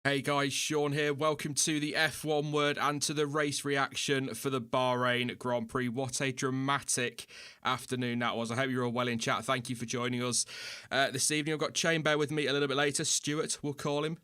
Hey guys, Sean here. Welcome to the F1 word and to the race reaction for the Bahrain Grand Prix. What a dramatic afternoon that was. I hope you're all well in chat. Thank you for joining us this evening. I've got Chamber with me a little bit later. Stuart, we'll call him.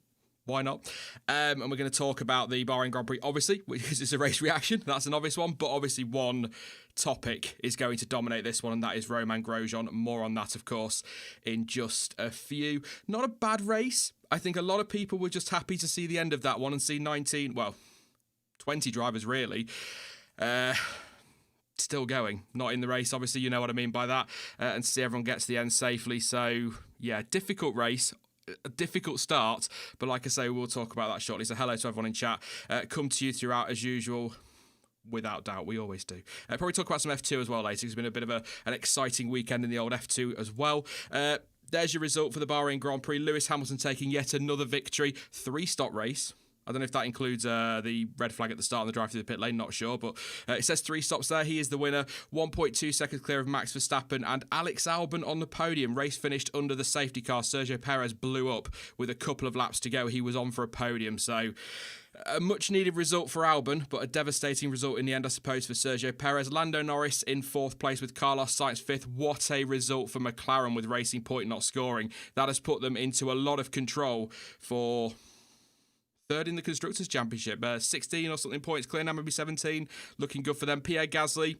Why not? And we're going to talk about the Bahrain Grand Prix, obviously, because it's a race reaction. That's an obvious one. But obviously one topic is going to dominate this one, and that is Romain Grosjean. More on that, of course, in just a few. Not a bad race. I think a lot of people were just happy to see the end of that one and see 20 drivers really. Still going, not in the race, obviously, you know what I mean by that, and see everyone get to the end safely. So, yeah, difficult race. A difficult start, but like I say, we'll talk about that shortly. So hello to everyone in chat. Come to you throughout as usual. Without doubt, we always do. Probably talk about some F2 as well later. It's been a bit of an exciting weekend in the old F2 as well. There's your result for the Bahrain Grand Prix. Lewis Hamilton taking yet another victory. 3-stop race. I don't know if that includes the red flag at the start and the drive through the pit lane, not sure, but it says 3 stops there. He is the winner, 1.2 seconds clear of Max Verstappen, and Alex Albon on the podium. Race finished under the safety car. Sergio Perez blew up with a couple of laps to go. He was on for a podium, so a much-needed result for Albon, but a devastating result in the end, I suppose, for Sergio Perez. Lando Norris in 4th place with Carlos Sainz 5th. What a result for McLaren with Racing Point not scoring. That has put them into a lot of control for 3rd in the Constructors' Championship. 16 or something points clear now, maybe 17. Looking good for them. Pierre Gasly,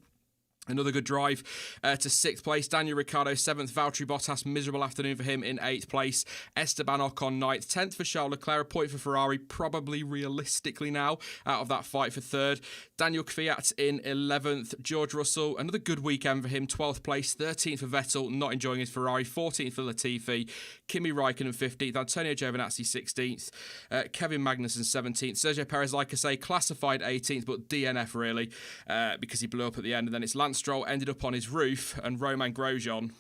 another good drive to 6th place. Daniel Ricciardo 7th. Valtteri Bottas, miserable afternoon for him in 8th place. Esteban Ocon 9th. 10th for Charles Leclerc. A point for Ferrari, probably realistically now, out of that fight for 3rd. Daniel Kvyat in 11th. George Russell, another good weekend for him. 12th place. 13th for Vettel, not enjoying his Ferrari. 14th for Latifi. Kimi Raikkonen 15th. Antonio Giovinazzi 16th. Kevin Magnussen 17th. Sergio Perez, like I say, classified 18th, but DNF really, because he blew up at the end. And then it's Lance Stroll ended up on his roof, and Romain Grosjean.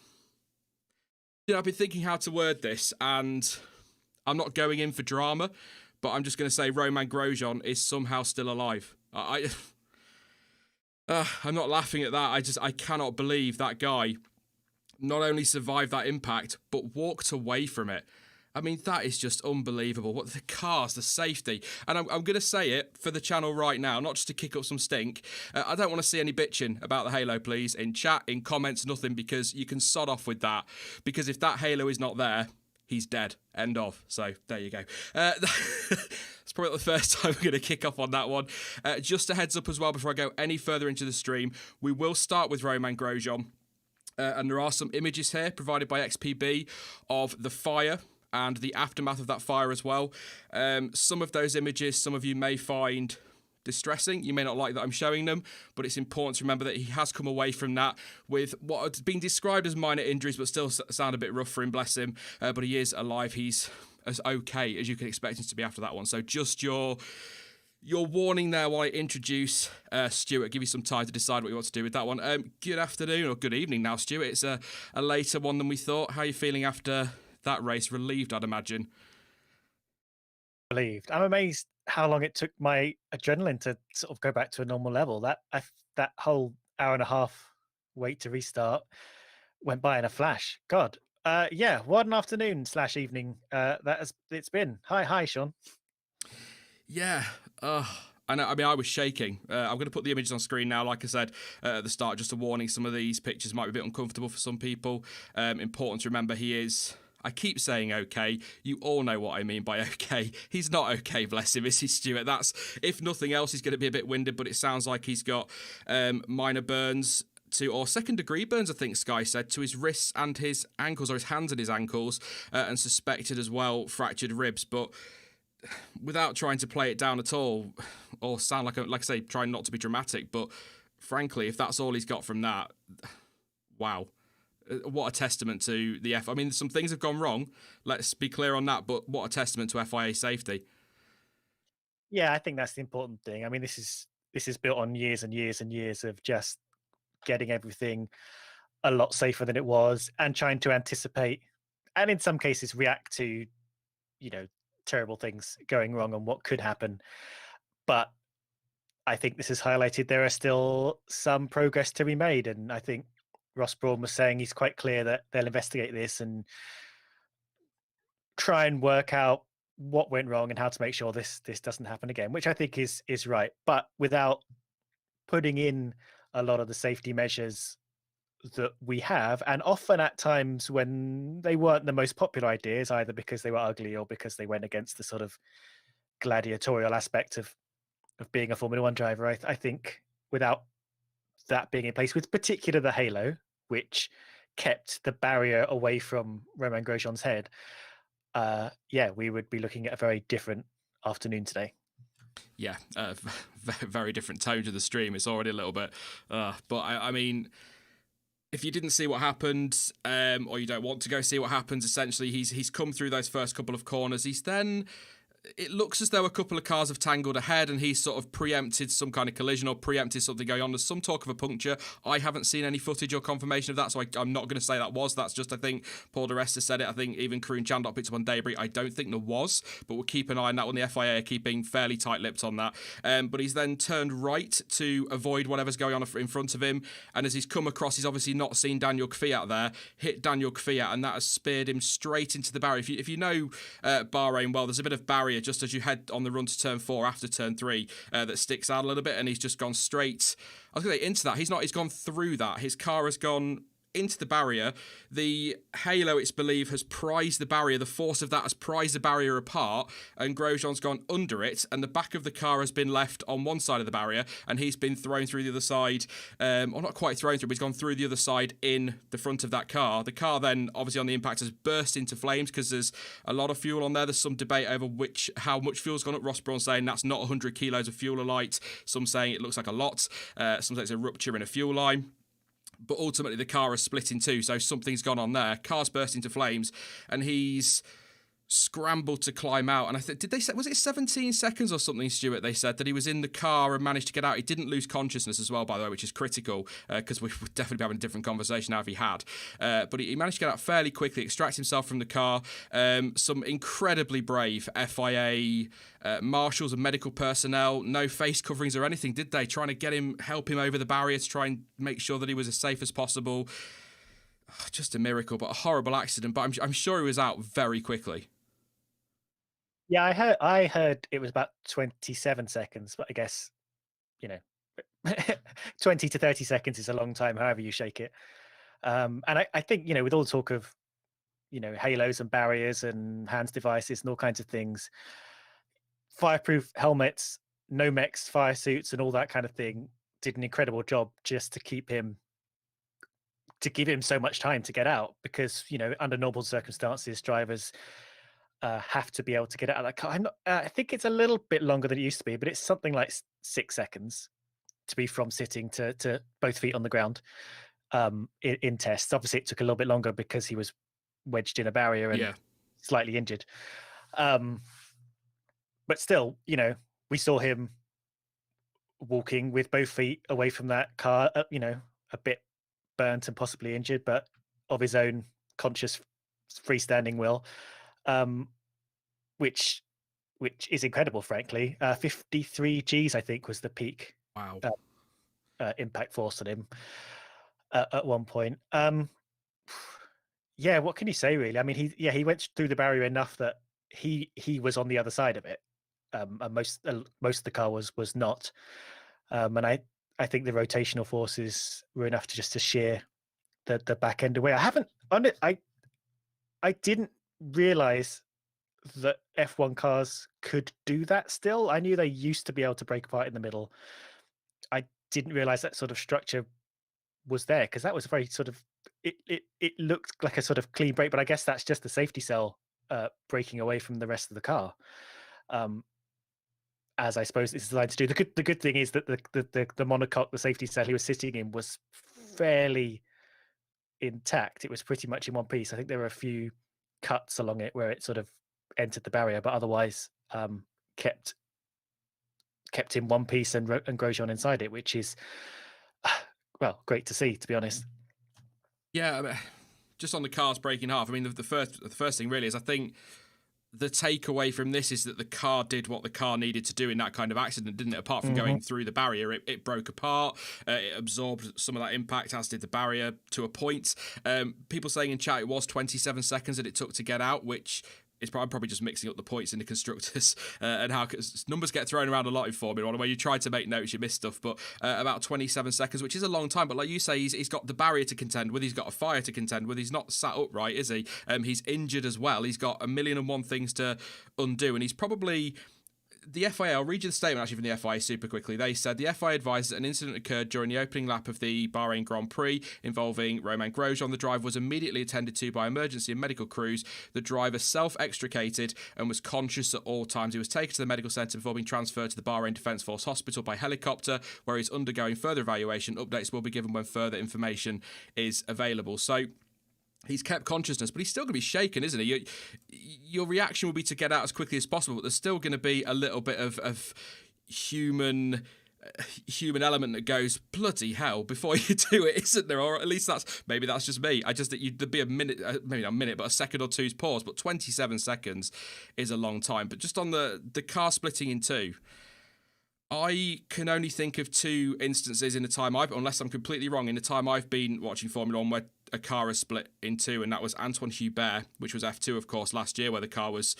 I've been thinking how to word this, and I'm not going in for drama, but I'm just going to say Romain Grosjean is somehow still alive. I'm not laughing at that. I cannot believe that guy not only survived that impact, but walked away from it. I mean, that is just unbelievable. What the cars, the safety. And I'm going to say it for the channel right now, not just to kick up some stink. I don't want to see any bitching about the halo, please, in chat, in comments, nothing, because you can sod off with that. Because if that halo is not there, he's dead. End of. So, there you go. It's probably not the first time we're going to kick off on that one. Just a heads up as well, before I go any further into the stream, we will start with Romain Grosjean. And there are some images here provided by XPB of the fire and the aftermath of that fire as well. Some of those images, some of you may find distressing. You may not like that I'm showing them, but it's important to remember that he has come away from that with what has been described as minor injuries, but still sound a bit rough for him, bless him. But he is alive. He's as okay as you can expect him to be after that one. So just your warning there while I introduce Stuart, give you some time to decide what you want to do with that one. Good afternoon, or good evening now, Stuart. It's a later one than we thought. How are you feeling after that race? Relieved, I'd imagine. Relieved. I'm amazed how long it took my adrenaline to sort of go back to a normal level. That whole hour and a half wait to restart went by in a flash. God. Yeah, what an afternoon / evening it's been. Hi, Sean. Yeah. I know. I mean, I was shaking. I'm going to put the images on screen now. Like I said at the start, just a warning. Some of these pictures might be a bit uncomfortable for some people. Important to remember, he is, I keep saying okay. You all know what I mean by okay. He's not okay, bless him, is he, Stuart? That's, if nothing else, he's going to be a bit winded, but it sounds like he's got minor burns or second-degree burns, I think Sky said, to his wrists and his ankles, or his hands and his ankles, and suspected as well fractured ribs. But without trying to play it down at all, or sound like I say, trying not to be dramatic, but frankly, if that's all he's got from that, wow. What a testament to the I mean, some things have gone wrong, let's be clear on that, but what a testament to FIA safety. Yeah, I think that's the important thing. I mean, this is built on years and years and years of just getting everything a lot safer than it was, and trying to anticipate, and in some cases react to, terrible things going wrong and what could happen. But I think this has highlighted there are still some progress to be made, and I think Ross Brawn was saying he's quite clear that they'll investigate this and try and work out what went wrong and how to make sure this doesn't happen again, which I think is right, but without putting in a lot of the safety measures that we have, and often at times when they weren't the most popular ideas, either because they were ugly or because they went against the sort of gladiatorial aspect of being a Formula One driver. I think without that being in place, with particular the halo, which kept the barrier away from Romain Grosjean's head, we would be looking at a very different afternoon today. Yeah, very different tone to the stream. It's already a little bit, but I mean, if you didn't see what happened, or you don't want to go see what happens, essentially he's come through those first couple of corners. He's then, it looks as though a couple of cars have tangled ahead and he's sort of preempted some kind of collision or preempted something going on. There's some talk of a puncture. I haven't seen any footage or confirmation of that, so I'm not going to say that was. That's just, I think, Paul de Resta said it. I think even Karun Chandok picked up on Debris. I don't think there was, but we'll keep an eye on that one. The FIA are keeping fairly tight-lipped on that. But he's then turned right to avoid whatever's going on in front of him, and as he's come across, he's obviously not seen Daniel Kvyat there, hit Daniel Kvyat, and that has speared him straight into the barrier. If you know Bahrain well, there's a bit of barrier just as you head on the run to turn 4 after turn 3 that sticks out a little bit, and he's just gone straight, I was going to say into that. He's gone through that. His car has gone into the barrier. The halo, it's believed, has prized the barrier. The force of that has prized the barrier apart, and Grosjean's gone under it, and the back of the car has been left on one side of the barrier, and he's been thrown through the other side, or not quite thrown through, but he's gone through the other side in the front of that car. The car then, obviously on the impact, has burst into flames because there's a lot of fuel on there. There's some debate over how much fuel's gone up. Ross Brawn saying that's not 100 kilos of fuel alight. Some saying it looks like a lot. Some say it's a rupture in a fuel line. But ultimately, the car is split in two, so something's gone on there. Car's burst into flames, and he's scrambled to climb out. And I think, did they say, was it 17 seconds or something, Stuart? They said that he was in the car and managed to get out. He didn't lose consciousness as well, by the way, which is critical, because we would definitely be having a different conversation now if he had. But he managed to get out fairly quickly, extract himself from the car. Some incredibly brave FIA marshals and medical personnel, no face coverings or anything, did they? Trying to help him over the barrier to try and make sure that he was as safe as possible. Just a miracle, but a horrible accident. But I'm sure he was out very quickly. Yeah, I heard it was about 27 seconds, but I guess, 20 to 30 seconds is a long time, however you shake it. And I think, with all talk of, halos and barriers and hands devices and all kinds of things, fireproof helmets, Nomex fire suits and all that kind of thing did an incredible job just to give him so much time to get out, because, under normal circumstances, drivers have to be able to get out of that car. I think it's a little bit longer than it used to be, but it's something like 6 seconds to be from sitting to both feet on the ground in tests. Obviously, it took a little bit longer because he was wedged in a barrier and slightly injured. But still, we saw him walking with both feet away from that car, a bit burnt and possibly injured, but of his own conscious freestanding will, which is incredible, frankly. 53 Gs, I think, was the peak. Wow. Impact force on him at one point. What can you say, really? I mean, he went through the barrier enough that he was on the other side of it. And most of the car was not. And I think the rotational forces were enough to shear the back end away. I didn't realize that F1 cars could do that still. I knew they used to be able to break apart in the middle. I didn't realize that sort of structure was there, because that was very sort of, it looked like a sort of clean break, but I guess that's just the safety cell breaking away from the rest of the car. As I suppose it's designed to do. The good thing is that the monocoque, the safety cell he was sitting in, was fairly intact. It was pretty much in one piece. I think there were a few cuts along it where it sort of entered the barrier, but otherwise kept in one piece and Grosjean inside it, which is great to see, to be honest. Yeah, just on the cars breaking half. I mean, the first thing really is, I think the takeaway from this is that the car did what the car needed to do in that kind of accident, didn't it? Apart from going through the barrier, it broke apart. It absorbed some of that impact, as did the barrier to a point. People saying in chat it was 27 seconds that it took to get out, which I'm probably just mixing up the points in the constructors and how numbers get thrown around a lot in Formula One. Where you try to make notes, you miss stuff. But about 27 seconds, which is a long time. But like you say, he's got the barrier to contend with. He's got a fire to contend with. He's not sat upright, is he? He's injured as well. He's got 1,000,001 things to undo, and he's probably. The FIA, I'll read you the statement actually from the FIA super quickly. They said the FIA advised that an incident occurred during the opening lap of the Bahrain Grand Prix involving Romain Grosjean. The driver was immediately attended to by emergency and medical crews. The driver self-extricated and was conscious at all times. He was taken to the medical centre before being transferred to the Bahrain Defence Force Hospital by helicopter, where he's undergoing further evaluation. Updates will be given when further information is available. So he's kept consciousness, but he's still going to be shaken, isn't he? Your reaction will be to get out as quickly as possible, but there's still going to be a little bit of human element that goes, bloody hell, before you do it, isn't there? Or at least that's just me. I just think there'd be a minute, maybe not a minute, but a second or two's pause. But 27 seconds is a long time. But just on the car splitting in two, I can only think of two instances in the time unless I'm completely wrong, in the time I've been watching Formula One where a car has split in two, and that was Antoine Hubert, which was F2, of course, last year, where the car was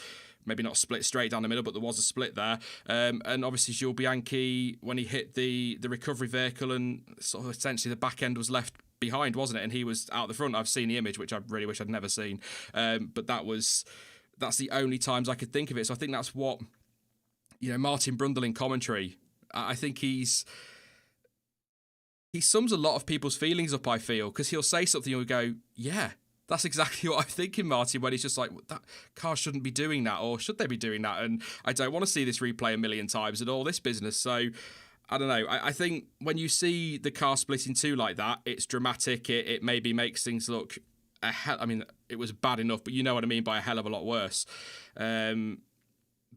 maybe not split straight down the middle, but there was a split there. And obviously Jules Bianchi, when he hit the recovery vehicle and sort of essentially the back end was left behind, wasn't it? And he was out the front. I've seen the image, which I really wish I'd never seen. But that's the only times I could think of it. So I think that's what, Martin Brundle in commentary, I think he sums a lot of people's feelings up, I feel, because he'll say something and we'll go, yeah, that's exactly what I'm thinking, Martin, when he's just like, that car shouldn't be doing that, or should they be doing that? And I don't want to see this replay a million times and all this business. So I don't know. I think when you see the car split in two like that, it's dramatic. It maybe makes things look it was bad enough, but you know what I mean by a hell of a lot worse.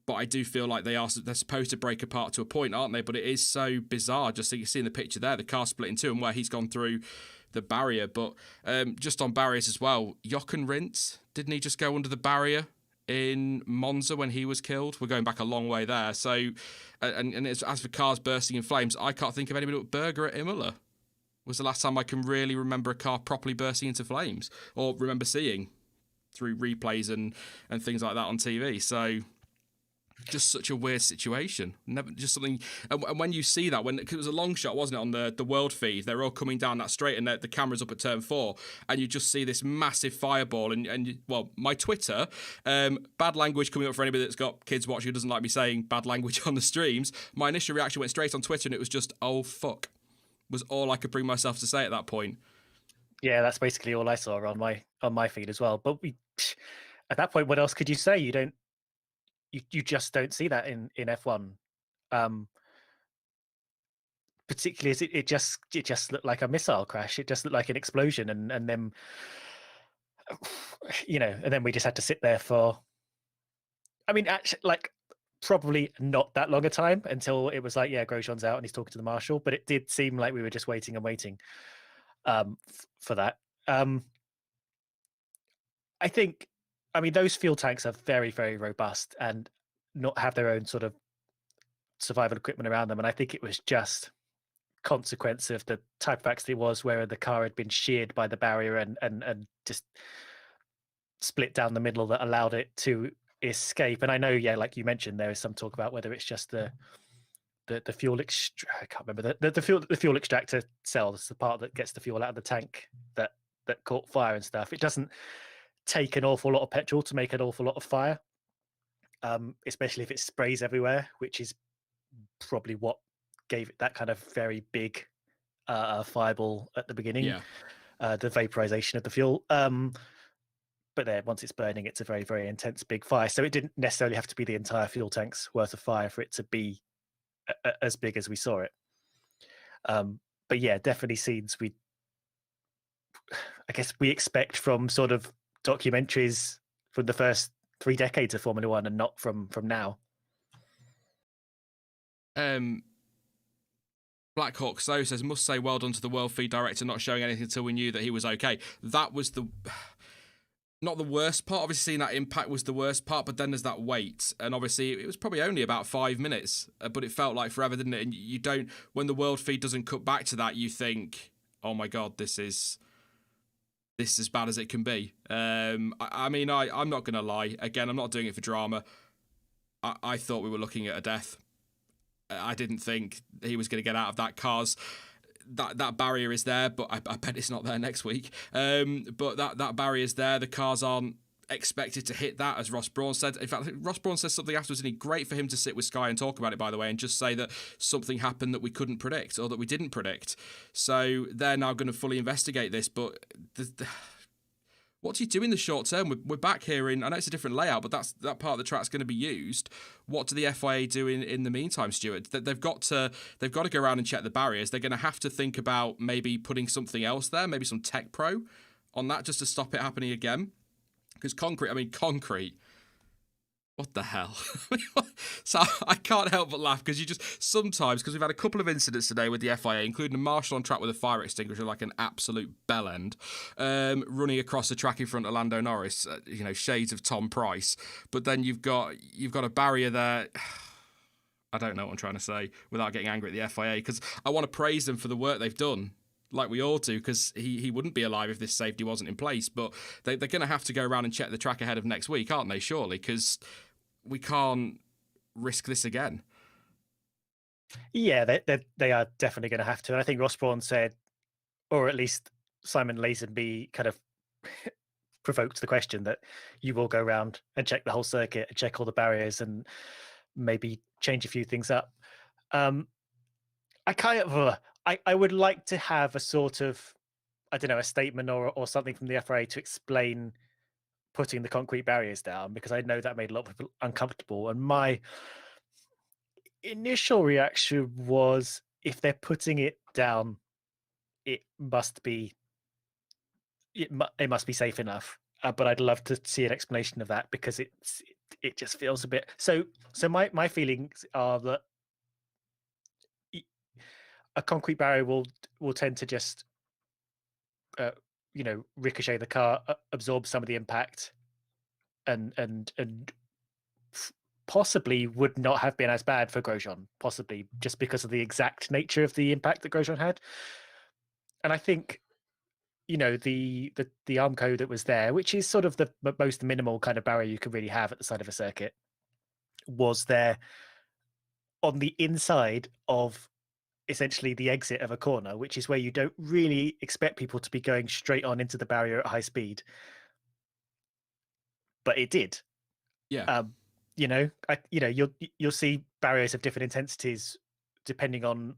But I do feel like they're supposed to break apart to a point, aren't they? But it is so bizarre. Just so you see in the picture there, the car split in two and where he's gone through the barrier. But just on barriers as well, Jochen Rindt, didn't he just go under the barrier in Monza when he was killed? We're going back a long way there. So, and as for cars bursting in flames, I can't think of anybody but Berger at Imola. Was the last time I can really remember a car properly bursting into flames, or remember seeing through replays and things like that on TV. So just such a weird situation. Never just something. And when you see that, cause it was a long shot, wasn't it, on the world feed? They're all coming down that straight, and the camera's up at turn 4, and you just see this massive fireball. And my Twitter, bad language coming up for anybody that's got kids watching who doesn't like me saying bad language on the streams. My initial reaction went straight on Twitter, and it was just, oh fuck, was all I could bring myself to say at that point. Yeah, that's basically all I saw on my feed as well. But at that point, what else could you say? You just don't see that in F1, particularly as it just looked like a missile crash. It just looked like an explosion, and then and then we just had to sit there for, actually, like, probably not that long a time until it was like, yeah, Grosjean's out and he's talking to the marshal. But it did seem like we were just waiting and waiting for that. I think. Those fuel tanks are very, very robust and not have their own sort of survival equipment around them. And I think it was just consequence of the type of accident it was, where the car had been sheared by the barrier and just split down the middle, that allowed it to escape. And I know, yeah, like you mentioned, there is some talk about whether it's just the fuel I can't remember the fuel extractor cell. That's the part that gets the fuel out of the tank that caught fire and stuff. It doesn't take an awful lot of petrol to make an awful lot of fire, especially if it sprays everywhere, which is probably what gave it that kind of very big fireball at the beginning. Yeah. The vaporization of the fuel. But then once it's burning, it's a very, very intense big fire. So it didn't necessarily have to be the entire fuel tank's worth of fire for it to be as big as we saw it. But yeah, definitely scenes we expect from sort of documentaries from the first 3 decades of Formula One, and not from now. Black Hawk So says, must say well done to the world feed director not showing anything until we knew that he was okay. That was not the worst part. Obviously, seeing that impact was the worst part, but then there's that wait. And obviously, it was probably only about 5 minutes, but it felt like forever, didn't it? And when the world feed doesn't cut back to that, you think, oh my God, this is this is as bad as it can be. I mean, I'm not going to lie. Again, I'm not doing it for drama. I thought we were looking at a death. I didn't think he was going to get out of that. Cars, that barrier is there, but I bet it's not there next week. But that barrier is there. The cars aren't expected to hit that, as Ross Brawn said. In fact, Ross Brawn says something afterwards, and great for him to sit with Sky and talk about it, by the way, and just say that something happened that we couldn't predict, or that we didn't predict. So they're now going to fully investigate this, but what do you do in the short term? We're back here I know it's a different layout, but that part of the track's going to be used. What do the FIA do in the meantime, Stuart? They've got to go around and check the barriers. They're going to have to think about maybe putting something else there, maybe some Tech Pro on that, just to stop it happening again. Because concrete, what the hell? So I can't help but laugh, because because we've had a couple of incidents today with the FIA, including a marshal on track with a fire extinguisher like an absolute bell end, running across the track in front of Lando Norris, shades of Tom Price. But then you've got a barrier there. I don't know what I'm trying to say without getting angry at the FIA, because I want to praise them for the work they've done, like we all do, because he wouldn't be alive if this safety wasn't in place. But they're going to have to go around and check the track ahead of next week, aren't they, surely? Because we can't risk this again. Yeah, they are definitely going to have to. And I think Ross Brawn said, or at least Simon Lazenby kind of provoked the question, that you will go around and check the whole circuit and check all the barriers and maybe change a few things up. I would like to have a sort of, I don't know, a statement or something from the FIA to explain putting the concrete barriers down, because I know that made a lot of people uncomfortable. And my initial reaction was, if they're putting it down, it must be safe enough. But I'd love to see an explanation of that, because it just feels a bit. So my feelings are that a concrete barrier will tend to just ricochet the car, absorb some of the impact, and possibly would not have been as bad for Grosjean, possibly just because of the exact nature of the impact that Grosjean had. And I think the Armco that was there, which is sort of the most minimal kind of barrier you can really have at the side of a circuit, was there on the inside of essentially the exit of a corner, which is where you don't really expect people to be going straight on into the barrier at high speed. But it did. Yeah. You'll see barriers of different intensities depending on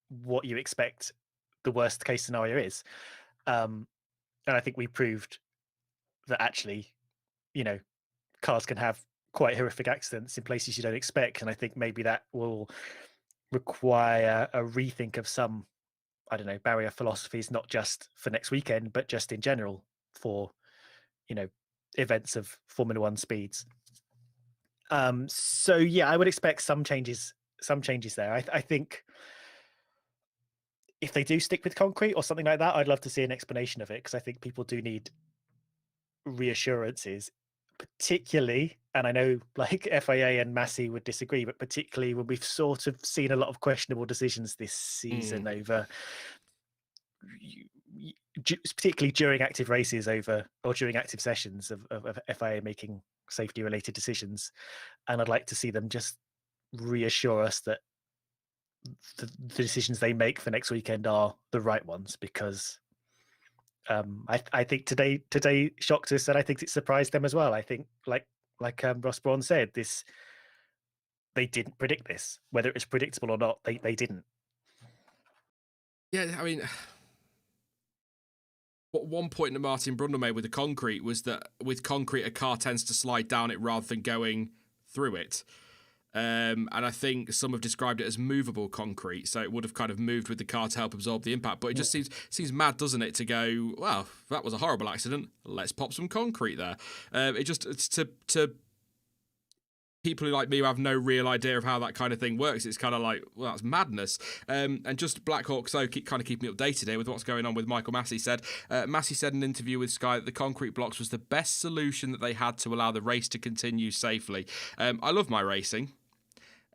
what you expect the worst case scenario is. And I think we proved that actually, cars can have quite horrific accidents in places you don't expect. And I think maybe that will require a rethink of some, I don't know, barrier philosophies, not just for next weekend, but just in general for, events of Formula One speeds. So yeah, I would expect some changes there. I think if they do stick with concrete or something like that, I'd love to see an explanation of it, because I think people do need reassurances, particularly, and I know like FIA and Massey would disagree, but particularly when we've sort of seen a lot of questionable decisions this season over, particularly during active races or during active sessions of FIA making safety related decisions. And I'd like to see them just reassure us that the decisions they make for next weekend are the right ones, because I think today shocked us, and I think it surprised them as well. I think like Ross Brawn said, they didn't predict this, whether it was predictable or not. They didn't. Yeah, I mean, what one point that Martin Brundle made with the concrete was that with concrete, a car tends to slide down it rather than going through it. And I think some have described it as movable concrete, so it would have kind of moved with the car to help absorb the impact. But it just seems mad, doesn't it, to go, well, that was a horrible accident, let's pop some concrete there. It's to people like me who have no real idea of how that kind of thing works, it's kind of like, well, that's madness. And just Blackhawk, so kind of keeping me updated here with what's going on with Michael Massey said. Massey said in an interview with Sky that the concrete blocks was the best solution that they had to allow the race to continue safely. I love my racing.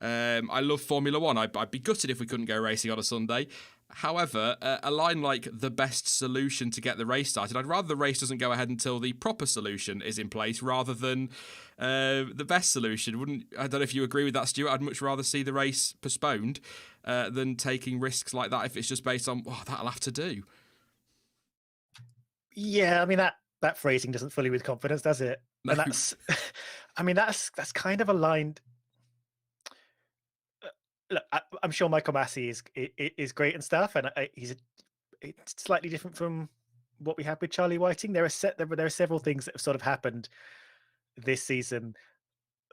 I love Formula One. I'd be gutted if we couldn't go racing on a Sunday. However, a line like the best solution to get the race started, I'd rather the race doesn't go ahead until the proper solution is in place rather than the best solution. I don't know if you agree with that, Stuart. I'd much rather see the race postponed than taking risks like that if it's just based on, that'll have to do. Yeah, I mean, that phrasing doesn't fill you with confidence, does it? No. And that's, I mean, that's kind of aligned. Look, I'm sure Michael Massey is great and stuff, and it's slightly different from what we had with Charlie Whiting. There are several things that have sort of happened this season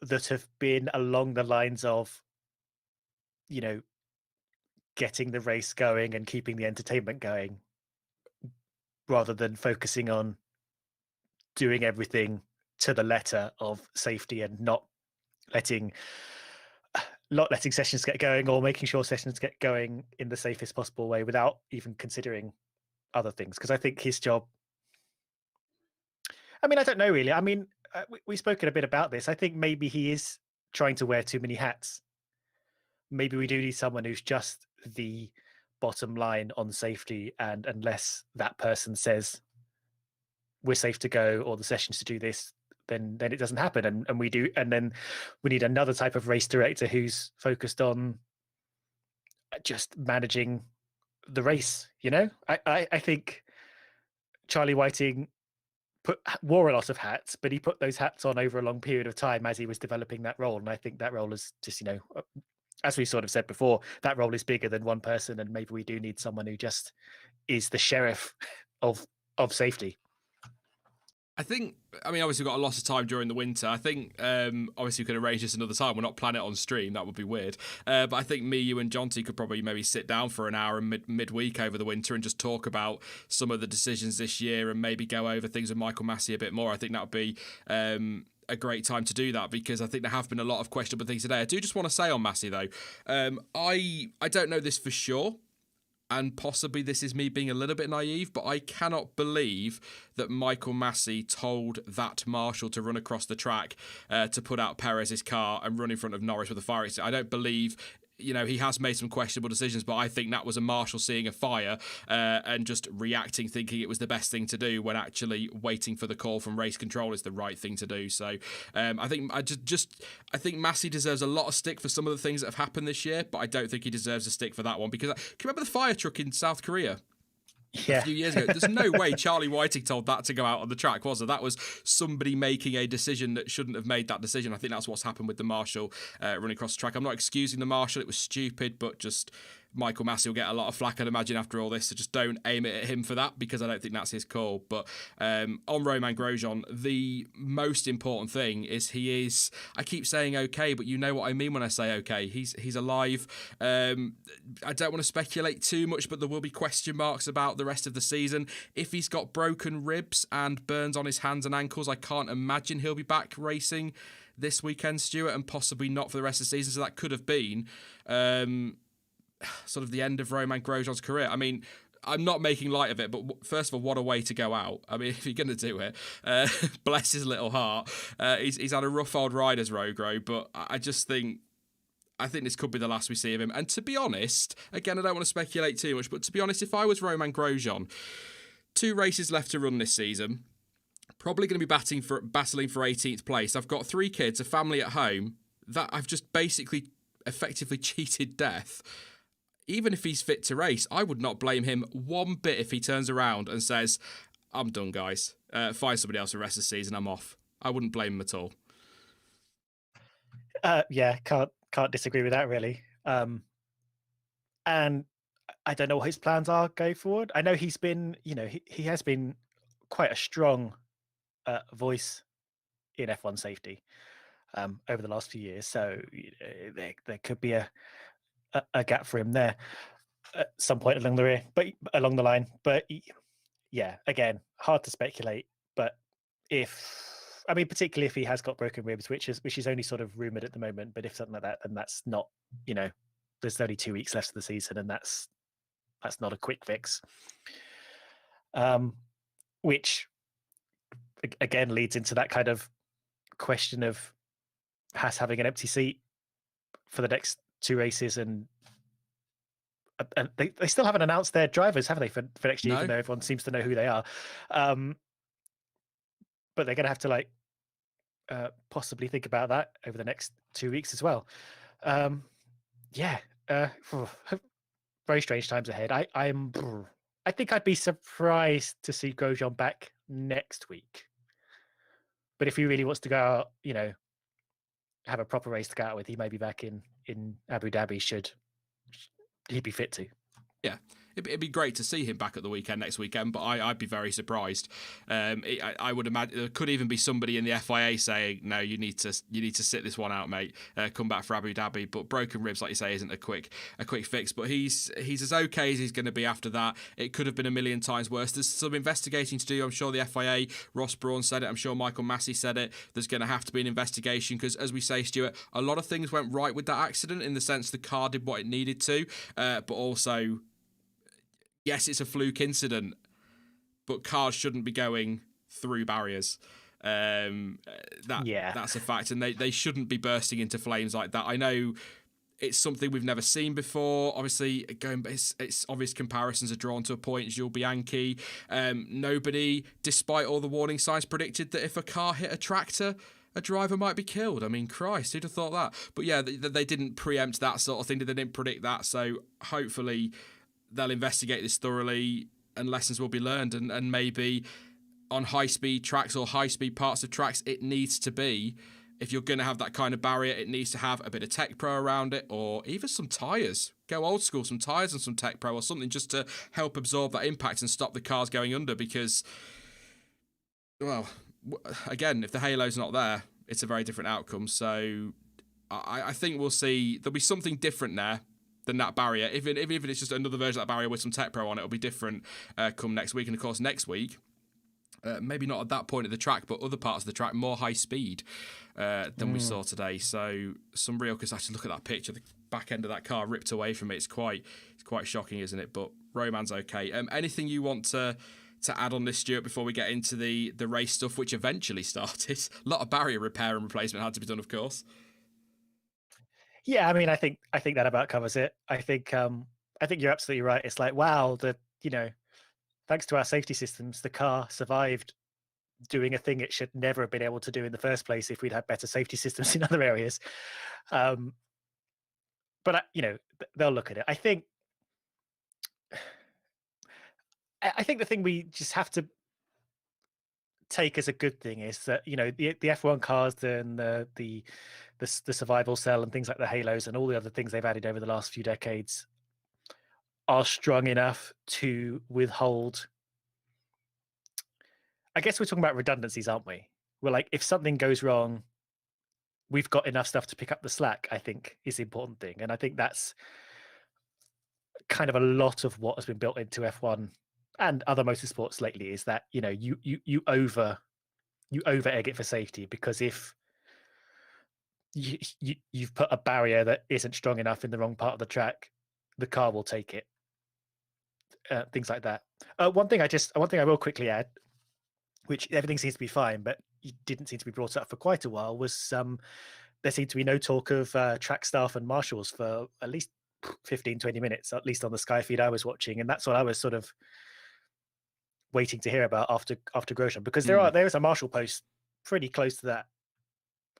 that have been along the lines of, getting the race going and keeping the entertainment going, rather than focusing on doing everything to the letter of safety and not letting sessions get going, or making sure sessions get going in the safest possible way without even considering other things. Because I think his job, I mean, I don't know really. I mean, we've spoken a bit about this. I think maybe he is trying to wear too many hats. Maybe we do need someone who's just the bottom line on safety, and unless that person says we're safe to go or the sessions to do this, then it doesn't happen. And then we need another type of race director who's focused on just managing the race. I think Charlie Whiting wore a lot of hats, but he put those hats on over a long period of time as he was developing that role. And I think that role is just, as we sort of said before, that role is bigger than one person, and maybe we do need someone who just is the sheriff of safety. I mean, obviously we've got a lot of time during the winter. I think, obviously we could arrange this another time. We're not planning it on stream. That would be weird. But I think me, you and Jonty could probably maybe sit down for an hour midweek over the winter and just talk about some of the decisions this year and maybe go over things with Michael Massey a bit more. I think that would be a great time to do that, because I think there have been a lot of questionable things today. I do just want to say on Massey, though, I don't know this for sure, and possibly this is me being a little bit naive, but I cannot believe that Michael Massey told that marshal to run across the track to put out Perez's car and run in front of Norris with a fire exit. I don't believe... he has made some questionable decisions, but I think that was a marshal seeing a fire and just reacting, thinking it was the best thing to do, when actually waiting for the call from race control is the right thing to do. So I think Massey deserves a lot of stick for some of the things that have happened this year, but I don't think he deserves a stick for that one, because can you remember the fire truck in South Korea? Yeah. A few years ago. There's no way Charlie Whiting told that to go out on the track, was there? That was somebody making a decision that shouldn't have made that decision. I think that's what's happened with the marshal running across the track. I'm not excusing the marshal, it was stupid, but just Michael Massey will get a lot of flack, I'd imagine, after all this, so just don't aim it at him for that, because I don't think that's his call. But on Romain Grosjean, the most important thing is he is, I keep saying okay, but you know what I mean when I say okay. He's alive. I don't want to speculate too much, but there will be question marks about the rest of the season. If he's got broken ribs and burns on his hands and ankles, I can't imagine he'll be back racing this weekend, Stuart, and possibly not for the rest of the season. So that could have been sort of the end of Romain Grosjean's career. I mean, I'm not making light of it, but first of all, what a way to go out. I mean, if you're going to do it, bless his little heart. He's had a rough old ride as Rogro, but I think this could be the last we see of him. And to be honest, again, I don't want to speculate too much, but to be honest, if I was Romain Grosjean, 2 races left to run this season, probably going to be battling for 18th place. I've got 3 kids, a family at home, that I've just basically effectively cheated death. Even if he's fit to race, I would not blame him one bit if he turns around and says, I'm done, guys. Find somebody else for the rest of the season, I'm off. I wouldn't blame him at all. Yeah, can't disagree with that, really. And I don't know what his plans are going forward. I know he's been, he has been quite a strong voice in F1 safety over the last few years. So there could be a gap for him there at some point along the line. But yeah, again, hard to speculate. But particularly if he has got broken ribs, which is only sort of rumored at the moment. But if something like that, then that's not, there's only 2 weeks left of the season, and that's not a quick fix. Which again leads into that kind of question of Haas having an empty seat for the next 2 races, and they still haven't announced their drivers, have they, for next year? No. Even though everyone seems to know who they are, but they're going to have to possibly think about that over the next 2 weeks as well. Yeah, very strange times ahead. I think I'd be surprised to see Grosjean back next week. But if he really wants to go out, have a proper race to go out with, he may be back in Abu Dhabi. Should he be fit to? Yeah, it'd be great to see him back at the weekend next weekend, but I'd be very surprised. I would imagine there could even be somebody in the FIA saying, "No, you need to sit this one out, mate. Come back for Abu Dhabi." But broken ribs, like you say, isn't a quick fix. But he's as okay as he's going to be after that. It could have been a million times worse. There's some investigating to do. I'm sure the FIA, Ross Brawn said it. I'm sure Michael Massey said it. There's going to have to be an investigation because, as we say, Stuart, a lot of things went right with that accident in the sense the car did what it needed to, but also, yes, it's a fluke incident, but cars shouldn't be going through barriers. That's a fact, and they shouldn't be bursting into flames like that. I know it's something we've never seen before. Obviously, it's obvious comparisons are drawn to a point. Jules Bianchi, nobody, despite all the warning signs, predicted that if a car hit a tractor, a driver might be killed. I mean, Christ, who'd have thought that? But yeah, they didn't preempt that sort of thing. They didn't predict that. So hopefully they'll investigate this thoroughly and lessons will be learned. And maybe on high-speed tracks or high-speed parts of tracks, it needs to be, if you're going to have that kind of barrier, it needs to have a bit of Tech Pro around it or even some tyres. Go old school, some tyres and some Tech Pro or something just to help absorb that impact and stop the cars going under because, well, again, if the halo's not there, it's a very different outcome. So I think we'll see there'll be something different there than that barrier. Even if it's just another version of that barrier with some Tech Pro on it, it'll be different come next week. And of course, next week, maybe not at that point of the track, but other parts of the track, more high speed than we saw today. So some real, because actually look at that picture, the back end of that car ripped away from it. It's quite shocking, isn't it? But Roman's okay. Anything you want to add on this, Stuart, before we get into the race stuff, which eventually started? A lot of barrier repair and replacement had to be done, of course. Yeah, I mean, I think that about covers it. I think you're absolutely right. It's like, wow, thanks to our safety systems, the car survived doing a thing it should never have been able to do in the first place if we'd had better safety systems in other areas. But they'll look at it. I think the thing we just have to take as a good thing is that the F1 cars and the survival cell and things like the halos and all the other things they've added over the last few decades are strong enough to withhold. I guess we're talking about redundancies, aren't we? We're like, if something goes wrong, we've got enough stuff to pick up the slack, I think is the important thing. And I think that's kind of a lot of what has been built into F1 and other motorsports lately is that, you over egg it for safety, because if you've put a barrier that isn't strong enough in the wrong part of the track, the car will take it. Things like that. One thing I will quickly add, which everything seems to be fine, but it didn't seem to be brought up for quite a while, was there seemed to be no talk of track staff and marshals for at least 15, 20 minutes, at least on the Sky feed I was watching. And that's what I was sort of waiting to hear about after Grosjean, because there is a marshal post pretty close to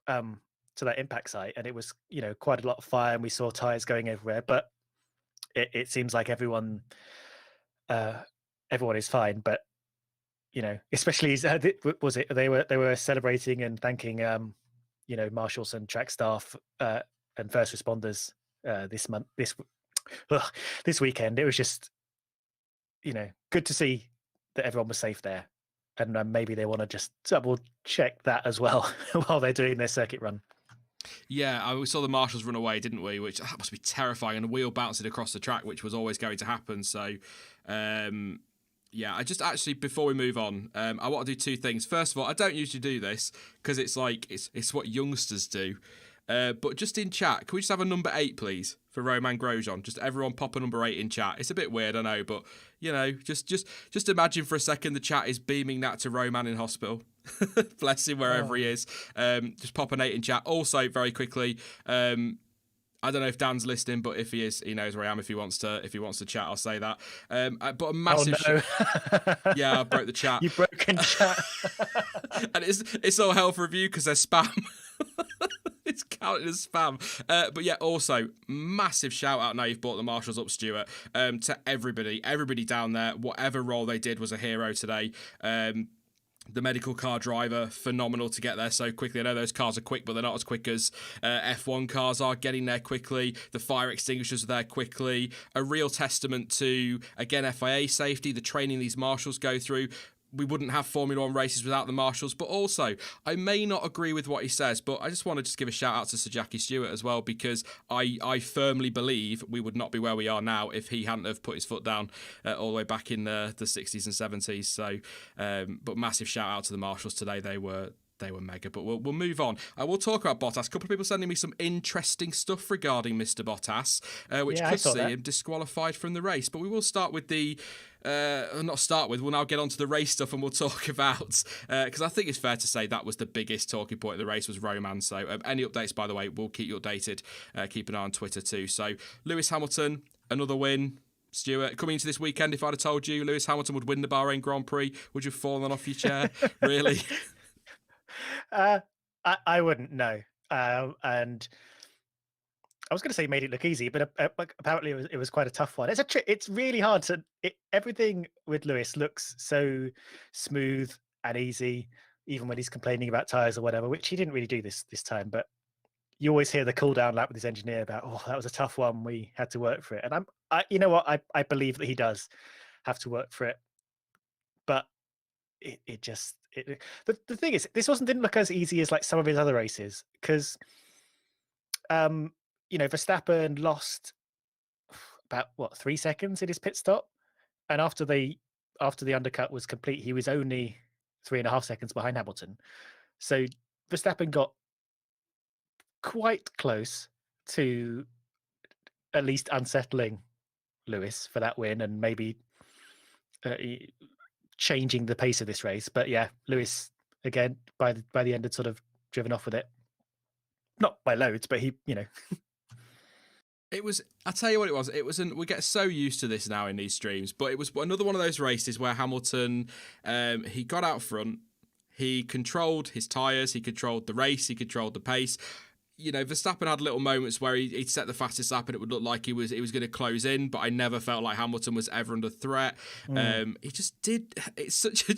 that impact site, and it was quite a lot of fire, and we saw tires going everywhere. But it seems like everyone is fine. But especially was it they were celebrating and thanking marshals and track staff and first responders this weekend. It was just good to see that everyone was safe there, and maybe they want to just double check that as well while they're doing their circuit run. Yeah, we saw the marshals run away, didn't we? Which that must be terrifying, and a wheel bouncing across the track, which was always going to happen. So, yeah, I just actually, before we move on, I want to do two things. First of all, I don't usually do this because it's like it's what youngsters do. But just in chat, can we just have a number 8, please, for Romain Grosjean? Just everyone pop a number 8 in chat. It's a bit weird, I know, but just imagine for a second the chat is beaming that to Romain in hospital. Bless him wherever he is. Just pop an 8 in chat. Also, very quickly, I don't know if Dan's listening, but if he is, he knows where I am. If he wants to chat, I'll say that. But a massive. Oh no! Yeah, I broke the chat. You broken chat. And it's all hell for review because they're spam. It's counted as spam. But yeah, also massive shout out now you've brought the marshals up, Stuart, to everybody down there. Whatever role they did was a hero today. The medical car driver, phenomenal to get there so quickly. I know those cars are quick, but they're not as quick as F1 cars are. Getting there quickly. The fire extinguishers are there quickly. A real testament to, again, FIA safety, the training these marshals go through. We wouldn't have Formula One races without the marshals, but also, I may not agree with what he says, but I just want to just give a shout out to Sir Jackie Stewart as well, because I firmly believe we would not be where we are now if he hadn't have put his foot down all the way back in the 60s and 70s. So, but massive shout out to the marshals today. They were mega, but we'll move on. We'll talk about Bottas. A couple of people sending me some interesting stuff regarding Mr. Bottas, which could see him disqualified from the race. But we will start with we'll now get on to the race stuff and we'll talk about, because I think it's fair to say that was the biggest talking point of the race was Romain. So any updates, by the way, we'll keep you updated. Keep an eye on Twitter too. So Lewis Hamilton, another win. Stuart, coming into this weekend, if I'd have told you Lewis Hamilton would win the Bahrain Grand Prix, would you have fallen off your chair? Really? I wouldn't know. And I was going to say made it look easy, but apparently it was quite a tough one. It's really hard to. Everything with Lewis looks so smooth and easy, even when he's complaining about tires or whatever, which he didn't really do this time. But you always hear the cool down lap with his engineer about, oh, that was a tough one. We had to work for it, and you know what? I believe that he does have to work for it, but the thing is, this didn't look as easy as like some of his other races because, Verstappen lost about 3 seconds in his pit stop, and after the undercut was complete, he was only 3.5 seconds behind Hamilton. So Verstappen got quite close to at least unsettling Lewis for that win and maybe changing the pace of this race. But yeah, Lewis again by the end had sort of driven off with it, not by loads, but he It was, I'll tell you what it was, we get so used to this now in these streams, but it was another one of those races where Hamilton, he got out front, he controlled his tyres, he controlled the race, he controlled the pace. Verstappen had little moments where he'd set the fastest lap and it would look like he was going to close in, but I never felt like Hamilton was ever under threat. He just did. It's such a.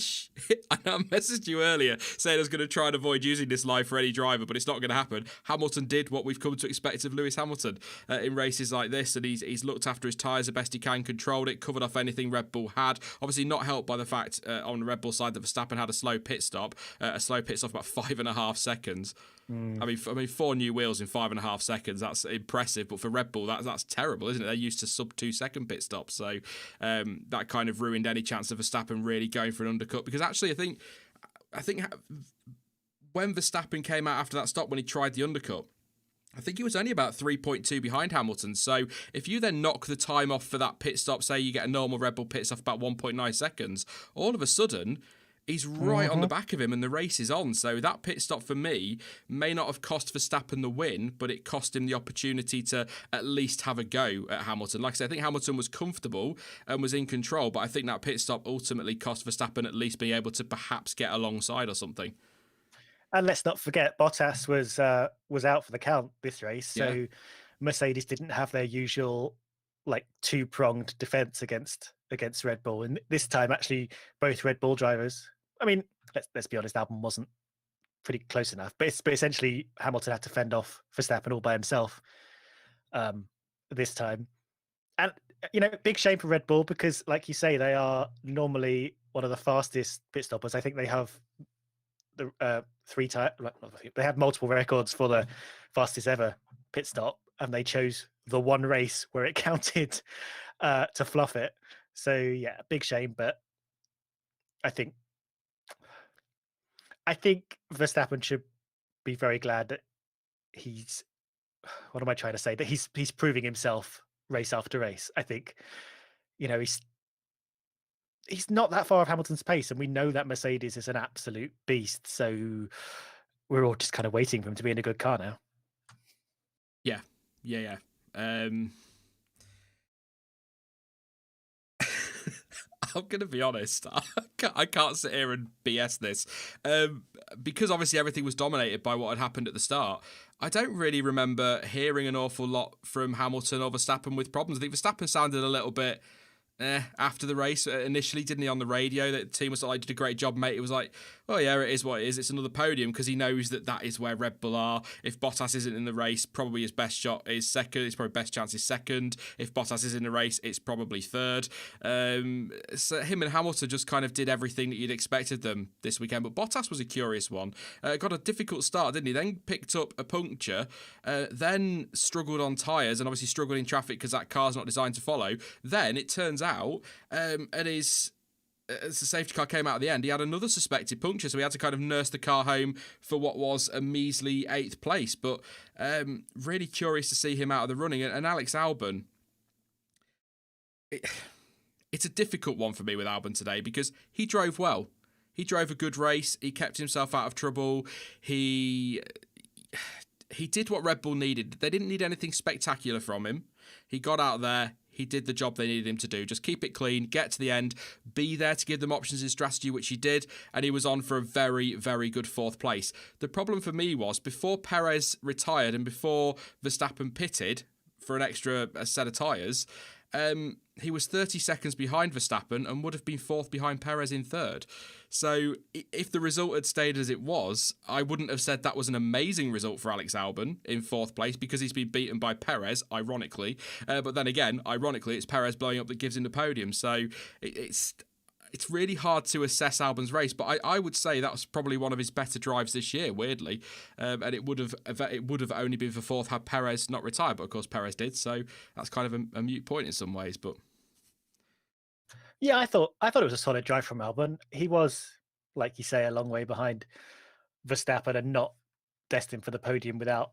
I messaged you earlier saying I was going to try and avoid using this live for any driver, but it's not going to happen. Hamilton did what we've come to expect of Lewis Hamilton in races like this, and he's looked after his tyres the best he can, controlled it, covered off anything Red Bull had. Obviously, not helped by the fact on the Red Bull side that Verstappen had a slow pit stop about 5.5 seconds. I mean, 4 new wheels in 5.5 seconds, that's impressive, but for Red Bull, that's terrible, isn't it? They're used to sub 2 second pit stops, so that kind of ruined any chance of Verstappen really going for an undercut, because actually I think when Verstappen came out after that stop, when he tried the undercut, I think he was only about 3.2 behind Hamilton. So if you then knock the time off for that pit stop, say you get a normal Red Bull pit stop about 1.9 seconds, all of a sudden he's right on the back of him and the race is on. So that pit stop for me may not have cost Verstappen the win, but it cost him the opportunity to at least have a go at Hamilton. Like I said, I think Hamilton was comfortable and was in control, but I think that pit stop ultimately cost Verstappen at least being able to perhaps get alongside or something. And let's not forget, Bottas was out for the count this race, so Mercedes didn't have their usual two-pronged defense against Red Bull, and this time actually both Red Bull drivers. I mean, let's be honest, Albon wasn't pretty close enough, but essentially Hamilton had to fend off Verstappen all by himself this time, and big shame for Red Bull because, like you say, they are normally one of the fastest pit stoppers. I think they have the they have multiple records for the fastest ever pit stop, and they chose the one race where it counted to fluff it. So yeah, big shame, but I think Verstappen should be very glad that he's what am I trying to say? That he's proving himself race after race. I think he's not that far off Hamilton's pace, and we know that Mercedes is an absolute beast. So we're all just kind of waiting for him to be in a good car now. Yeah. Yeah. I'm going to be honest. I can't sit here and BS this. Because obviously everything was dominated by what had happened at the start. I don't really remember hearing an awful lot from Hamilton or Verstappen with problems. I think Verstappen sounded a little bit after the race initially, didn't he, on the radio? That the team was like, did a great job, mate. It was like, oh yeah, it is what it is. It's another podium, because he knows that is where Red Bull are. If Bottas isn't in the race, probably his best shot is second. His probably best chance is second. If Bottas is in the race, it's probably third. So him and Hamilton just kind of did everything that you'd expected them this weekend. But Bottas was a curious one. Got a difficult start, didn't he? Then picked up a puncture, then struggled on tyres, and obviously struggled in traffic because that car's not designed to follow. Then it turns out, and as the safety car came out at the end, he had another suspected puncture, so he had to kind of nurse the car home for what was a measly 8th place. But really curious to see him out of the running. And Alex Albon, it's a difficult one for me with Albon today, because he drove well. He drove a good race. He kept himself out of trouble. He did what Red Bull needed. They didn't need anything spectacular from him. He got out there. He did the job they needed him to do. Just keep it clean, get to the end, be there to give them options in strategy, which he did, and he was on for a very, very good 4th place. The problem for me was, before Perez retired and before Verstappen pitted for an extra set of tyres, he was 30 seconds behind Verstappen and would have been 4th behind Perez in 3rd. So if the result had stayed as it was, I wouldn't have said that was an amazing result for Alex Albon in 4th place, because he's been beaten by Perez, ironically. But then again, ironically, it's Perez blowing up that gives him the podium. So it's really hard to assess Albon's race, but I would say that was probably one of his better drives this year, weirdly. And it would have only been for 4th had Perez not retired, but of course Perez did. So that's kind of a moot point in some ways. But yeah, I thought it was a solid drive from Albon. He was, like you say, a long way behind Verstappen and not destined for the podium without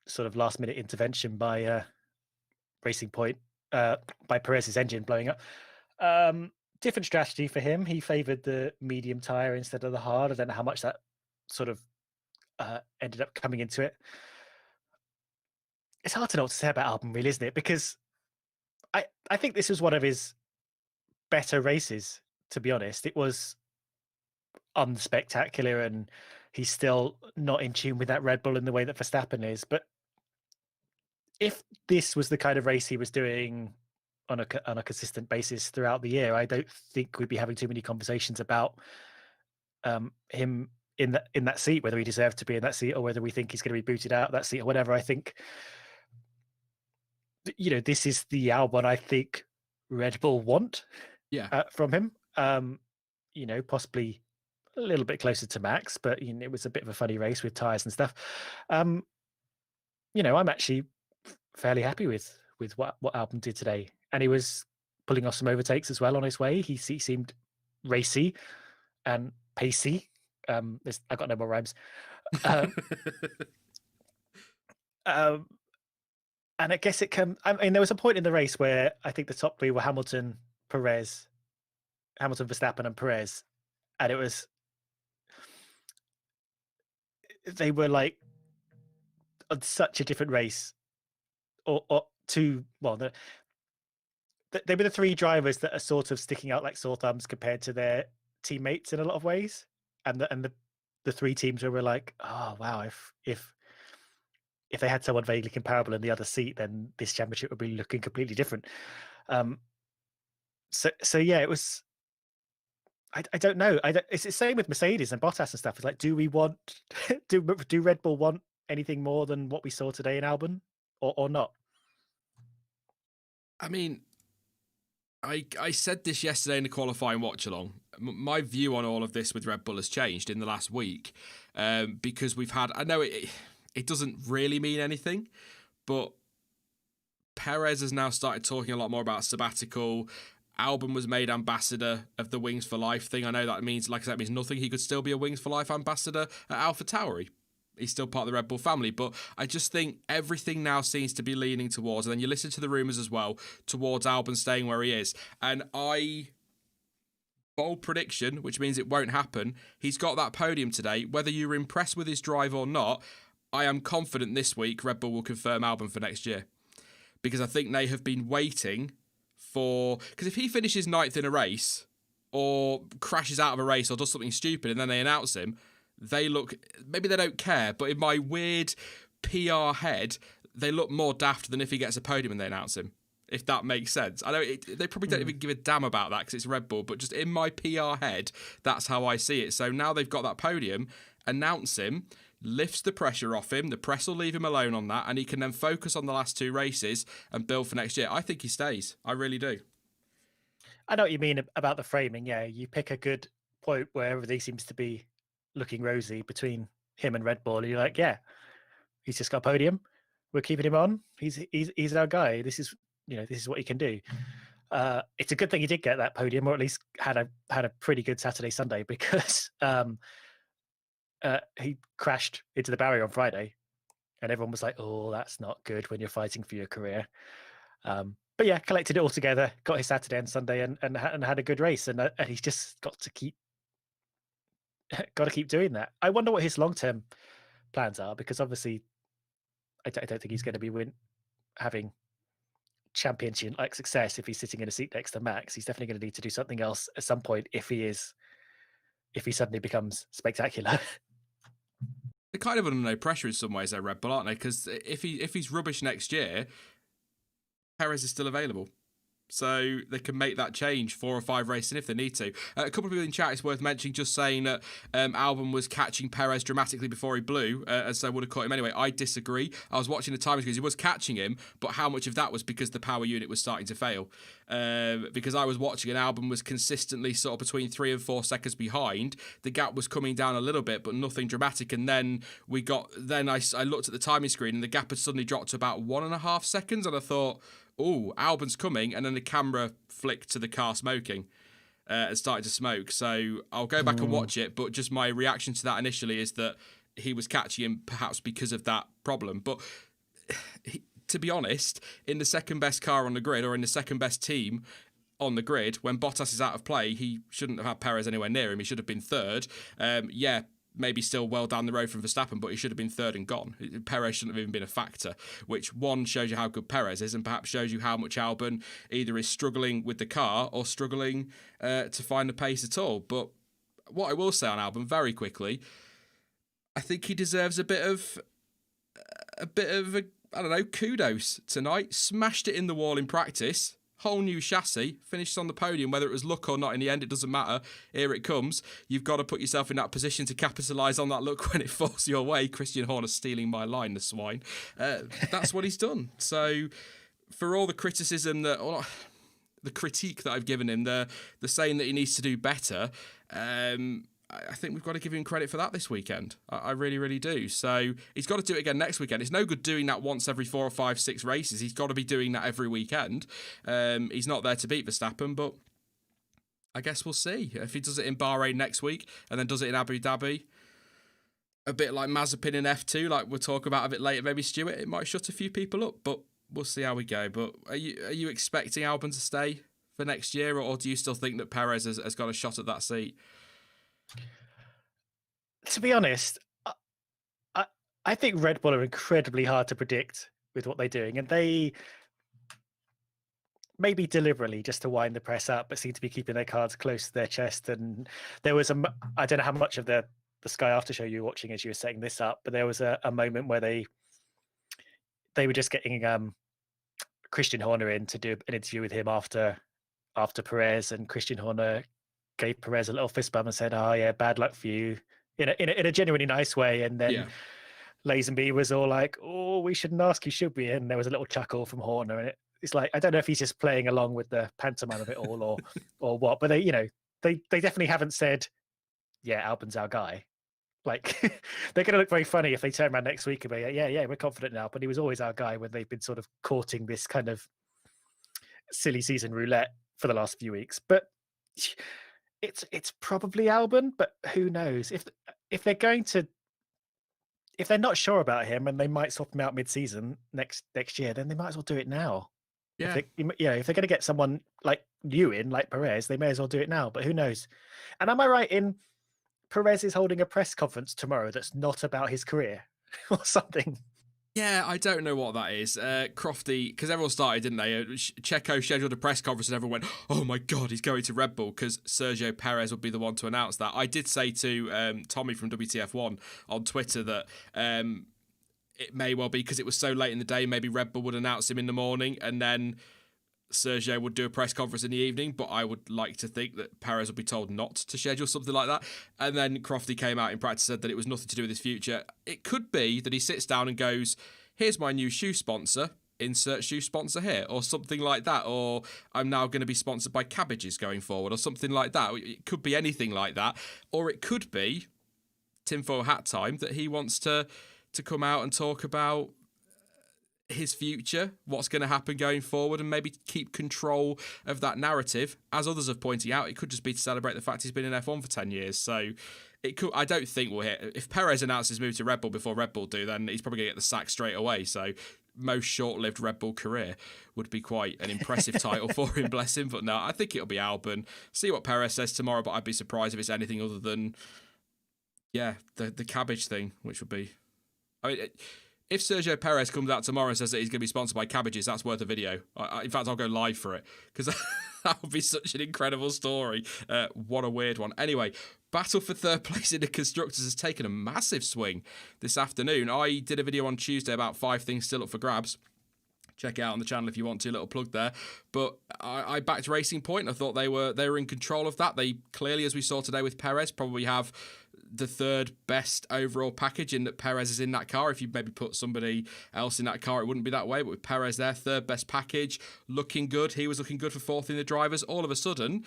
sort of last minute intervention by Racing Point, by Perez's engine blowing up. Different strategy for him. He favoured the medium tyre instead of the hard. I don't know how much that sort of ended up coming into it. It's hard to know what to say about Albon, really, isn't it? Because I think this was one of his better races, to be honest. It was unspectacular, and he's still not in tune with that Red Bull in the way that Verstappen is. But if this was the kind of race he was doing on a consistent basis throughout the year, I don't think we'd be having too many conversations about him in that seat, whether he deserved to be in that seat or whether we think he's going to be booted out of that seat or whatever. I think, this is the Albon I think Red Bull want from him. Possibly a little bit closer to Max, but it was a bit of a funny race with tyres and stuff. I'm actually fairly happy with what Albon did today, and he was pulling off some overtakes as well on his way. He seemed racy and pacey. I got no more rhymes. And I guess there was a point in the race where I think the top 3 were Hamilton, Verstappen, and Perez, and they were like on such a different race, they were the 3 drivers that are sort of sticking out like sore thumbs compared to their teammates in a lot of ways, and the 3 teams were like, oh wow, if they had someone vaguely comparable in the other seat, then this championship would be looking completely different. So yeah, it was. I don't know. It's the same with Mercedes and Bottas and stuff. It's like, do we want do Red Bull want anything more than what we saw today in Albon, or not? I mean, I said this yesterday in the qualifying watch along. My view on all of this with Red Bull has changed in the last week, because we've had. I know it doesn't really mean anything, but Perez has now started talking a lot more about sabbatical. Albon was made ambassador of the Wings for Life thing. I know that means, like I said, that means nothing. He could still be a Wings for Life ambassador at AlphaTauri. He's still part of the Red Bull family, but I just think everything now seems to be leaning towards, and then you listen to the rumours as well, towards Albon staying where he is. And bold prediction, which means it won't happen, he's got that podium today. Whether you're impressed with his drive or not, I am confident this week Red Bull will confirm Albon for next year, because I think they have been waiting for... Because if he finishes 9th in a race or crashes out of a race or does something stupid and then they announce him, they look... Maybe they don't care, but in my weird PR head, they look more daft than if he gets a podium and they announce him, if that makes sense. I know they probably don't even give a damn about that because it's Red Bull, but just in my PR head, that's how I see it. So now they've got that podium, announce him, lifts the pressure off him, the press will leave him alone on that, and he can then focus on the last 2 races and build for next year. I think he stays. I really do. I know what you mean about the framing. Yeah, you pick a good point where everything seems to be looking rosy between him and Red Bull, and you're like, yeah, he's just got a podium. We're keeping him on. He's our guy. This is what he can do. It's a good thing he did get that podium, or at least had a pretty good Saturday, Sunday, because he crashed into the barrier on Friday, and everyone was like, "Oh, that's not good when you're fighting for your career." But yeah, collected it all together, got his Saturday and Sunday, and had a good race, and he's just got to keep doing that. I wonder what his long-term plans are, because obviously, I don't think he's going to be having championship like success if he's sitting in a seat next to Max. He's definitely going to need to do something else at some point if he suddenly becomes spectacular. They're kind of under no pressure in some ways, though, Red Bull, aren't they? Because if he's rubbish next year, Perez is still available. So they can make that change 4 or 5 races if they need to. A couple of people in chat, it's worth mentioning, just saying that Albon was catching Perez dramatically before he blew, and so would have caught him anyway. I disagree. I was watching the timing because he was catching him, but how much of that was because the power unit was starting to fail? Because I was watching and Albon was consistently sort of between 3 and 4 seconds behind. The gap was coming down a little bit, but nothing dramatic. And then I looked at the timing screen and the gap had suddenly dropped to about 1.5 seconds, and I thought, oh, Albon's coming, and then the camera flicked to the car smoking and started to smoke. So I'll go back and watch it, but just my reaction to that initially is that he was catching him perhaps because of that problem. But to be honest, in the second best car on the grid, or in the second best team on the grid, when Bottas is out of play, he shouldn't have had Perez anywhere near him. He should have been third. Maybe still well down the road from Verstappen, but he should have been third and gone. Perez shouldn't have even been a factor, which one shows you how good Perez is, and perhaps shows you how much Albon either is struggling with the car or struggling to find the pace at all. But what I will say on Albon very quickly, I think he deserves a bit of I don't know, kudos tonight. Smashed it in the wall in practice. Whole new chassis, finished on the podium. Whether it was luck or not in the end, it doesn't matter. Here it comes. You've got to put yourself in that position to capitalise on that luck when it falls your way. Christian Horner stealing my line, the swine. That's what he's done. So for all the criticism the critique that I've given him, the saying that he needs to do better, I think we've got to give him credit for that this weekend. I really, really do. So he's got to do it again next weekend. It's no good doing that once every 4 or 5, 6 races. He's got to be doing that every weekend. He's not there to beat Verstappen, but I guess we'll see. If he does it in Bahrain next week and then does it in Abu Dhabi, a bit like Mazepin in F2, like we'll talk about a bit later, maybe Stewart, it might shut a few people up, but we'll see how we go. But are you expecting Albon to stay for next year, or do you still think that Perez has got a shot at that seat? To be honest, I think Red Bull are incredibly hard to predict with what they're doing, and they maybe deliberately just to wind the press up, but seem to be keeping their cards close to their chest. And there was I don't know how much of the Sky After Show you were watching as you were setting this up, but there was a moment where they were just getting Christian Horner in to do an interview with him after Perez, and Christian Horner gave Perez a little fist bump and said, "Oh yeah, bad luck for you," in a genuinely nice way. And then Lazenby was all like, "Oh, we shouldn't ask you, should we?" And there was a little chuckle from Horner, and it's like, I don't know if he's just playing along with the pantomime of it all, or what. But they definitely haven't said, "Yeah, Albon's our guy." Like they're going to look very funny if they turn around next week and be like, "Yeah, we're confident now." But he was always our guy when they've been sort of courting this kind of silly season roulette for the last few weeks. But it's probably Albon, but who knows? If they're not sure about him and they might swap him out mid-season next year, then they might as well do it now. Yeah. If they're going to get someone like you in, like Perez, they may as well do it now. But who knows? And am I right in Perez is holding a press conference tomorrow that's not about his career? or something. Yeah, I don't know what that is. Crofty, because everyone started, didn't they? Checo scheduled a press conference and everyone went, oh my God, he's going to Red Bull, because Sergio Perez would be the one to announce that. I did say to Tommy from WTF1 on Twitter that it may well be, because it was so late in the day, maybe Red Bull would announce him in the morning and then Sergio would do a press conference in the evening, but I would like to think that Perez would be told not to schedule something like that. And then Crofty came out in practice and said that it was nothing to do with his future. It could be that he sits down and goes, here's my new shoe sponsor, insert shoe sponsor here, or something like that, or I'm now going to be sponsored by cabbages going forward, or something like that. It could be anything like that. Or it could be tinfoil hat time, that he wants to come out and talk about his future, what's going to happen going forward, and maybe keep control of that narrative. As others have pointed out, it could just be to celebrate the fact he's been in F1 for 10 years. So it could. I don't think we'll hear. If Perez announces his move to Red Bull before Red Bull do, then he's probably going to get the sack straight away. So most short-lived Red Bull career would be quite an impressive title for him, bless him. But no, I think it'll be Albon. See what Perez says tomorrow, but I'd be surprised if it's anything other than, the cabbage thing, which would be... I mean, if Sergio Perez comes out tomorrow and says that he's going to be sponsored by cabbages, that's worth a video. In fact, I'll go live for it, because that would be such an incredible story. What a weird one. Anyway, battle for third place in the Constructors has taken a massive swing this afternoon. I did a video on Tuesday about 5 things still up for grabs. Check it out on the channel if you want to, a little plug there. But I backed Racing Point. I thought they were in control of that. They clearly, as we saw today with Perez, probably have the third best overall package, in that Perez is in that car. If you maybe put somebody else in that car, it wouldn't be that way. But with Perez there, third best package, looking good. He was looking good for fourth in the drivers. All of a sudden,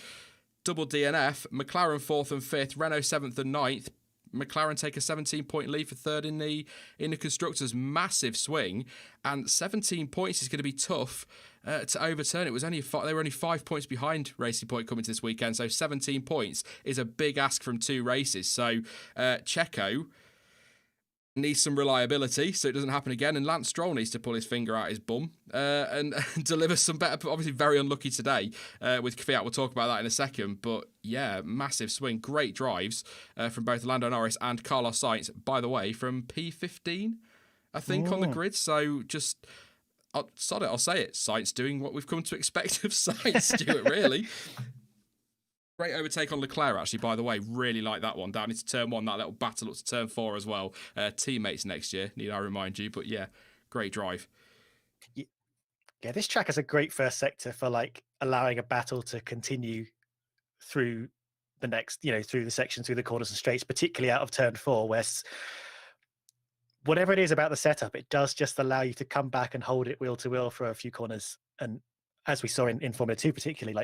double DNF, McLaren fourth and fifth, Renault seventh and ninth. McLaren take a 17-point lead for third in the Constructors. Massive swing, and 17 points is going to be tough to overturn. It was only they were only 5 points behind Racing Point coming to this weekend, so 17 points is a big ask from 2 races. So Checo needs some reliability so it doesn't happen again, and Lance Stroll needs to pull his finger out his bum and deliver some better. Obviously very unlucky today with Kvyat. We'll talk about that in a second, but yeah, massive swing, great drives from both Lando Norris and Carlos Sainz, by the way, from P15 I think on the grid. So just I'll say it, Sainz doing what we've come to expect of Sainz, Stuart, really. Great overtake on Leclerc, actually, by the way. Really like that one. Down into turn 1, that little battle up to turn 4 as well. Teammates next year, need I remind you. But yeah, great drive. Yeah, this track is a great first sector for allowing a battle to continue through the next, through the section, through the corners and straights, particularly out of turn 4, where whatever it is about the setup, it does just allow you to come back and hold it wheel to wheel for a few corners. And as we saw in Formula 2, particularly,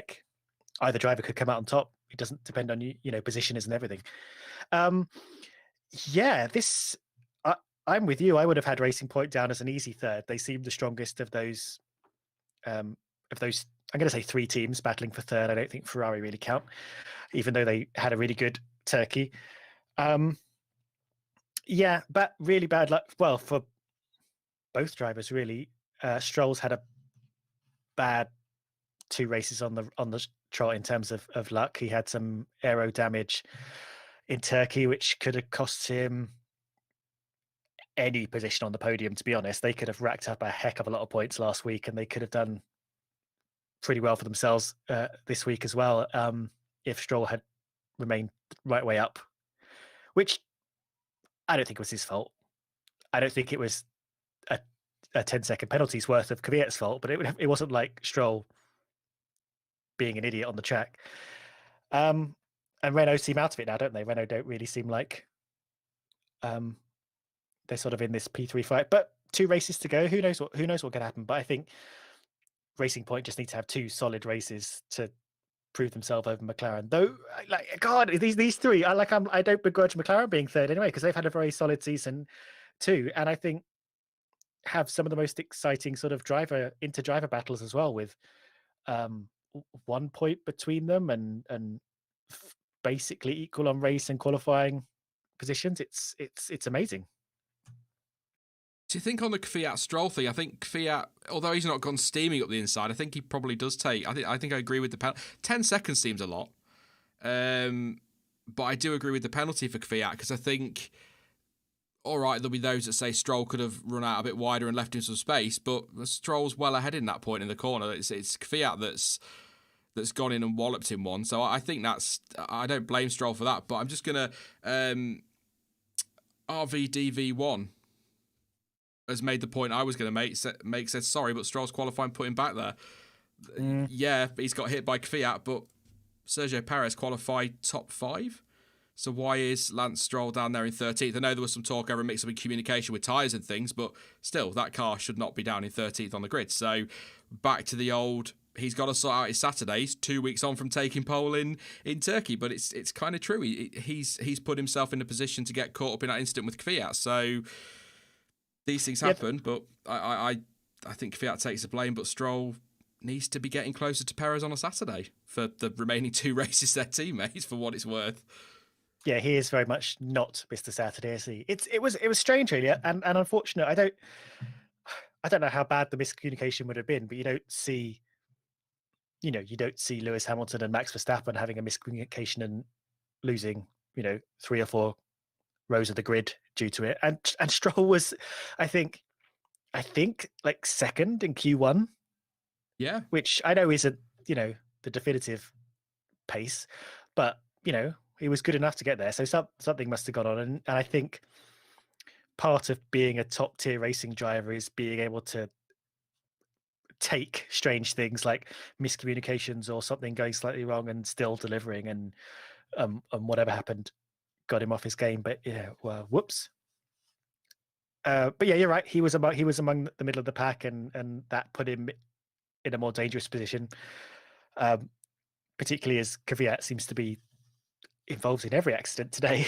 either driver could come out on top. It doesn't depend on positioners and everything. This I'm with you. I would have had Racing Point down as an easy third. They seem the strongest of those. I'm going to say 3 teams battling for third. I don't think Ferrari really count, even though they had a really good Turkey. But really bad luck. Well, for both drivers, really. Stroll's had a bad 2 races on the trot in terms of luck. He had some aero damage in Turkey, which could have cost him any position on the podium, to be honest. They could have racked up a heck of a lot of points last week, and they could have done pretty well for themselves this week as well, if Stroll had remained right way up, which I don't think was his fault. I don't think it was a 10-second penalty's worth of Kvyat's fault, but it wasn't like Stroll being an idiot on the track. And Renault seem out of it now, don't they? Renault don't really seem like they're sort of in this P3 fight. But 2 races to go. Who knows what can happen? But I think Racing Point just need to have 2 solid races to prove themselves over McLaren. Though, God, these 3, I don't begrudge McLaren being third anyway, because they've had a very solid season too, and I think have some of the most exciting sort of driver battles as well, with 1 point between them and basically equal on race and qualifying positions. It's amazing. Do you think on the Kvyat Stroll thing, I think Kvyat, although he's not gone steaming up the inside, I think he probably does take. I think I agree with the penalty. 10 seconds seems a lot, but I do agree with the penalty for Kvyat, because I think all right, there'll be those that say Stroll could have run out a bit wider and left him some space, but Stroll's well ahead in that point in the corner. It's Kvyat that's gone in and walloped him one. So I think I don't blame Stroll for that, but I'm just going to... RVDV1 has made the point I was going to make. Said, sorry, but Stroll's qualifying, put him back there. Yeah, he's got hit by Kvyat, but Sergio Perez qualified top 5. So why is Lance Stroll down there in 13th? I know there was some talk over a mix-up in communication with tyres and things, but still, that car should not be down in 13th on the grid. So back to the old, he's got to sort out his Saturdays 2 weeks on from taking pole in Turkey. But it's kind of true. He's put himself in a position to get caught up in that incident with Kvyat. So these things happen, but I think Kvyat takes the blame, but Stroll needs to be getting closer to Perez on a Saturday for the remaining 2 races they're teammates, for what it's worth. Yeah, he is very much not Mr. Saturday, is he? It was strange, really, and unfortunate. I don't know how bad the miscommunication would have been, but you don't see Lewis Hamilton and Max Verstappen having a miscommunication and losing, 3 or 4 rows of the grid due to it. And Stroll was, I think like second in Q1. Yeah. Which I know isn't, the definitive pace, but he was good enough to get there. So something must have gone on. And I think part of being a top tier racing driver is being able to take strange things like miscommunications or something going slightly wrong and still delivering, and whatever happened got him off his game. But well, whoops. But yeah, you're right. He was among the middle of the pack, and that put him in a more dangerous position. Particularly as Kvyat seems to be involved in every accident today.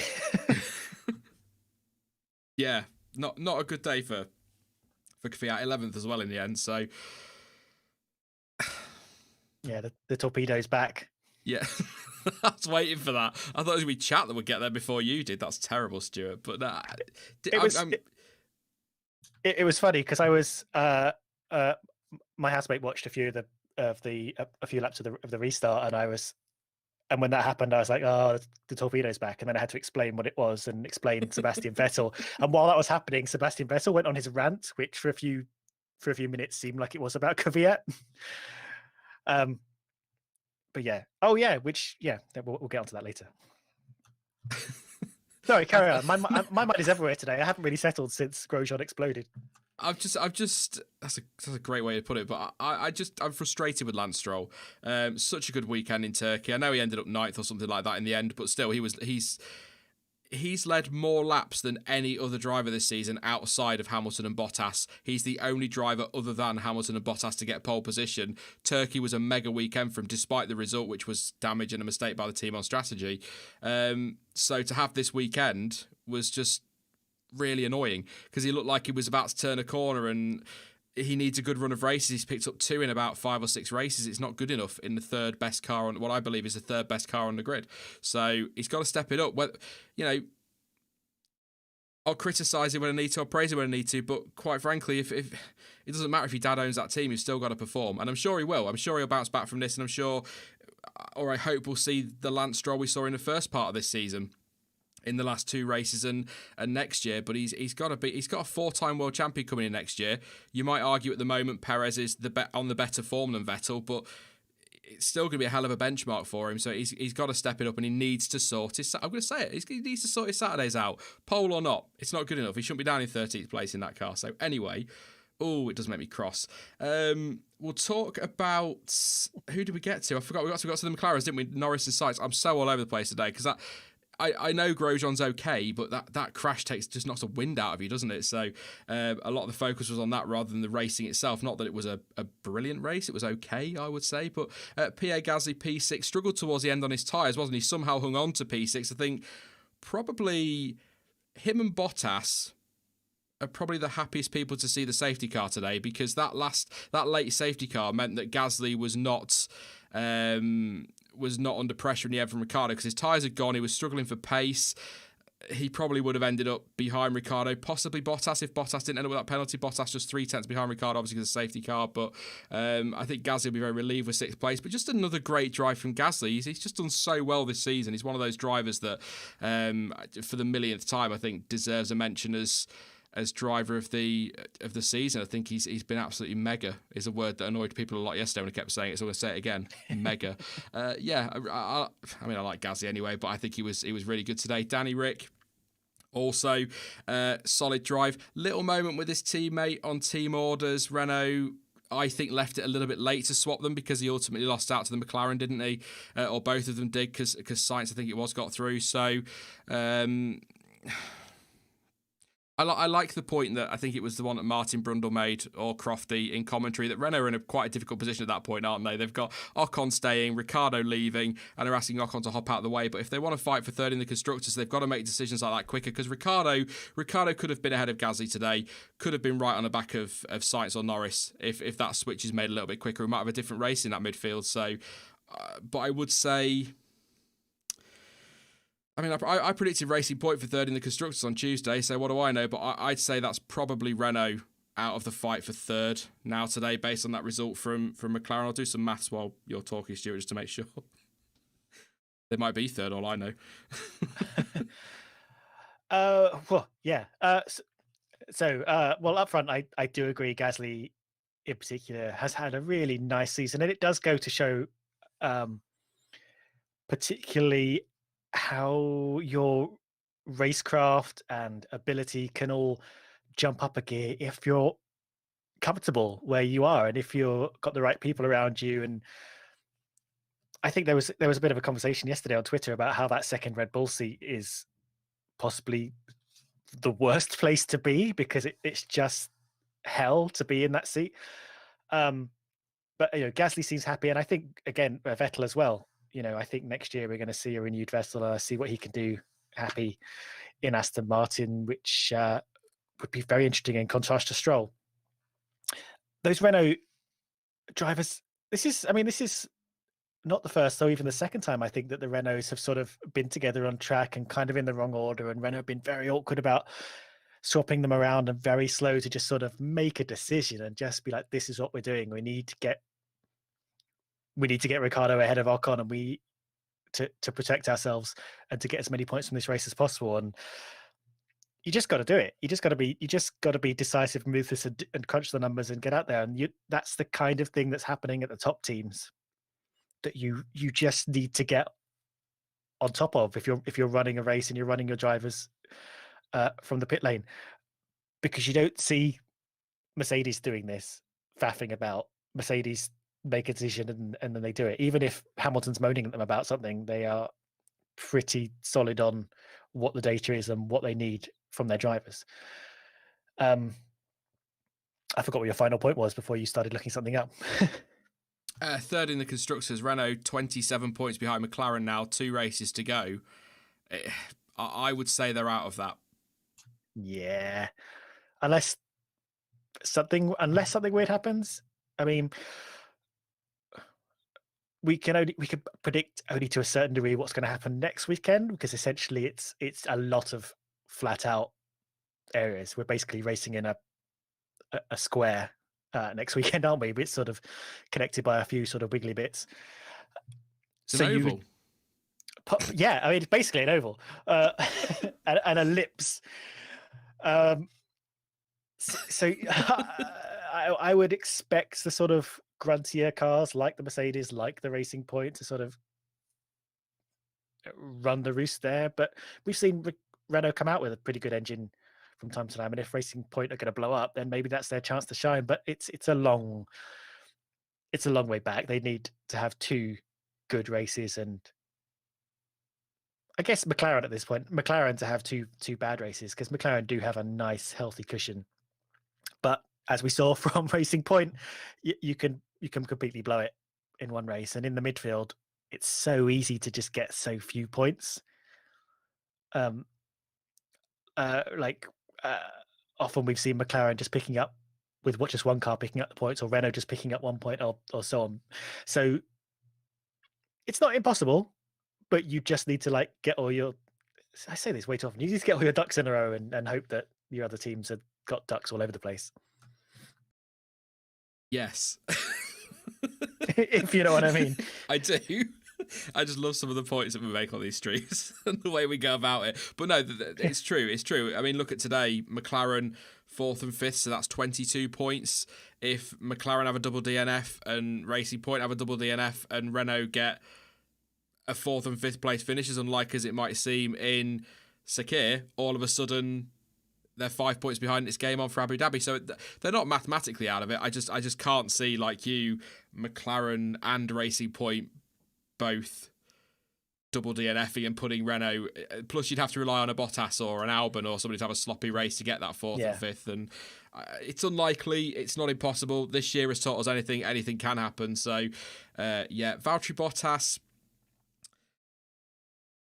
Yeah, not a good day for Kvyat. 11th as well in the end. So yeah, the torpedo's back. Yeah, I was waiting for that. I thought it was going to be chat that would get there before you did. That's terrible, Stuart. But it was funny because I was my housemate watched a few laps of the restart, and when that happened, I was like, oh, the torpedo's back. And then I had to explain what it was and explain Sebastian Vettel. And while that was happening, Sebastian Vettel went on his rant, which for a few minutes seemed like it was about Kvyat. But yeah. Oh yeah, we'll get onto that later. Sorry, carry on. My mind is everywhere today. I haven't really settled since Grosjean exploded. I've just that's a great way to put it, but I'm frustrated with Lance Stroll. Such a good weekend in Turkey. I know he ended up 9th or something like that in the end, but still he's led more laps than any other driver this season outside of Hamilton and Bottas. He's the only driver other than Hamilton and Bottas to get pole position. Turkey was a mega weekend for him, despite the result, which was damage and a mistake by the team on strategy. So to have this weekend was just really annoying because he looked like he was about to turn a corner and he needs a good run of races. He's picked up 2 in about 5 or 6 races. It's not good enough in the third best car on what I believe is the third best car on the grid. So he's got to step it up. Well, I'll criticise him when I need to, I'll praise him when I need to, but quite frankly, if it doesn't matter if your dad owns that team, you've still got to perform. And I'm sure he will. I'm sure he'll bounce back from this, and I'm sure, or I hope we'll see the Lance Stroll we saw in the first part of this season in the last 2 races and next year. But he's got a 4-time world champion coming in next year. You might argue at the moment Perez is on the better form than Vettel, but it's still going to be a hell of a benchmark for him. So he's got to step it up, and he needs to sort his. I'm going to say it. He needs to sort his Saturdays out, pole or not. It's not good enough. He shouldn't be down in 13th place in that car. So anyway, it does make me cross. We'll talk about who did we get to? I forgot. We got to the McLarens, didn't we? Norris and Sainz. I'm so all over the place today because that. I know Grosjean's okay, but that crash just knocks the wind out of you, doesn't it? So a lot of the focus was on that rather than the racing itself. Not that it was a brilliant race. It was okay, I would say. But Pierre Gasly, P6, struggled towards the end on his tyres, wasn't he? Somehow hung on to P6. I think probably him and Bottas are probably the happiest people to see the safety car today, because that late safety car meant that Gasly was not under pressure in the end from Ricciardo because his tyres had gone. He was struggling for pace. he probably would have ended up behind Ricciardo, possibly Bottas if Bottas didn't end up with that penalty. Bottas just 3/10 behind Ricciardo, obviously because of safety car. But I think Gasly will be very relieved with 6th place. But just another great drive from Gasly. He's just done so well this season. He's one of those drivers that, for the millionth time, I think deserves a mention as driver of the season. I think he's been absolutely mega. Is a word that annoyed people a lot yesterday when I kept saying it, so I'm going to say it again. Mega. I mean, I like Gasly anyway, but I think he was really good today. Danny Rick, also solid drive. Little moment with his teammate on team orders. Renault, I think, left it a little bit late to swap them because he ultimately lost out to the McLaren, didn't he? Or both of them did because Sainz, I think it was, got through. So I like the point that I think it was the one that Martin Brundle made, or Crofty, in commentary, that Renault are in quite a difficult position at that point, aren't they? They've got Ocon staying, Ricciardo leaving, and they're asking Ocon to hop out of the way. But if they want to fight for third in the Constructors, they've got to make decisions like that quicker, because Ricciardo could have been ahead of Gasly today, could have been right on the back of Sainz or Norris if that switch is made a little bit quicker. We might have a different race in that midfield. So, but I would say, I mean, I predicted Racing Point for third in the Constructors on Tuesday, so what do I know? But I'd say that's probably Renault out of the fight for third now today, based on that result from McLaren. I'll do some maths while you're talking, Stuart, just to make sure. They might be third, all I know. Well, yeah. Well, up front, I do agree. Gasly, in particular, has had a really nice season, and it does go to show, particularly how your racecraft and ability can all jump up a gear if you're comfortable where you are and if you've got the right people around you. And I think there was a bit of a conversation yesterday on Twitter about how that second Red Bull seat is possibly the worst place to be, because it's just hell to be in that seat. But Gasly seems happy, and I think, again, Vettel as well. I think next year we're going to see a renewed Vettel, see what he can do happy in Aston Martin, which would be very interesting in contrast to Stroll. Those Renault drivers, this is not the first or even the second time I think that the Renaults have sort of been together on track and kind of in the wrong order, and Renault have been very awkward about swapping them around and very slow to just sort of make a decision and just be like, this is what we're doing. We need to get Ricciardo ahead of Ocon, and we to protect ourselves and to get as many points from this race as possible. And you just got to do it. You just got to be decisive, move this and crunch the numbers and get out there. And that's the kind of thing that's happening at the top teams that you just need to get on top of if you're running a race and you're running your drivers from the pit lane, because you don't see Mercedes doing this, faffing about. Mercedes make a decision and then they do it. Even if Hamilton's moaning at them about something, they are pretty solid on what the data is and what they need from their drivers. I forgot what your final point was before you started looking something up. Third in the Constructors, Renault 27 points behind McLaren now, 2 races to go. I would say they're out of that. Yeah, unless something weird happens. I mean, we can predict only to a certain degree what's going to happen next weekend, because essentially it's a lot of flat out areas. We're basically racing in a square next weekend, aren't we? It's sort of connected by a few sort of wiggly bits. It's an oval. Yeah, I mean, it's basically an oval and an ellipse. So I would expect the sort of gruntier cars like the Mercedes, like the Racing Point, to sort of run the roost there. But we've seen Renault come out with a pretty good engine from time to time, and if Racing Point are going to blow up, then maybe that's their chance to shine. But it's a long way back. They need to have 2 good races, and I guess McLaren at this point, to have two bad races, because McLaren do have a nice healthy cushion. But as we saw from Racing Point, you can completely blow it in one race, and in the midfield, it's so easy to just get so few points. Often we've seen McLaren just picking up with just one car picking up the points, or Renault just picking up 1 point, or so on. So it's not impossible, but you just need to get all your I say this way too often. You just get all your ducks in a row and hope that your other teams have got ducks all over the place. Yes. If you know what I mean. I do. I just love some of the points that we make on these streams and the way we go about it. But no, it's true. It's true. I mean, look at today. McLaren 4th and 5th, so that's 22 points. If McLaren have a double DNF and Racing Point have a double DNF and Renault get a 4th and 5th place finish, as unlike as it might seem in Sakir, all of a sudden they're 5 points behind. It's game on for Abu Dhabi, so they're not mathematically out of it. I just can't see, like you, McLaren and Racing Point both double DNFing and putting Renault. Plus, you'd have to rely on a Bottas or an Albon or somebody to have a sloppy race to get that 4th and 5th, and it's unlikely. It's not impossible. This year has taught us anything can happen. So, Valtteri Bottas.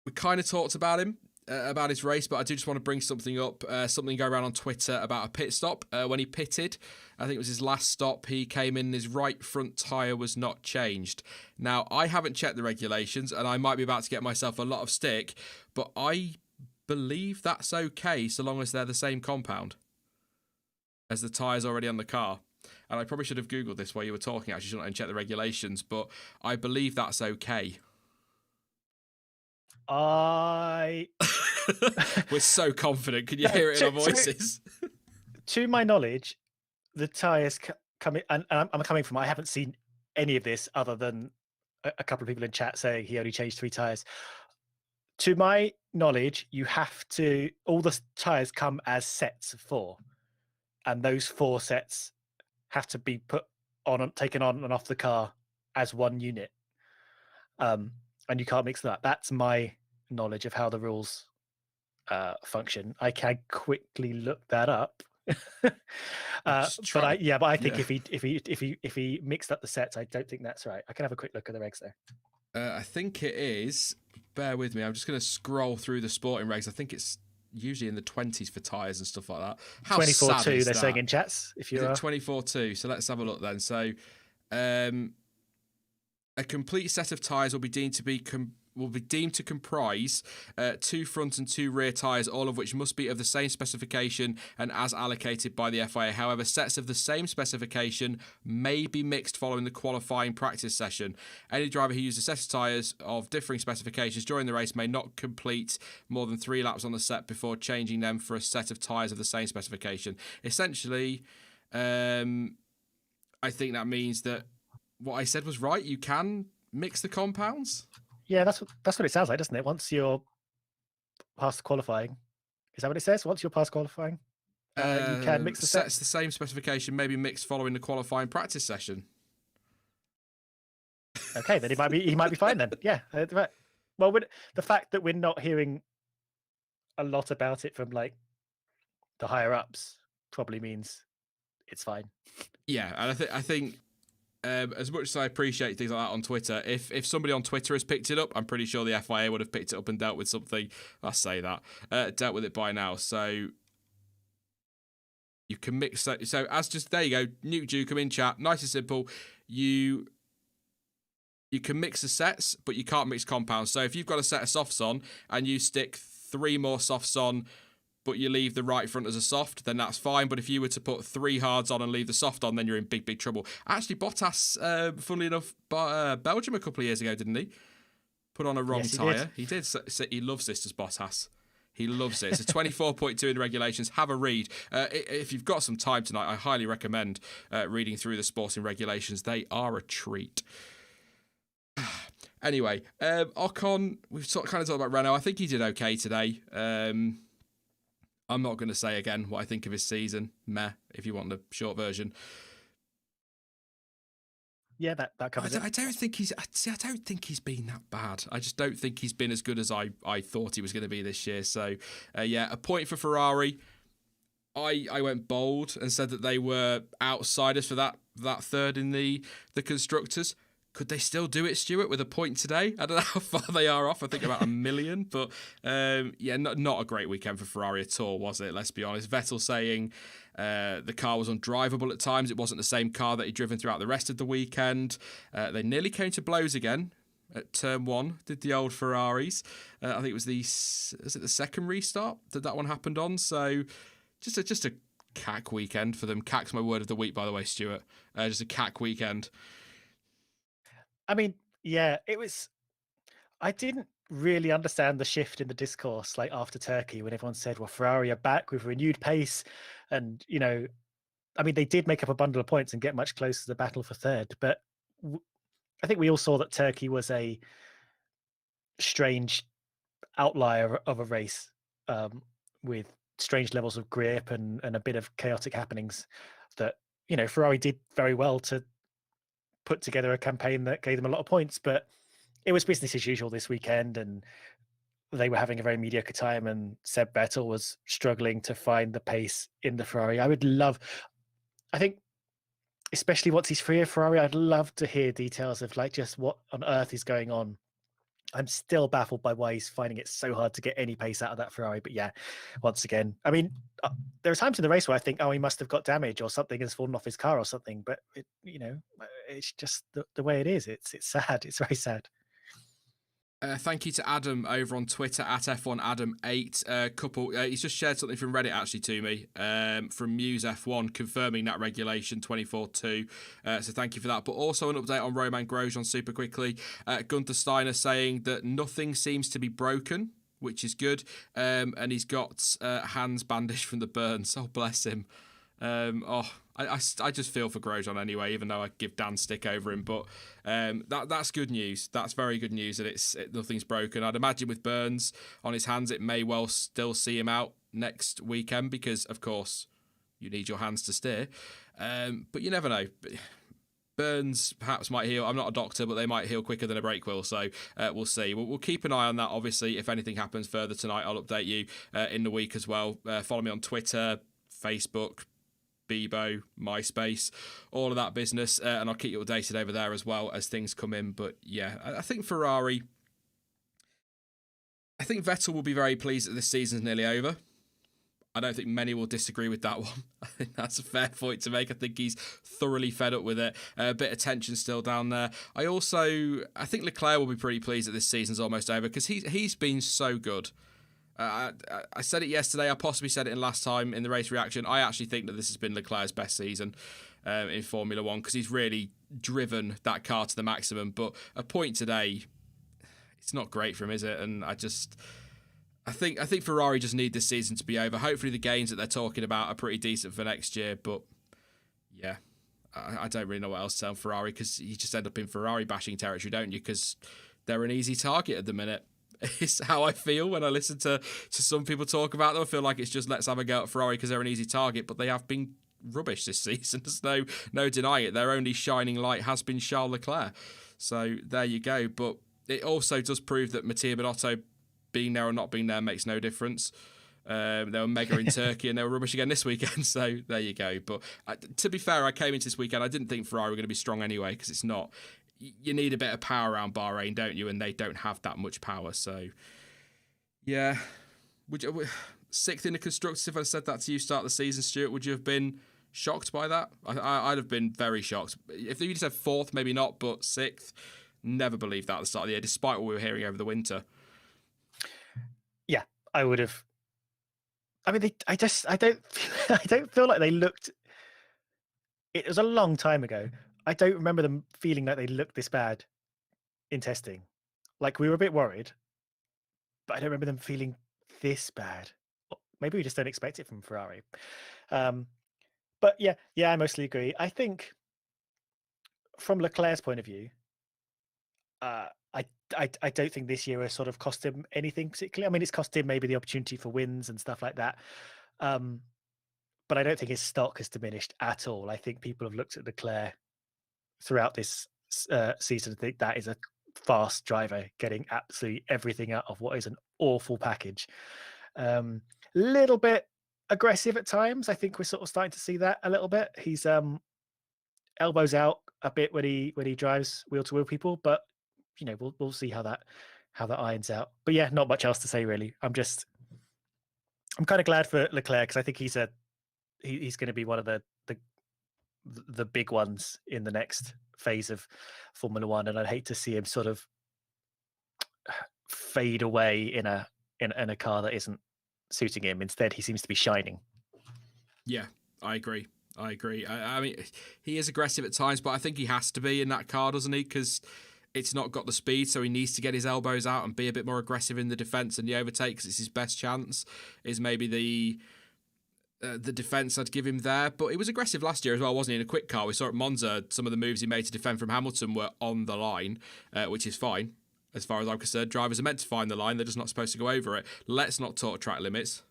We kind of talked about him, about his race, but I do just want to bring something up. Something go around on Twitter about a pit stop. When he pitted, I think it was his last stop, he came in and his right front tyre was not changed. Now, I haven't checked the regulations, and I might be about to get myself a lot of stick, but I believe that's okay so long as they're the same compound as the tyres already on the car. And I probably should have Googled this while you were talking, actually, shouldn't I, and check the regulations, but I believe that's okay. We're so confident. Can you hear it in our voices? To my knowledge, the tyres coming, and I'm coming from, I haven't seen any of this other than a couple of people in chat saying he only changed 3 tyres. To my knowledge, you have to, all the tyres come as sets of 4, and those 4 sets have to be put on, taken on and off the car as one unit. And you can't mix that. That's my knowledge of how the rules function. I can quickly look that up. But I think if he mixed up the sets, I don't think that's right. I can have a quick look at the regs there. I think it is. Bear with me. I'm just going to scroll through the sporting regs. I think it's usually in the 20s for tyres and stuff like that. 24-2, they're saying in chats. If you're 24-2. So let's have a look then. So, a complete set of tyres will be deemed to comprise 2 front and 2 rear tyres, all of which must be of the same specification and as allocated by the FIA. However, sets of the same specification may be mixed following the qualifying practice session. Any driver who uses a set of tyres of differing specifications during the race may not complete more than 3 laps on the set before changing them for a set of tyres of the same specification. Essentially, I think that means that what I said was right. You can mix the compounds. Yeah, that's what it sounds like, doesn't it? Once you're past qualifying, is that what it says? Once you're past qualifying, you can mix the sets. The same specification may be mixed following the qualifying practice session. Okay, then he might be fine then. Yeah, right. Well, the fact that we're not hearing a lot about it from like the higher ups probably means it's fine. Yeah, and I think. As much as I appreciate things like that on Twitter, if somebody on Twitter has picked it up, I'm pretty sure the FIA would have picked it up and dealt with something. I say that dealt with it by now. So you can mix. So as just there you go, Nuke Duke, come in chat. Nice and simple. You can mix the sets, but you can't mix compounds. So if you've got a set of softs on and you stick 3 more softs on, but you leave the right front as a soft, then that's fine. But if you were to put 3 hards on and leave the soft on, then you're in big, big trouble. Actually, Bottas, funnily enough, Belgium a couple of years ago, didn't he? Put on a wrong tyre. He did. He loves this, does Bottas. He loves it. It's a 24.2 in the regulations. Have a read. If you've got some time tonight, I highly recommend reading through the sporting regulations. They are a treat. Anyway, Ocon, we've kind of talked about Renault. I think he did okay today. I'm not going to say again what I think of his season. Meh, if you want the short version. Yeah, that covers it. I don't think he's been that bad. I just don't think he's been as good as I thought he was going to be this year. So, a point for Ferrari. I went bold and said that they were outsiders for that third in the constructors. Could they still do it, Stuart, with a point today? I don't know how far they are off. I think about 1 million. But, not a great weekend for Ferrari at all, was it? Let's be honest. Vettel saying the car was undrivable at times. It wasn't the same car that he'd driven throughout the rest of the weekend. They nearly came to blows again. at turn one, did the old Ferraris. I think it was the second restart that one happened on. So just a cack weekend for them. Cack's my word of the week, by the way, Stuart. Just a cack weekend. I mean, yeah, it was. I didn't really understand the shift in the discourse like after Turkey when everyone said, well, Ferrari are back with renewed pace. And, I mean, they did make up a bundle of points and get much closer to the battle for third. But I think we all saw that Turkey was a strange outlier of a race with strange levels of grip and a bit of chaotic happenings that, Ferrari did very well to put together a campaign that gave them a lot of points. But it was business as usual this weekend, and they were having a very mediocre time, and Seb Vettel was struggling to find the pace in the Ferrari. I think, especially once he's free of Ferrari, I'd love to hear details of like just what on earth is going on. I'm still baffled by why he's finding it so hard to get any pace out of that Ferrari. But yeah, once again, I mean, there are times in the race where I think, oh, he must have got damage or something has fallen off his car or something. But it's just the way it is. It's sad. It's very sad. Thank you to Adam over on Twitter at F1Adam8. He's just shared something from Reddit actually to me from Muse F1 confirming that regulation 24.2. So thank you for that. But also an update on Romain Grosjean super quickly. Gunther Steiner saying that nothing seems to be broken, which is good. And he's got hands bandaged from the burns. Oh, bless him. I just feel for Grosjean anyway, even though I give Dan stick over him. But that's good news. That's very good news that nothing's broken. I'd imagine with burns on his hands, it may well still see him out next weekend because, of course, you need your hands to steer. But you never know. Burns perhaps might heal. I'm not a doctor, but they might heal quicker than a brake wheel. So we'll see. We'll keep an eye on that. Obviously, if anything happens further tonight, I'll update you in the week as well. Follow me on Twitter, Facebook, Bebo, MySpace, all of that business, and I'll keep you updated over there as well as things come in. But yeah, I think Ferrari, I think Vettel will be very pleased that this season's nearly over. I don't think many will disagree with that one. I think that's a fair point to make. I think he's thoroughly fed up with it. A bit of tension still down there. I think Leclerc will be pretty pleased that this season's almost over because he's been so good. I said it yesterday. I possibly said it last time in the race reaction. I actually think that this has been Leclerc's best season in Formula One because he's really driven that car to the maximum. But a point today, it's not great for him, is it? And I think Ferrari just need this season to be over. Hopefully the gains that they're talking about are pretty decent for next year. But yeah, I don't really know what else to tell Ferrari because you just end up in Ferrari bashing territory, don't you? Because they're an easy target at the minute. It's how I feel when I listen to some people talk about them. I feel like it's just let's have a go at Ferrari because they're an easy target, but they have been rubbish this season. There's no denying it. Their only shining light has been Charles Leclerc. So there you go. But it also does prove that Mattia Binotto being there or not being there makes no difference. They were mega in Turkey and they were rubbish again this weekend. So there you go. But to be fair, I came into this weekend, I didn't think Ferrari were going to be strong anyway because it's not. You need a bit of power around Bahrain, don't you? And they don't have that much power. So, yeah. Sixth in the constructors, if I said that to you start of the season, Stuart, would you have been shocked by that? I'd have been very shocked. If you said fourth, maybe not, but sixth, never believed that at the start of the year, despite what we were hearing over the winter. Yeah, I would have. I mean, I don't feel like they looked. It was a long time ago. I don't remember them feeling like they looked this bad in testing. Like we were a bit worried, but I don't remember them feeling this bad. Maybe we just don't expect it from Ferrari. But yeah, I mostly agree. I think from Leclerc's point of view, I don't think this year has sort of cost him anything particularly. I mean, it's cost him maybe the opportunity for wins and stuff like that. But I don't think his stock has diminished at all. I think people have looked at Leclerc throughout this season and think that is a fast driver getting absolutely everything out of what is an awful package. Little bit aggressive at times. I think we're sort of starting to see that a little bit. He's elbows out a bit when he drives wheel to wheel people, but we'll see how that irons out. But yeah, not much else to say really. I'm kind of glad for Leclerc because I think he's going to be one of the big ones in the next phase of Formula One, and I'd hate to see him sort of fade away in a car that isn't suiting him. Instead, he seems to be shining. Yeah, I agree. I mean, he is aggressive at times, but I think he has to be in that car, doesn't he? Because it's not got the speed, so he needs to get his elbows out and be a bit more aggressive in the defence and the overtake, because it's his best chance. Is maybe the defence I'd give him there. But he was aggressive last year as well, wasn't he? In a quick car, we saw at Monza, some of the moves he made to defend from Hamilton were on the line, which is fine. As far as I'm concerned, drivers are meant to find the line. They're just not supposed to go over it. Let's not talk track limits.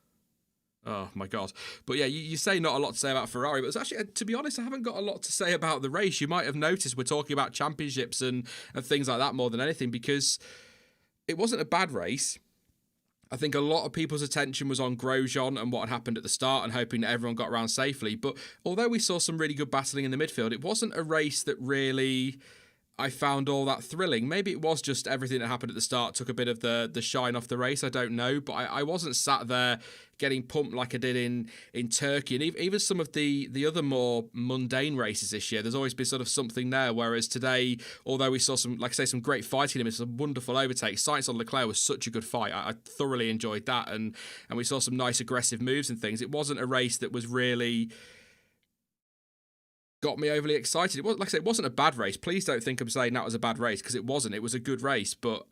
Oh, my God. But yeah, you say not a lot to say about Ferrari, but it's actually, to be honest, I haven't got a lot to say about the race. You might have noticed we're talking about championships and things like that more than anything, because it wasn't a bad race. I think a lot of people's attention was on Grosjean and what had happened at the start and hoping that everyone got around safely. But although we saw some really good battling in the midfield, it wasn't a race that really I found all that thrilling. Maybe it was just everything that happened at the start took a bit of the shine off the race. I don't know, but I wasn't sat there getting pumped like I did in Turkey. And even some of the other more mundane races this year, there's always been sort of something there. Whereas today, although we saw some, like I say, some great fighting and some wonderful overtakes, Sainz on Leclerc was such a good fight. I thoroughly enjoyed that. And we saw some nice aggressive moves and things. It wasn't a race that was really got me overly excited. It was, like I say, it wasn't a bad race. Please don't think I'm saying that was a bad race, because it wasn't. It was a good race, but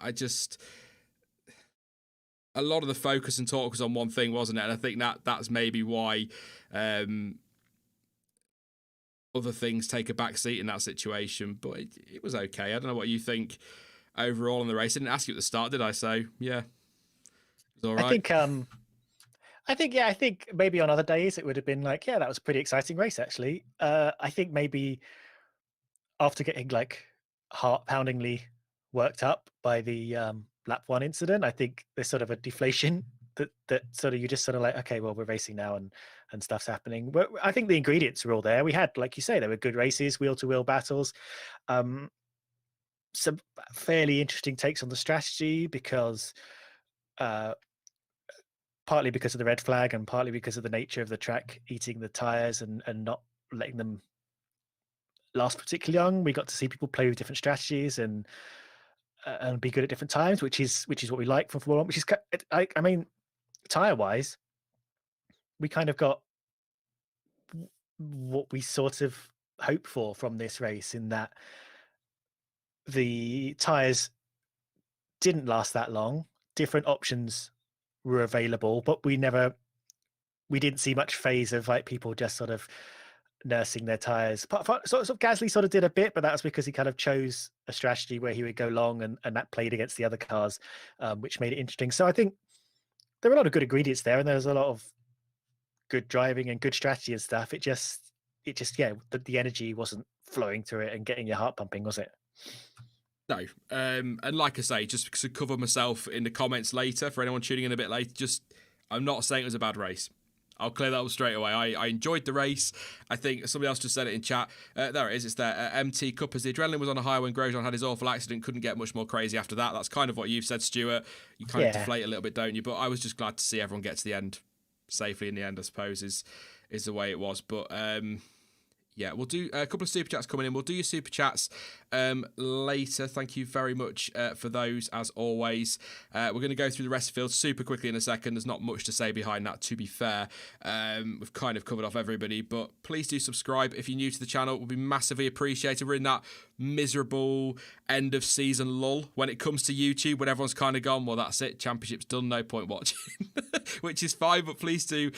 a lot of the focus and talk was on one thing, wasn't it? And I think that's maybe why other things take a back seat in that situation. But it was okay. I don't know what you think overall in the race. I didn't ask you at the start, did I? So yeah, it was all right. I think maybe on other days it would have been like, yeah, that was a pretty exciting race, actually. I think maybe after getting like heart-poundingly worked up by the lap one incident, I think there's sort of a deflation that sort of, you just sort of like, okay, well, we're racing now and stuff's happening. But I think the ingredients are all there. We had, like you say, there were good races, wheel-to-wheel battles. Some fairly interesting takes on the strategy, because partly because of the red flag and partly because of the nature of the track eating the tires and not letting them last particularly long. We got to see people play with different strategies and be good at different times, which is what we like from Formula One. Which is, I mean, tire wise, we kind of got what we sort of hope for from this race, in that the tires didn't last that long. Different options were available, but we didn't see much phase of like people just sort of nursing their tires. Sort of Gasly sort of did a bit, but that was because he kind of chose a strategy where he would go long, and that played against the other cars, which made it interesting. So I think there were a lot of good ingredients there, and there was a lot of good driving and good strategy and stuff. It just yeah, the energy wasn't flowing through it and getting your heart pumping, was it? No. And like I say, just to cover myself in the comments later, for anyone tuning in a bit later, I'm not saying it was a bad race. I'll clear that up straight away. I enjoyed the race. I think somebody else just said it in chat. There it is. It's there. MT Cuppers. The adrenaline was on a high when Grosjean had his awful accident. Couldn't get much more crazy after that. That's kind of what you've said, Stuart. You kind of deflate a little bit, don't you? But I was just glad to see everyone get to the end safely in the end, I suppose, is the way it was. But yeah, we'll do a couple of super chats coming in. We'll do your super chats later. Thank you very much for those, as always. We're going to go through the rest of the field super quickly in a second. There's not much to say behind that, to be fair. We've kind of covered off everybody, but please do subscribe if you're new to the channel. It will be massively appreciated. We're in that miserable end of season lull when it comes to YouTube, when everyone's kind of gone, well, that's it, championship's done, no point watching, which is fine. But please do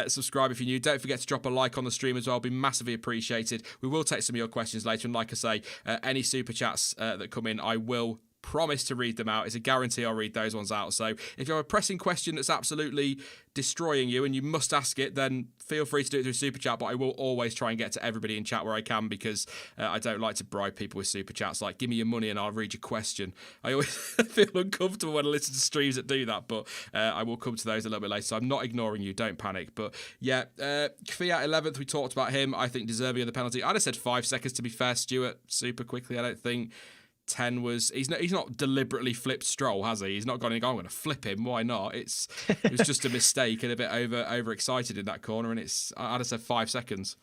subscribe if you're new. Don't forget to drop a like on the stream as well. It'll be massively appreciated. We will take some of your questions later, and like I say, any super chats that come in, I will promise to read them out. It's a guarantee I'll read those ones out. So if you have a pressing question that's absolutely destroying you and you must ask it, then feel free to do it through super chat, but I will always try and get to everybody in chat where I can, because I don't like to bribe people with super chats like, give me your money and I'll read your question. I always feel uncomfortable when I listen to streams that do that, but I will come to those a little bit later. So I'm not ignoring you, don't panic. But yeah, Kvyat 11th, we talked about him. I think deserving of the penalty. I'd have said 5 seconds, to be fair, Stuart, super quickly. I don't think 10 was. He's not deliberately flipped Stroll, has he? He's not gone and gone, I'm going to flip him. Why not? It was just a mistake and a bit overexcited in that corner, and I'd have said 5 seconds.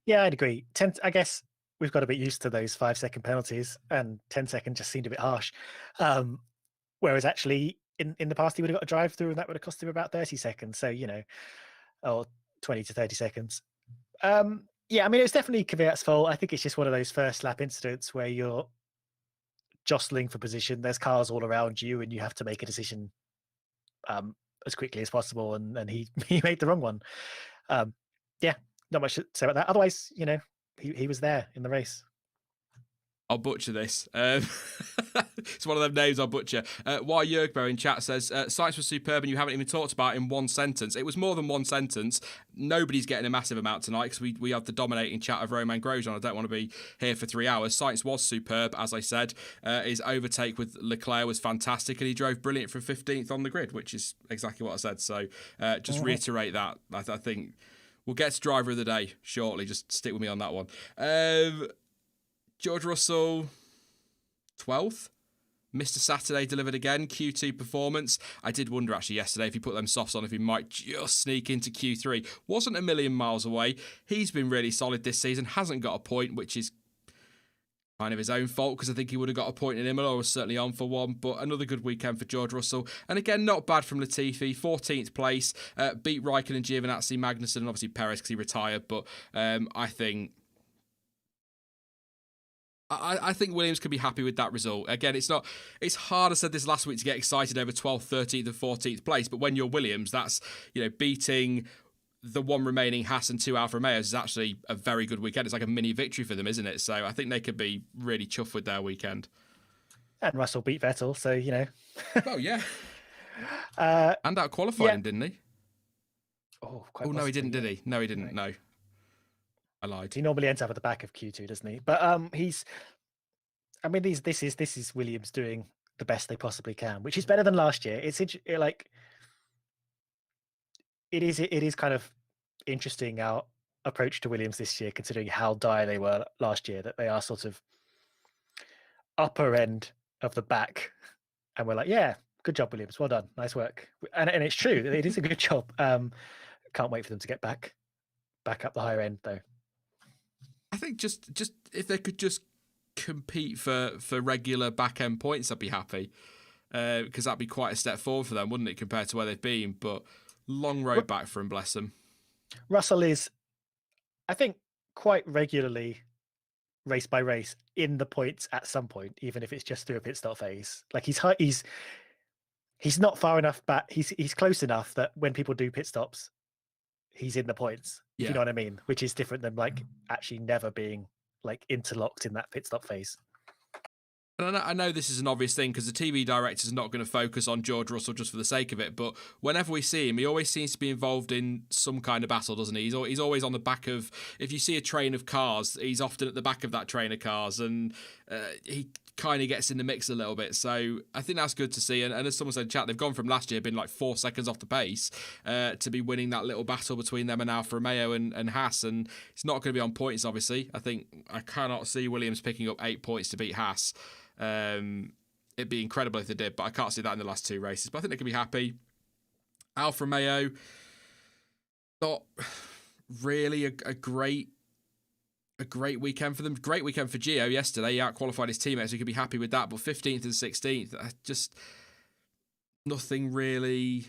Yeah, I'd agree. 10, I guess we've got a bit used to those 5-second penalties, and 10 seconds just seemed a bit harsh. Um, whereas actually in the past he would have got a drive through and that would have cost him about 30 seconds. So, or 20 to 30 seconds. Yeah, I mean, it's definitely Kvyat's fault. I think it's just one of those first lap incidents where you're jostling for position. There's cars all around you, and you have to make a decision as quickly as possible. And he he made the wrong one. Yeah, not much to say about that. Otherwise, he was there in the race. I'll butcher this. It's one of them names I'll butcher. Why Yergbo in chat says, Sainz was superb and you haven't even talked about it in one sentence. It was more than one sentence. Nobody's getting a massive amount tonight because we have the dominating chat of Romain Grosjean. I don't want to be here for 3 hours. Sainz was superb, as I said. His overtake with Leclerc was fantastic and he drove brilliant from 15th on the grid, which is exactly what I said. So just reiterate that. I think we'll get to driver of the day shortly. Just stick with me on that one. George Russell, 12th. Mr. Saturday delivered again. Q2 performance. I did wonder actually yesterday if he put them softs on, if he might just sneak into Q3. Wasn't a million miles away. He's been really solid this season. Hasn't got a point, which is kind of his own fault because I think he would have got a point in Imola or was certainly on for one. But another good weekend for George Russell. And again, not bad from Latifi. 14th place. Beat Raikkonen, Giovinazzi, Magnussen, and obviously Perez because he retired. But I think Williams could be happy with that result. Again, it's hard, I said this last week, to get excited over 12th, 13th and 14th place, but when you're Williams, that's, beating the one remaining Haas and 2 Alfa Romeos is actually a very good weekend. It's like a mini victory for them, isn't it? So I think they could be really chuffed with their weekend. And Russell beat Vettel, so, Oh, yeah. And out qualified him, didn't he? Oh, no, he didn't, did he? No, he didn't, no. I lied. He normally ends up at the back of Q2, doesn't he? But this is Williams doing the best they possibly can, which is better than last year. It is kind of interesting our approach to Williams this year, considering how dire they were last year, that they are sort of upper end of the back, and we're like, yeah, good job, Williams, well done, nice work, and it's true, it is a good job. Can't wait for them to get back up the higher end though. I think just if they could just compete for regular back end points, I'd be happy, because that'd be quite a step forward for them, wouldn't it, compared to where they've been? But long road back for him, bless him. Russell is, I think, quite regularly, race by race, in the points at some point, even if it's just through a pit stop phase. Like he's not far enough back. He's close enough that when people do pit stops, he's in the points. If you know what I mean, which is different than actually never being interlocked in that pit stop phase. And I know this is an obvious thing because the TV director's not going to focus on George Russell just for the sake of it, but whenever we see him, he always seems to be involved in some kind of battle, doesn't he? He's always on the back of, if you see a train of cars, he's often at the back of that train of cars, and he kind of gets in the mix a little bit. So I think that's good to see. And as someone said in chat, they've gone from last year being 4 seconds off the pace to be winning that little battle between them and Alfa Romeo and Haas. And it's not going to be on points, obviously. I cannot see Williams picking up 8 points to beat Haas. It'd be incredible if they did, but I can't see that in the last 2 races. But I think they can be happy. Alfa Romeo, not really a great weekend for them. Great weekend for Gio yesterday. He out-qualified his teammates, so he could be happy with that. But 15th and 16th, just nothing really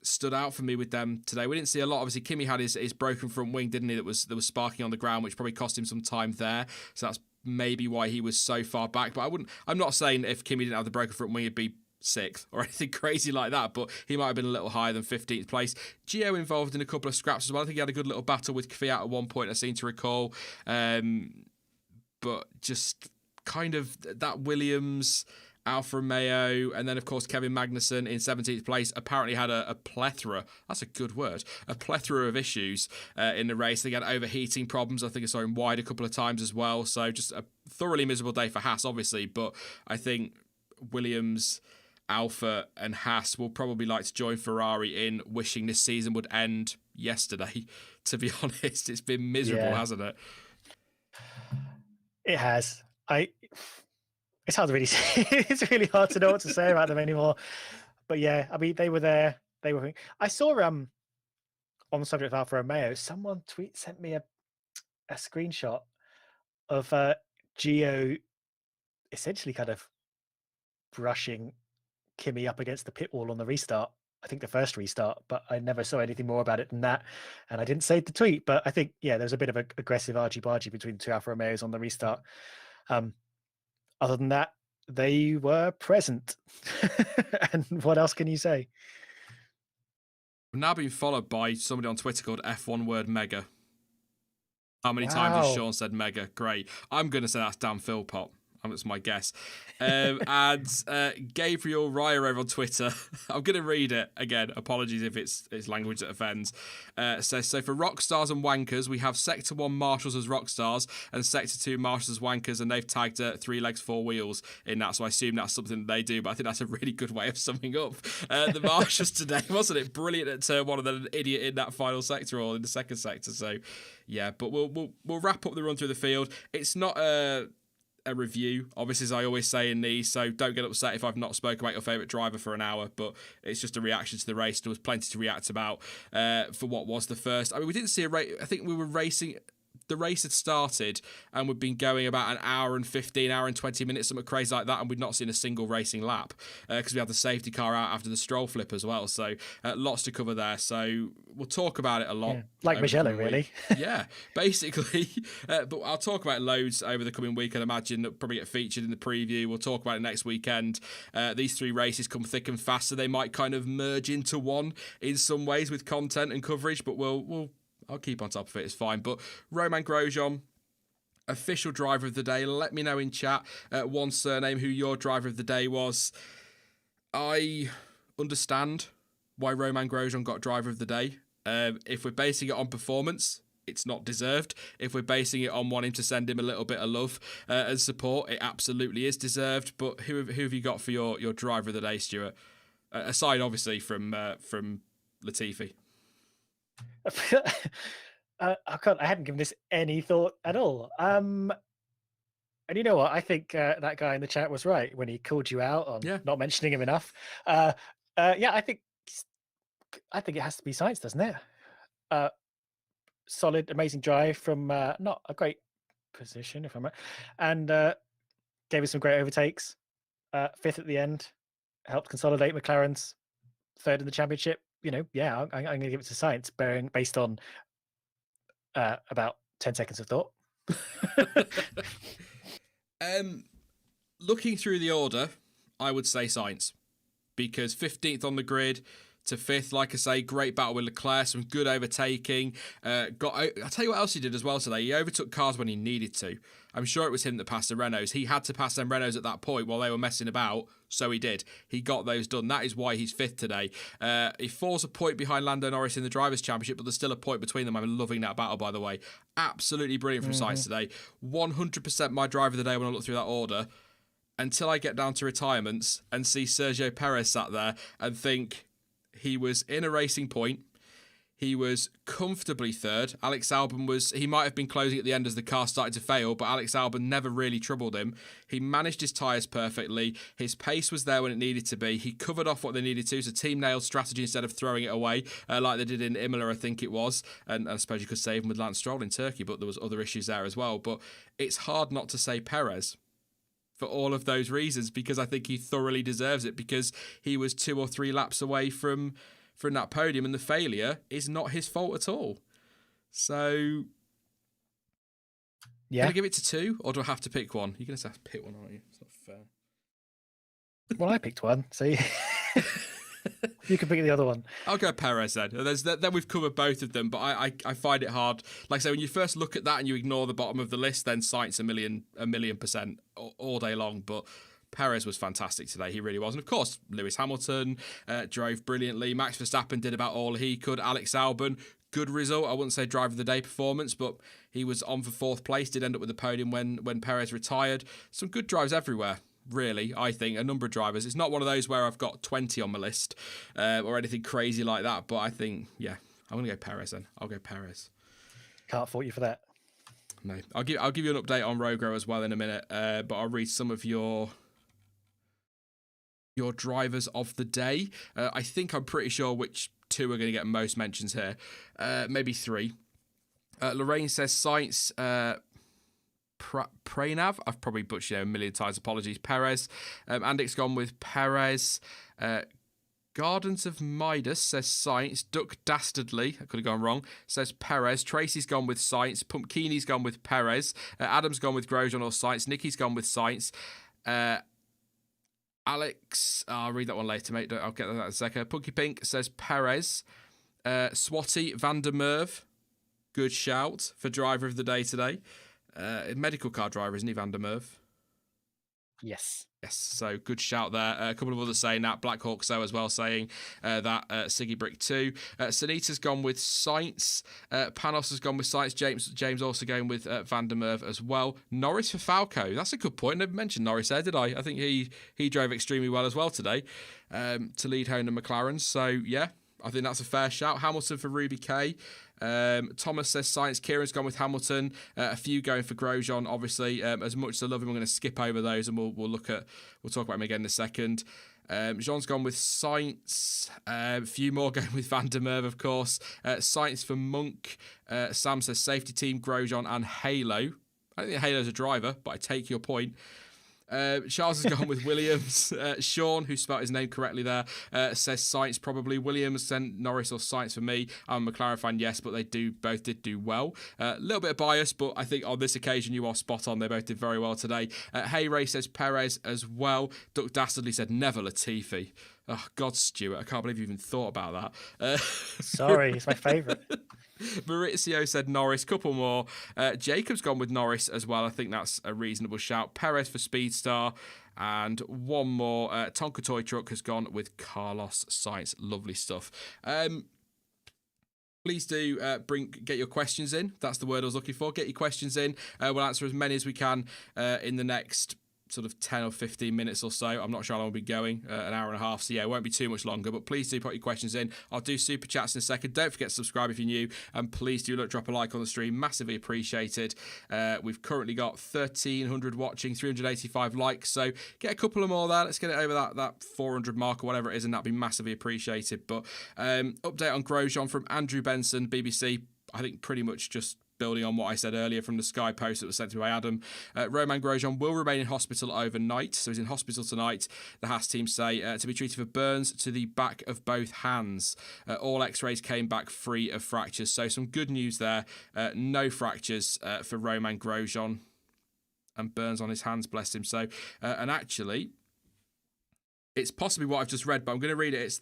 stood out for me with them today. We didn't see a lot. Obviously, Kimi had his broken front wing, didn't he? That was sparking on the ground, which probably cost him some time there. So that's maybe why he was so far back. But I'm not saying if Kimi didn't have the broken front wing, he'd be 6th or anything crazy like that, but he might have been a little higher than 15th place. Gio involved in a couple of scraps as well. I think he had a good little battle with Kvyat at one point, I seem to recall. But just kind of that Williams, Alfa Romeo, and then of course Kevin Magnussen in 17th place apparently had a plethora, that's a good word, a plethora of issues in the race. They had overheating problems. I think I saw him wide a couple of times as well. So just a thoroughly miserable day for Haas, obviously. But I think Williams, Alfa and Haas will probably like to join Ferrari in wishing this season would end yesterday. To be honest, it's been miserable, hasn't it? It has. It's hard to really say. It's really hard to know what to say about them anymore. But yeah, I mean, they were there. I saw on the subject of Alfa Romeo, someone sent me a screenshot of Gio essentially kind of brushing Kimi up against the pit wall on the restart. I think the first restart, but I never saw anything more about it than that. And I didn't save the tweet, but I think, yeah, there's a bit of an aggressive argy-bargy between the two Alfa Romeos on the restart. Other than that, they were present. And what else can you say? We're now being followed by somebody on Twitter called F1 Word Mega. How many times has Sean said mega? Great. I'm going to say that's Dan Philpott. That's my guess. And Gabriel Ryer over on Twitter, I'm going to read it again. Apologies if it's language that offends. Says, so for rock stars and wankers, we have Sector 1 marshals as rock stars and Sector 2 marshals as wankers, and they've tagged 3 legs, 4 wheels in that. So I assume that's something that they do, but I think that's a really good way of summing up the marshals today. Wasn't it brilliant at turn 1 and then an idiot in that final sector or in the second sector? So yeah, but we'll wrap up the run through the field. It's not a review, obviously, as I always say in these, so don't get upset if I've not spoken about your favourite driver for an hour, but it's just a reaction to the race. There was plenty to react about for what was the first. I mean, we didn't see a race. I think we were racing. The race had started and we'd been going about an hour and 15, hour and 20 minutes, something crazy like that, and we'd not seen a single racing lap because we had the safety car out after the Stroll flip as well. So lots to cover there. So we'll talk about it a lot. Yeah. Like Mugello, really. Yeah, basically. But I'll talk about it loads over the coming week. I'd imagine it'll probably get featured in the preview. We'll talk about it next weekend. These 3 races come thick and fast, so they might kind of merge into one in some ways with content and coverage, but I'll keep on top of it. It's fine. But Romain Grosjean, official driver of the day. Let me know in chat one surname who your driver of the day was. I understand why Romain Grosjean got driver of the day. If we're basing it on performance, it's not deserved. If we're basing it on wanting to send him a little bit of love and support, it absolutely is deserved. But who have you got for your driver of the day, Stuart? Aside, obviously, from Latifi. I hadn't given this any thought at all. And you know what? I think that guy in the chat was right when he called you out on not mentioning him enough. I think it has to be Sainz, doesn't it? Solid, amazing drive from not a great position, if I'm right, and gave us some great overtakes. 5th at the end, helped consolidate McLaren's 3rd in the championship. I'm going to give it to Sainz, based on about 10 seconds of thought. Looking through the order, I would say Sainz, because 15th on the grid to 5th, like I say, great battle with Leclerc, some good overtaking. I'll tell you what else he did as well today. He overtook cars when he needed to. I'm sure it was him that passed the Renaults. He had to pass them Renaults at that point while they were messing about, so he did. He got those done. That is why he's 5th today. He falls a point behind Lando Norris in the Drivers' Championship, but there's still a point between them. I'm loving that battle, by the way. Absolutely brilliant from Sainz today. 100% my driver of the day when I look through that order, until I get down to retirements and see Sergio Perez sat there and think he was in a racing point. He was comfortably 3rd. Alex Albon he might have been closing at the end as the car started to fail, but Alex Albon never really troubled him. He managed his tyres perfectly. His pace was there when it needed to be. He covered off what they needed to, so team nailed strategy instead of throwing it away, like they did in Imola, I think it was. And I suppose you could save him with Lance Stroll in Turkey, but there was other issues there as well. But it's hard not to say Perez for all of those reasons, because I think he thoroughly deserves it, because he was 2 or 3 laps away from that podium, and the failure is not his fault at all. So, yeah, can I give it to 2, or do I have to pick one? You're going to have to pick one, aren't you? It's not fair. Well, I picked one, so you can pick the other one. I'll go Perez then. Then we've covered both of them, but I find it hard. Like I say, when you first look at that and you ignore the bottom of the list, then Sainz a million percent all day long. But Perez was fantastic today. He really was. And of course, Lewis Hamilton drove brilliantly. Max Verstappen did about all he could. Alex Albon, good result. I wouldn't say driver of the day performance, but he was on for 4th place. Did end up with the podium when Perez retired. Some good drives everywhere, really, I think. A number of drivers. It's not one of those where I've got 20 on my list or anything crazy like that. But I think, I'm going to go Perez then. I'll go Perez. Can't fault you for that. No. I'll give you an update on Rogro as well in a minute, but I'll read some of your drivers of the day. I think I'm pretty sure which 2 are going to get most mentions here. Maybe 3. Lorraine says Sainz Pranav. I've probably butchered a million times. Apologies. Perez. Andik's gone with Perez. Gardens of Midas says Science. Duck Dastardly, I could have gone wrong, says Perez. Tracy's gone with Science. Pumpkini's gone with Perez. Adam's gone with Grosjean or Science. Nicky's gone with Science. Alex, I'll read that one later, mate. I'll get that in a second. Punky Pink says Perez. Swatty Van der Merve, good shout for driver of the day today. Medical car driver, isn't he, Van der Merve? Yes. Yes, so good shout there. A couple of others saying that. Black Hawk So as well saying that. Siggy Brick 2. Sunita's gone with Science. Panos has gone with Science. James also going with Van der Merve as well. Norris for Falco. That's a good point. Never mentioned Norris there, did I? I think he drove extremely well as well today to lead home the McLaren. So, yeah, I think that's a fair shout. Hamilton for Ruby K. Thomas says Science. Kieran's gone with Hamilton. A few going for Grosjean, obviously. As much as I love him, I'm going to skip over those and we'll talk about him again in a second. Jean's gone with Science. A few more going with Van der Merve, of course. Science for Monk. Sam says Safety Team, Grosjean and Halo. I don't think Halo's a driver, but I take your point. Charles has gone with Williams. Sean, who spelled his name correctly there, says Science probably. Williams sent Norris or Science for me. I'm a McLaren fan, yes, but they both did do well. A little bit of bias, but I think on this occasion you are spot on. They both did very well today. Hey Ray says Perez as well. Duck Dastardly said never Latifi. Oh, God, Stuart, I can't believe you even thought about that. Sorry, it's my favourite. Maurizio said Norris. Couple more. Jacob's gone with Norris as well. I think that's a reasonable shout. Perez for Speedstar. And one more. Tonka Toy Truck has gone with Carlos Sainz. Lovely stuff. Please do get your questions in. That's the word I was looking for. Get your questions in. We'll answer as many as we can in the next sort of 10 or 15 minutes or so. I'm not sure how long we'll be going, an hour and a half. So yeah, it won't be too much longer, but please do put your questions in. I'll do super chats in a second. Don't forget to subscribe if you're new, and please do drop a like on the stream. Massively appreciated. We've currently got 1,300 watching, 385 likes. So get a couple of more there. Let's get it over that 400 mark or whatever it is, and that'd be massively appreciated. But update on Grosjean from Andrew Benson, BBC. I think pretty much just building on what I said earlier from the Sky post that was sent to me by Adam. Romain Grosjean will remain in hospital overnight. So he's in hospital tonight, the Haas team say, to be treated for burns to the back of both hands. All x-rays came back free of fractures. So some good news there. No fractures for Romain Grosjean. And burns on his hands, bless him. So, and actually, it's possibly what I've just read, but I'm going to read it. It's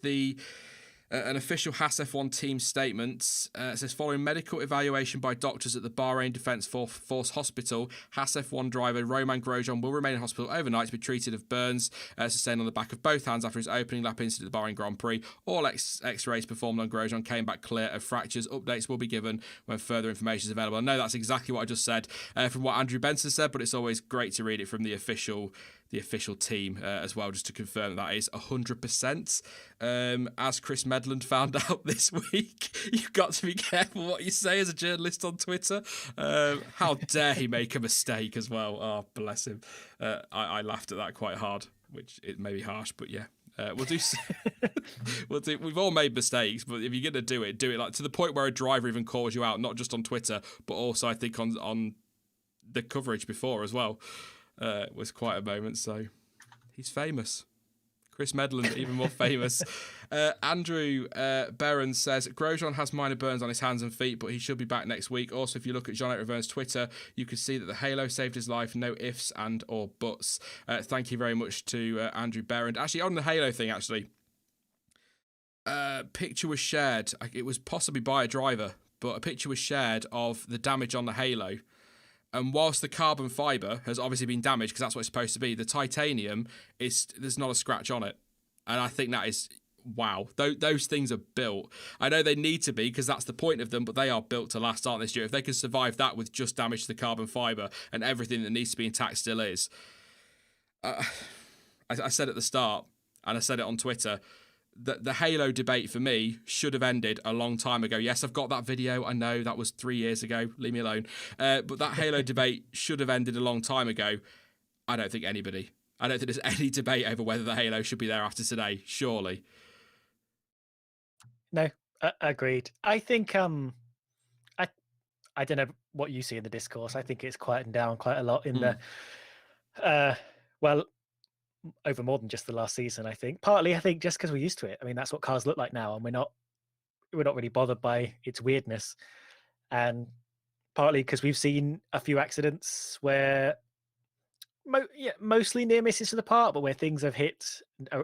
an official Haas F1 team statement. It says, following medical evaluation by doctors at the Bahrain Defence Force Hospital, Haas F1 driver Romain Grosjean will remain in hospital overnight to be treated of burns sustained on the back of both hands after his opening lap incident at the Bahrain Grand Prix. All X-rays performed on Grosjean came back clear of fractures. Updates will be given when further information is available. I know that's exactly what I just said from what Andrew Benson said, but it's always great to read it from the official team as well, just to confirm that is 100%. As Chris Medland found out this week, you've got to be careful what you say as a journalist on Twitter. How dare he make a mistake as well? Oh, bless him. I laughed at that quite hard, which it may be harsh, but yeah. We've all made mistakes, but if you're going to do it like to the point where a driver even calls you out, not just on Twitter, but also I think on the coverage before as well. Was quite a moment, so he's famous. Chris Medland, even more famous. Andrew Barron says, Grosjean has minor burns on his hands and feet, but he should be back next week. Also, if you look at Jean-Éric Vergne's Twitter, you can see that the halo saved his life, no ifs and or buts. Thank you very much to Andrew Barron. Actually, on the halo thing, picture was shared. It was possibly by a driver, but a picture was shared of the damage on the halo. And whilst the carbon fibre has obviously been damaged, because that's what it's supposed to be, the titanium, there's not a scratch on it. And I think that is, wow. Those things are built. I know they need to be, because that's the point of them, but they are built to last, aren't they, Stuart? If they can survive that with just damage to the carbon fibre and everything that needs to be intact still is. I said at the start, and I said it on Twitter, the Halo debate for me should have ended a long time ago. Yes, I've got that video. I know that was 3 years ago. Leave me alone. But that Halo debate should have ended a long time ago. I don't think there's any debate over whether the Halo should be there after today. Surely. No, agreed. I think I don't know what you see in the discourse. I think it's quietened down quite a lot in Mm. well, over more than just the last season. I think partly, I think just because we're used to it. I mean, that's what cars look like now, and we're not really bothered by its weirdness, and partly because we've seen a few accidents where mostly near misses to the part, but where things have hit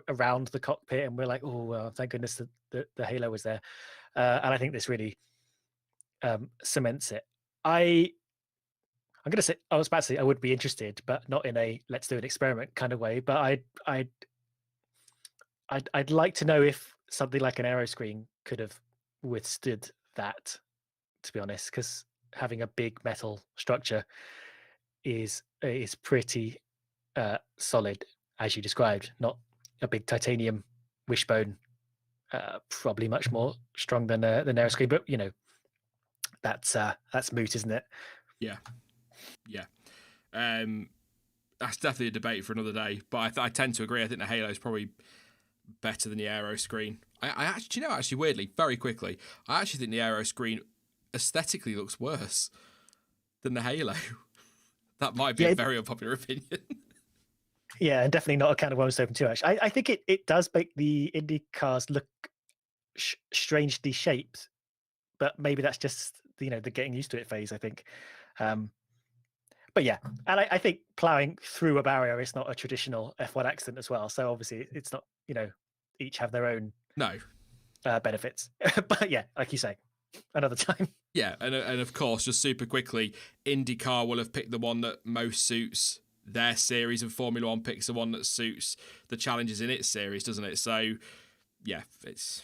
around the cockpit, and we're like, oh, well, thank goodness the halo was there. And I think this really cements it. I'm going to say, I was about to say I would be interested, but not in a let's do an experiment kind of way. But I'd like to know if something like an aero screen could have withstood that, to be honest, because having a big metal structure is pretty solid, as you described, not a big titanium wishbone. Probably much more strong than aero screen, but that's moot, isn't it? Yeah. That's definitely a debate for another day. But I tend to agree. I think the Halo is probably better than the aero screen. I actually, actually weirdly, very quickly, I actually think the aero screen aesthetically looks worse than the Halo. That might be a very unpopular opinion. Yeah, and definitely not a can of worms open too much. I think it does make the Indy cars look strangely shaped, but maybe that's just the getting used to it phase, I think. But yeah, and I think ploughing through a barrier is not a traditional F1 accident as well. So obviously it's not, each have their own benefits. But yeah, like you say, another time. Yeah, and of course, just super quickly, IndyCar will have picked the one that most suits their series, and Formula One picks the one that suits the challenges in its series, doesn't it? So yeah, it's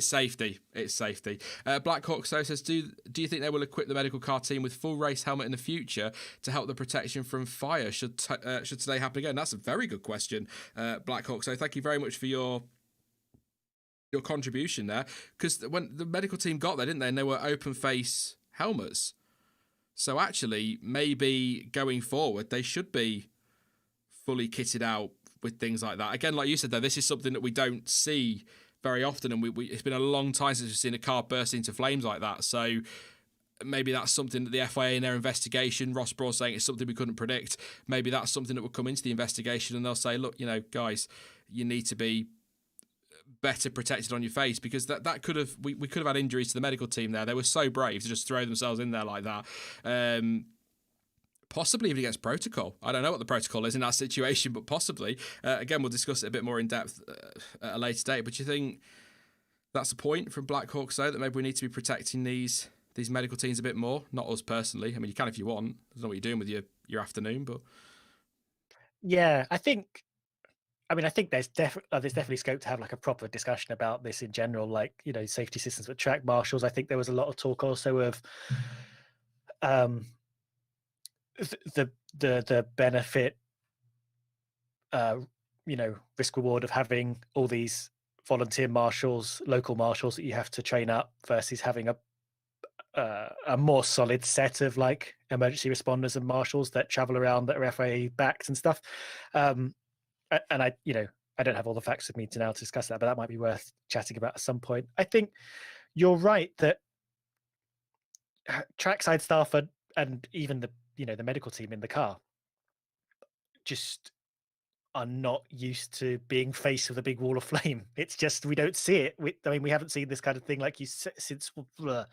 safety. It's safety. Black Hawk So says, do you think they will equip the medical car team with full race helmet in the future to help the protection from fire should today happen again? That's a very good question, Black Hawk. So thank you very much for your contribution there, because when the medical team got there, didn't they, and they were open face helmets. So actually, maybe going forward, they should be fully kitted out with things like that. Again, like you said, though, this is something that we don't see very often, and it's been a long time since we've seen a car burst into flames like that. So maybe that's something that the FIA in their investigation, Ross Brawl saying it's something we couldn't predict. Maybe that's something that will come into the investigation, and they'll say, look, guys, you need to be better protected on your face, because that could have we could have had injuries to the medical team there. They were so brave to just throw themselves in there like that. Possibly even against protocol. I don't know what the protocol is in that situation, but possibly. Again, we'll discuss it a bit more in depth at a later date. But do you think that's a point from Black Hawk So that maybe we need to be protecting these medical teams a bit more? Not us personally. I mean, you can if you want. I don't know what you're doing with your afternoon, but yeah, I think there's definitely scope to have like a proper discussion about this in general, like safety systems with track marshals. I think there was a lot of talk also of the benefit, risk reward of having all these volunteer marshals, local marshals that you have to train up versus having a more solid set of like emergency responders and marshals that travel around that are FIA backed and stuff. And I don't have all the facts with me to now to discuss that, but that might be worth chatting about at some point. I think you're right that trackside staff and even the medical team in the car just are not used to being faced with a big wall of flame. It's just we don't see it. We haven't seen this kind of thing like you since the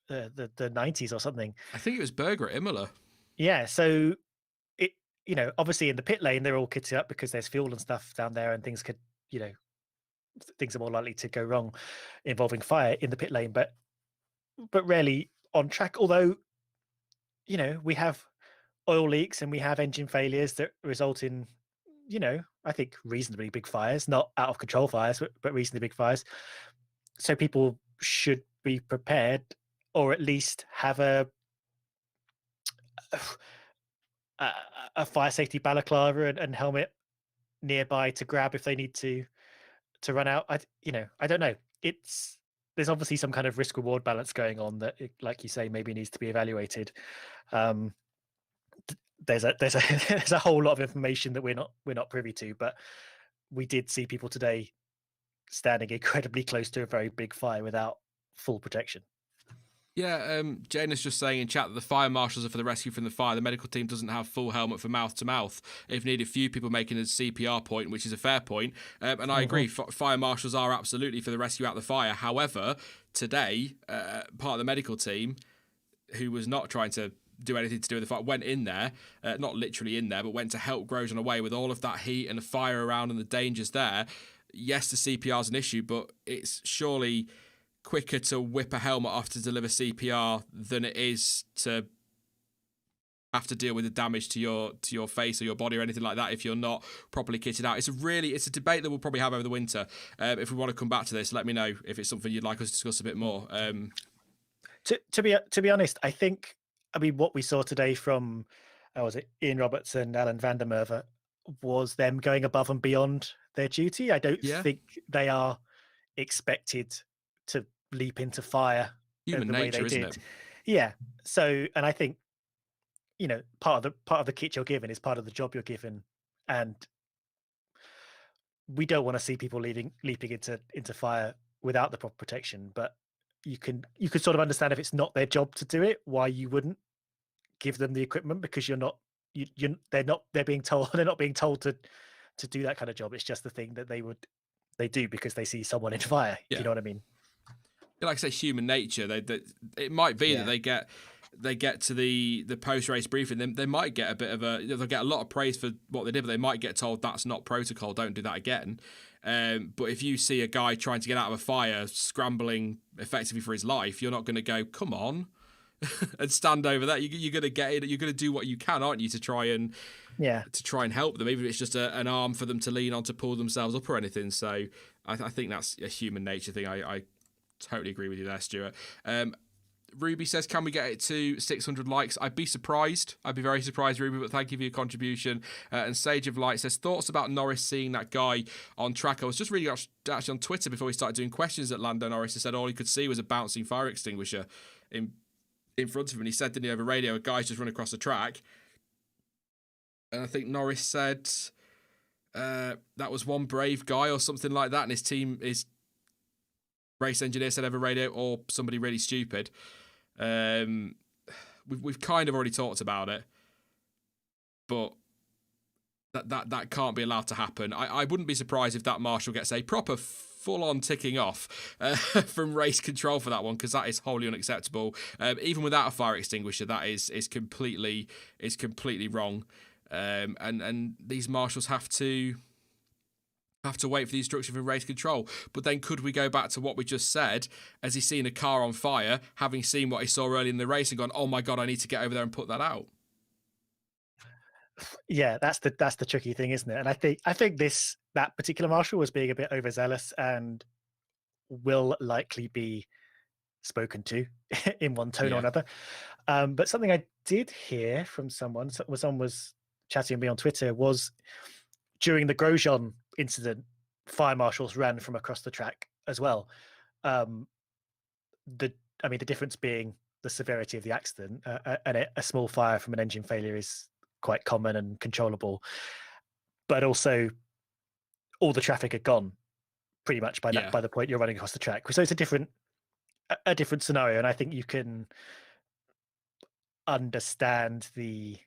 90s or something. I think it was Berger at Imola. Yeah, so it obviously in the pit lane they're all kitted up because there's fuel and stuff down there, and things could things are more likely to go wrong involving fire in the pit lane, but rarely on track. Although we have oil leaks and we have engine failures that result in I think reasonably big fires, not out of control fires, but reasonably big fires. So people should be prepared, or at least have a fire safety balaclava and helmet nearby to grab if they need to run out. I don't know. There's obviously some kind of risk reward balance going on that, like you say, maybe needs to be evaluated. There's a whole lot of information that we're not privy to, but we did see people today standing incredibly close to a very big fire without full protection. Yeah, Jane is just saying in chat that the fire marshals are for the rescue from the fire. The medical team doesn't have full helmet for mouth to mouth. If needed, few people making a CPR point, which is a fair point. And I agree, fire marshals are absolutely for the rescue out of the fire. However, today, part of the medical team, who was not trying to do anything to do with the fire, went in there, not literally in there, but went to help Grosjean away with all of that heat and the fire around and the dangers there. Yes, the CPR is an issue, but it's surely quicker to whip a helmet off to deliver CPR than it is to have to deal with the damage to your face or your body or anything like that if you're not properly kitted out. It's a debate that we'll probably have over the winter. If we want to come back to this, let me know if it's something you'd like us to discuss a bit more. To be honest, I mean what we saw today from was it Ian Roberts and Alan van der Merwe was them going above and beyond their duty. I don't think they are expected to leap into fire Human the nature, way they isn't did. it? Yeah. So, and I think, part of the kit you're given is part of the job you're given, and we don't want to see people leaping into fire without the proper protection. But you could sort of understand if it's not their job to do it, why you wouldn't give them the equipment, because they're not being told to do that kind of job. It's just the thing that they do because they see someone in fire. Yeah. You know what I mean? Like I say, human nature. It might be that they get to the post race briefing. They might get they'll get a lot of praise for what they did, but they might get told that's not protocol. Don't do that again. But if you see a guy trying to get out of a fire, scrambling effectively for his life, you're not going to go, come on, and stand over that. You're going to get it. You're going to do what you can, aren't you, to try and help them, even if it's just an arm for them to lean on to pull themselves up or anything. So I think that's a human nature thing. I totally agree with you there, Stuart. Ruby says, can we get it to 600 likes? I'd be surprised. I'd be very surprised, Ruby, but thank you for your contribution. And Sage of Light says, thoughts about Norris seeing that guy on track? I was just reading actually on Twitter before we started doing questions at Lando Norris. He said all he could see was a bouncing fire extinguisher in front of him. And he said, didn't he, over radio, a guy's just run across the track. And I think Norris said that was one brave guy or something like that. And his race engineer said over radio, or somebody really stupid. We've kind of already talked about it, but that can't be allowed to happen. I wouldn't be surprised if that marshal gets a proper full-on ticking off from race control for that one, because that is wholly unacceptable. Even without a fire extinguisher, that is completely wrong. And these marshals have to wait for the instruction from race control. But then could we go back to what we just said? Has he seen a car on fire, having seen what he saw early in the race and gone, oh my God, I need to get over there and put that out? Yeah, that's the tricky thing, isn't it? And I think that particular marshal was being a bit overzealous and will likely be spoken to in one tone or another. But something I did hear from someone was chatting with me on Twitter was during the Grosjean incident, fire marshals ran from across the track as well. The difference being the severity of the accident, and a small fire from an engine failure is quite common and controllable, but also all the traffic had gone pretty much by the point you're running across the track. So it's a different scenario, and I think you can understand the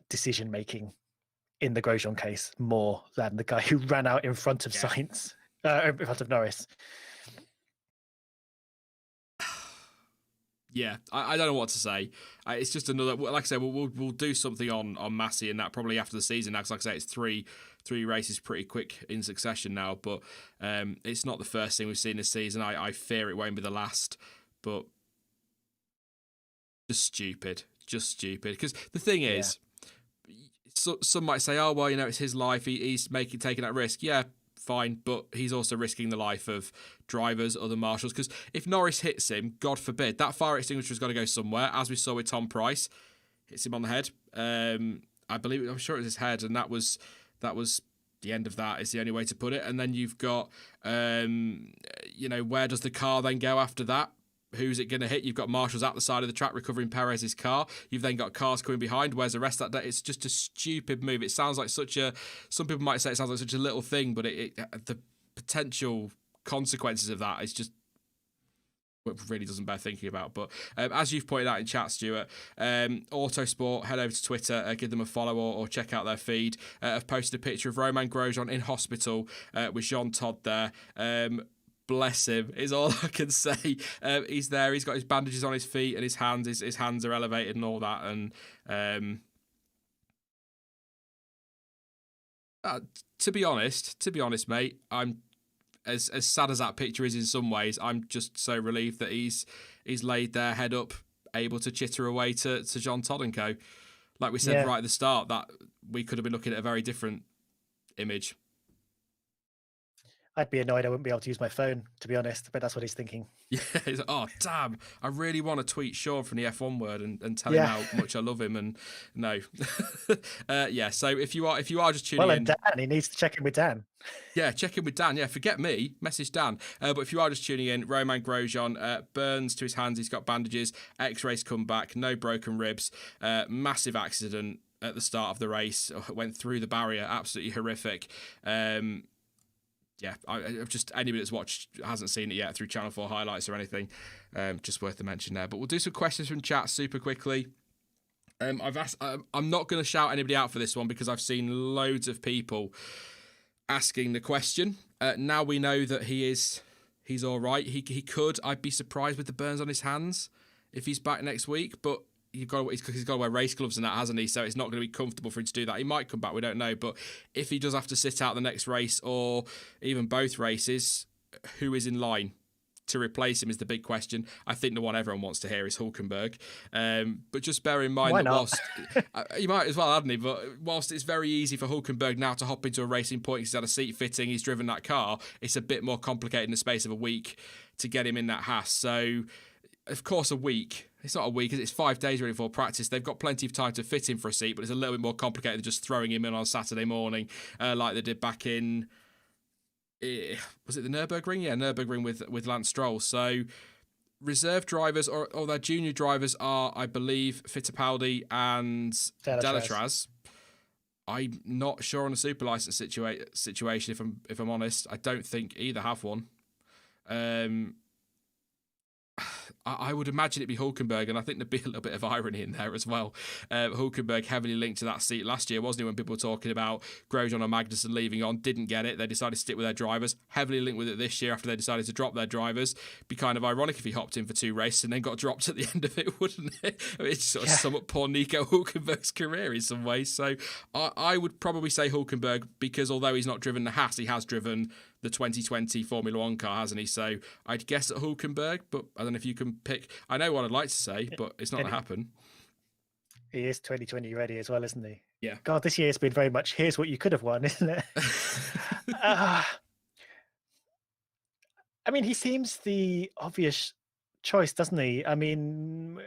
decision making in the Grosjean case more than the guy who ran out in front of Sainz, in front of Norris. Yeah, I don't know what to say. It's just another, like I say, we'll do something on Massey and that probably after the season now, because like I say, it's three races pretty quick in succession now, but it's not the first thing we've seen this season. I fear it won't be the last, but just stupid. Because the thing is, some might say, oh, well, it's his life, he's taking that risk. Yeah, fine, but he's also risking the life of drivers, other marshals, because if Norris hits him, God forbid, that fire extinguisher's got to go somewhere, as we saw with Tom Price, hits him on the head. I'm sure it was his head, and that was the end of that, is the only way to put it. And then you've got, where does the car then go after that? Who's it going to hit? You've got marshals at the side of the track recovering Perez's car. You've then got cars coming behind. Where's the rest of that day? It's just a stupid move. It sounds like some people might say it sounds like such a little thing, but the potential consequences of that is just really doesn't bear thinking about. But as you've pointed out in chat, Stuart, Autosport, head over to Twitter, give them a follow or check out their feed. I've posted a picture of Romain Grosjean in hospital with Jean Todt there. Bless him is all I can say. He's there. He's got his bandages on his feet and his hands. His hands are elevated and all that. And to be honest, mate, I'm as sad as that picture is in some ways. I'm just so relieved that he's laid there, head up, able to chitter away to Jean Todt and co. Like we said right at the start, that we could have been looking at a very different image. I'd be annoyed I wouldn't be able to use my phone, to be honest, but that's what he's thinking. Yeah, he's like, oh, damn, I really want to tweet Sean from the F1 word and tell him how much I love him. And no. So if you are just tuning in... Well, and Dan, he needs to check in with Dan. Yeah, check in with Dan. Yeah, forget me, message Dan. But if you are just tuning in, Romain Grosjean, burns to his hands, he's got bandages, X-rays come back, no broken ribs, massive accident at the start of the race, went through the barrier, absolutely horrific. I've just anybody that's watched hasn't seen it yet through Channel 4 highlights or anything. Just worth the mention there. But we'll do some questions from chat super quickly. I've asked. I'm not going to shout anybody out for this one because I've seen loads of people asking the question. Now we know that he's all right. He could. I'd be surprised with the burns on his hands if he's back next week, but. He's got to wear race gloves and that, hasn't he? So it's not going to be comfortable for him to do that. He might come back, we don't know. But if he does have to sit out the next race or even both races, who is in line to replace him is the big question. I think the one everyone wants to hear is Hulkenberg. But just bear in mind that whilst... he might as well, hadn't he? But whilst it's very easy for Hulkenberg now to hop into a racing point, he's had a seat fitting, he's driven that car, it's a bit more complicated in the space of a week to get him in that Haas. So, of course, a week... It's not a week, it's 5 days really before practice. They've got plenty of time to fit him for a seat, but it's a little bit more complicated than just throwing him in on Saturday morning like they did back in... was it the Nürburgring? Yeah, Nürburgring with Lance Stroll. So reserve drivers or their junior drivers are, I believe, Fittipaldi and Delatraz. I'm not sure on the super license situation, if I'm honest. I don't think either have one. I would imagine it'd be Hulkenberg, and I think there'd be a little bit of irony in there as well. Hulkenberg heavily linked to that seat last year, wasn't he, when people were talking about Grosjean or Magnussen leaving on, didn't get it. They decided to stick with their drivers, heavily linked with it this year after they decided to drop their drivers. Be kind of ironic if he hopped in for 2 races and then got dropped at the end of it, wouldn't it? I mean, it's sort of sum up poor Nico Hulkenberg's career in some ways. So I would probably say Hulkenberg, because although he's not driven the Haas, he has driven the 2020 Formula One car, hasn't he? So I'd guess at Hulkenberg, but I don't know if you can pick. I know what I'd like to say, but it's not going to happen. He is 2020 ready as well, isn't he? Yeah. God, this year's been very much, here's what you could have won, isn't it? I mean, he seems the obvious choice, doesn't he? I mean,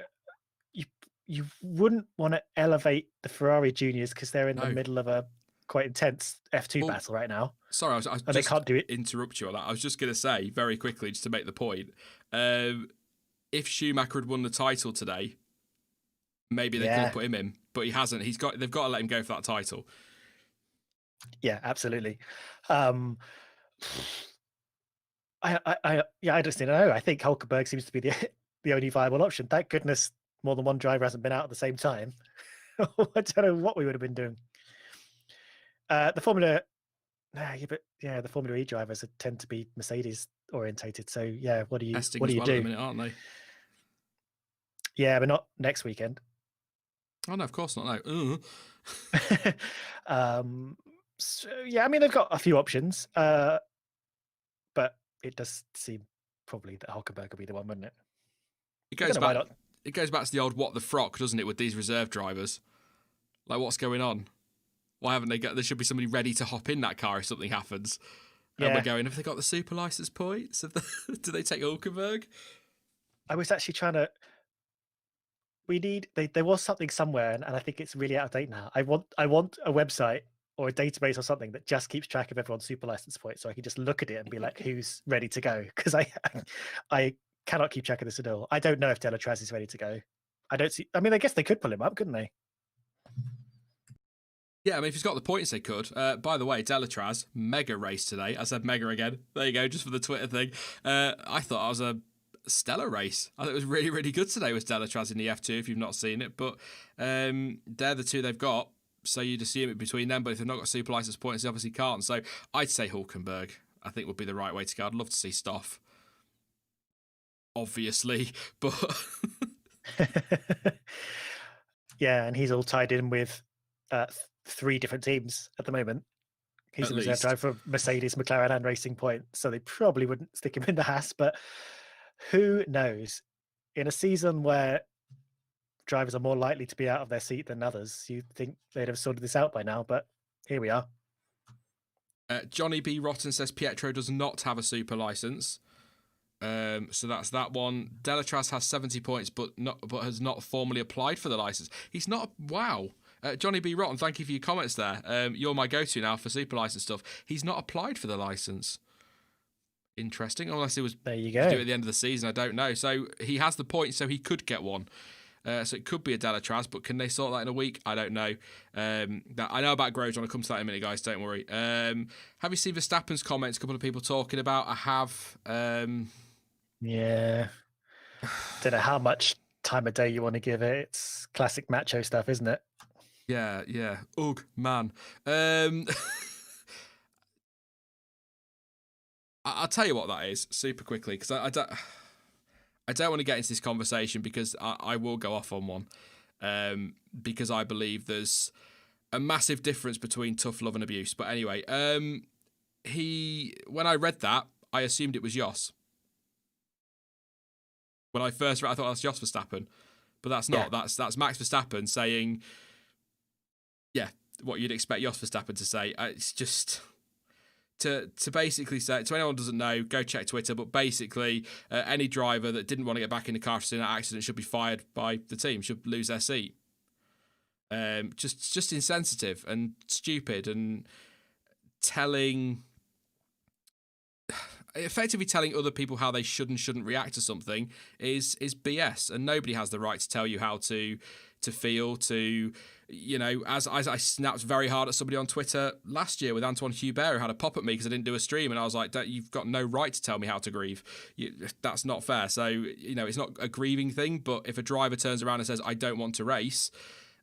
you wouldn't want to elevate the Ferrari juniors because they're in the middle of a quite intense F2 battle right now. Sorry, I just they can't do it. Interrupt you on that. I was just going to say very quickly, just to make the point, if Schumacher had won the title today, maybe they could have put him in, but he hasn't. They've got to let him go for that title. Yeah, absolutely. I just don't know. I think Hulkenberg seems to be the only viable option. Thank goodness more than one driver hasn't been out at the same time. I don't know what we would have been doing. The Formula E drivers tend to be Mercedes orientated. So yeah, what do you do? At the minute, aren't they? Yeah, but not next weekend. Oh no, of course not. No. So yeah, I mean they've got a few options, but it does seem probably that Hulkenberg would be the one, wouldn't it? It goes back to the old what the frock, doesn't it, with these reserve drivers? Like, what's going on? Why haven't they got? There should be somebody ready to hop in that car if something happens. Yeah. And we're going, have they got the super license points? Do they take Hulkenberg? I was actually trying to. There was something somewhere, and I think it's really out of date now. I want a website or a database or something that just keeps track of everyone's super license points, so I can just look at it and be like, who's ready to go? Because I cannot keep track of this at all. I don't know if Delatraz is ready to go. I mean, I guess they could pull him up, couldn't they? Yeah, I mean, if he's got the points, they could. By the way, Delatraz, mega race today. I said mega again. There you go, just for the Twitter thing. I thought I was stellar race. I thought it was really, really good today with Delatraz in the F2 if you've not seen it. But they're the two they've got. So you'd assume it between them. But if they've not got super license points, they obviously can't. So I'd say Hulkenberg, I think, would be the right way to go. I'd love to see Stoff, obviously. But yeah, and he's all tied in with 3 different teams at the moment. He's a reserve driver for Mercedes, McLaren, and Racing Point, so they probably wouldn't stick him in the Haas. But who knows? In a season where drivers are more likely to be out of their seat than others, you'd think they'd have sorted this out by now. But here we are. Johnny B. Rotten says Pietro does not have a super license. So that's that one. Delatraz has 70 points, but has not formally applied for the license. He's not. Wow. Johnny B. Rotten, thank you for your comments there. You're my go-to now for super license stuff. He's not applied for the license. Interesting. Unless it was there you to go. do it at the end of the season, I don't know. So he has the points, so he could get one. So it could be a Delatraz, but can they sort that in a week? I don't know. I know about Grosjean. I'll come to that in a minute, guys. Don't worry. Have you seen Verstappen's comments? A couple of people talking about. I have. Yeah. Don't know how much time of day you want to give it. It's classic macho stuff, isn't it? Yeah. Ugh, man. I'll tell you what that is super quickly because I don't want to get into this conversation because I will go off on one because I believe there's a massive difference between tough love and abuse. But anyway, when I read that, I assumed it was Jos. When I first read, I thought that's Jos Verstappen, but that's not. Yeah. That's Max Verstappen saying, yeah, what you'd expect Jos Verstappen to say. It's just to basically say, to anyone who doesn't know, go check Twitter, but basically any driver that didn't want to get back in the car after an accident should be fired by the team, should lose their seat. Just insensitive and stupid and effectively telling other people how they should and shouldn't react to something is BS, and nobody has the right to tell you how to feel. As I snapped very hard at somebody on Twitter last year with Antoine Hubert, who had a pop at me because I didn't do a stream, and I was like, you've got no right to tell me how to grieve. That's not fair. So it's not a grieving thing, but if a driver turns around and says I don't want to race,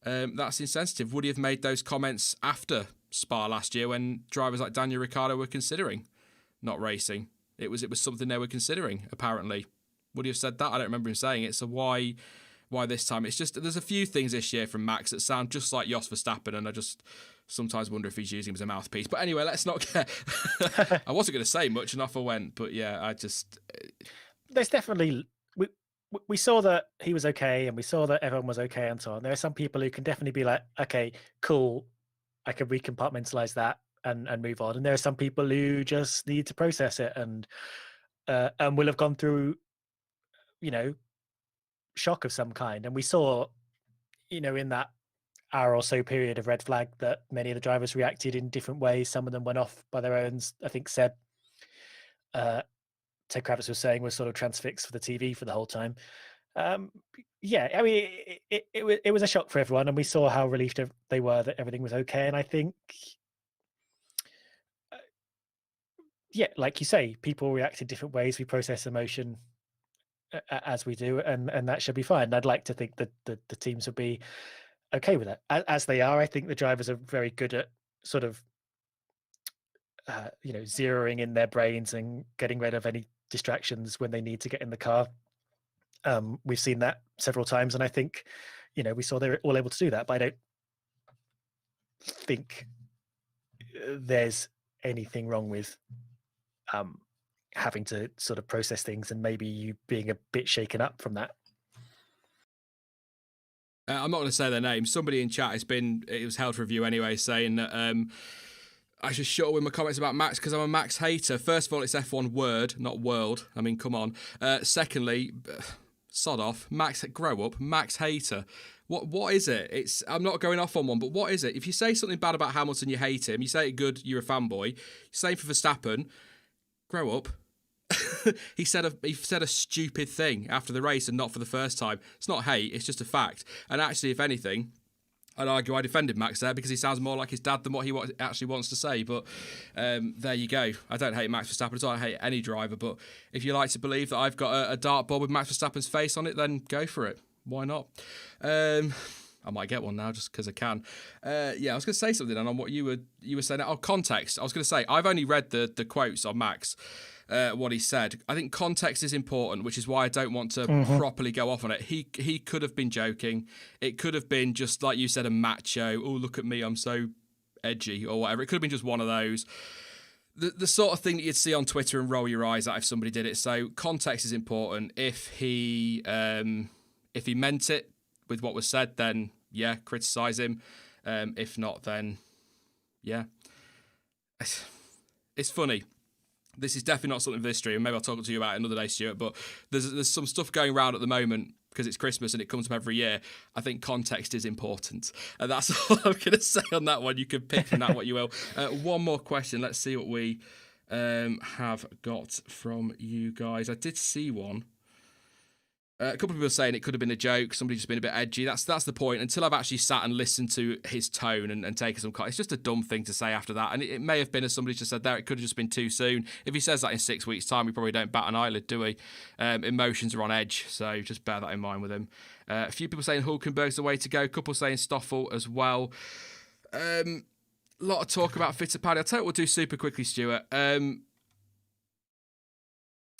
that's insensitive. Would he have made those comments after Spa last year when drivers like Daniel Ricciardo were considering not racing? It was something they were considering, apparently. Would he have said that? I don't remember him saying it. So why this time? It's just there's a few things this year from Max that sound just like Jos Verstappen, and I just sometimes wonder if he's using him as a mouthpiece. But anyway, let's not get... I wasn't going to say much, and off I went. But yeah, I just... There's definitely... We saw that he was okay, and we saw that everyone was okay and so on. There are some people who can definitely be like, okay, cool, I can recompartmentalize that and move on. And there are some people who just need to process it and will have gone through, shock of some kind. And we saw, in that hour or so period of red flag that many of the drivers reacted in different ways. Some of them went off by their own. I think Ted Kravitz was saying was sort of transfixed for the TV for the whole time. Yeah, I mean, it was a shock for everyone, and we saw how relieved they were that everything was okay. And I think, yeah, like you say, people react in different ways. We process emotion as we do, and that should be fine. And I'd like to think that the teams will be okay with that, as they are. I think the drivers are very good at sort of, zeroing in their brains and getting rid of any distractions when they need to get in the car. We've seen that several times, and I think, we saw they're all able to do that. But I don't think there's anything wrong with having to sort of process things and maybe you being a bit shaken up from that. I'm not going to say their name. Somebody in chat it was held for review anyway, saying that I should shut up with my comments about Max because I'm a Max hater. First of all, it's F1 word, not world. I mean, come on. Secondly, sod off. Max, grow up. Max hater. What is it? I'm not going off on one, but what is it? If you say something bad about Hamilton, you hate him. You say it good, you're a fanboy. Same for Verstappen. Grow up. He said a stupid thing after the race and not for the first time. It's not hate, it's just a fact. And actually, if anything, I'd argue I defended Max there because he sounds more like his dad than what he actually wants to say. But there you go. I don't hate Max Verstappen at all. I hate any driver. But if you like to believe that I've got a dartboard with Max Verstappen's face on it, then go for it. Why not? I might get one now just because I can. I was going to say something on what you were saying. Oh, context. I was going to say, I've only read the quotes on Max, what he said. I think context is important, which is why I don't want to properly go off on it. He could have been joking. It could have been just, like you said, a macho. Oh, look at me, I'm so edgy or whatever. It could have been just one of those. The sort of thing that you'd see on Twitter and roll your eyes at if somebody did it. So context is important. If he meant it with what was said, then yeah, criticise him. If not, then yeah. It's funny. This is definitely not something for this stream. Maybe I'll talk to you about it another day, Stuart. But there's some stuff going around at the moment because it's Christmas and it comes up every year. I think context is important. And that's all I'm going to say on that one. You can pick from that what you will. One more question. Let's see what we have got from you guys. I did see one. A couple of people are saying it could have been a joke. Somebody just been a bit edgy. That's the point. Until I've actually sat and listened to his tone and taken some... It's just a dumb thing to say after that. And it may have been, as somebody just said there, it could have just been too soon. If he says that in 6 weeks' time, we probably don't bat an eyelid, do we? Emotions are on edge, so just bear that in mind with him. A few people saying Hulkenberg's the way to go. A couple saying Stoffel as well. A lot of talk about Fittipaldi. I'll tell you what we'll do super quickly, Stuart.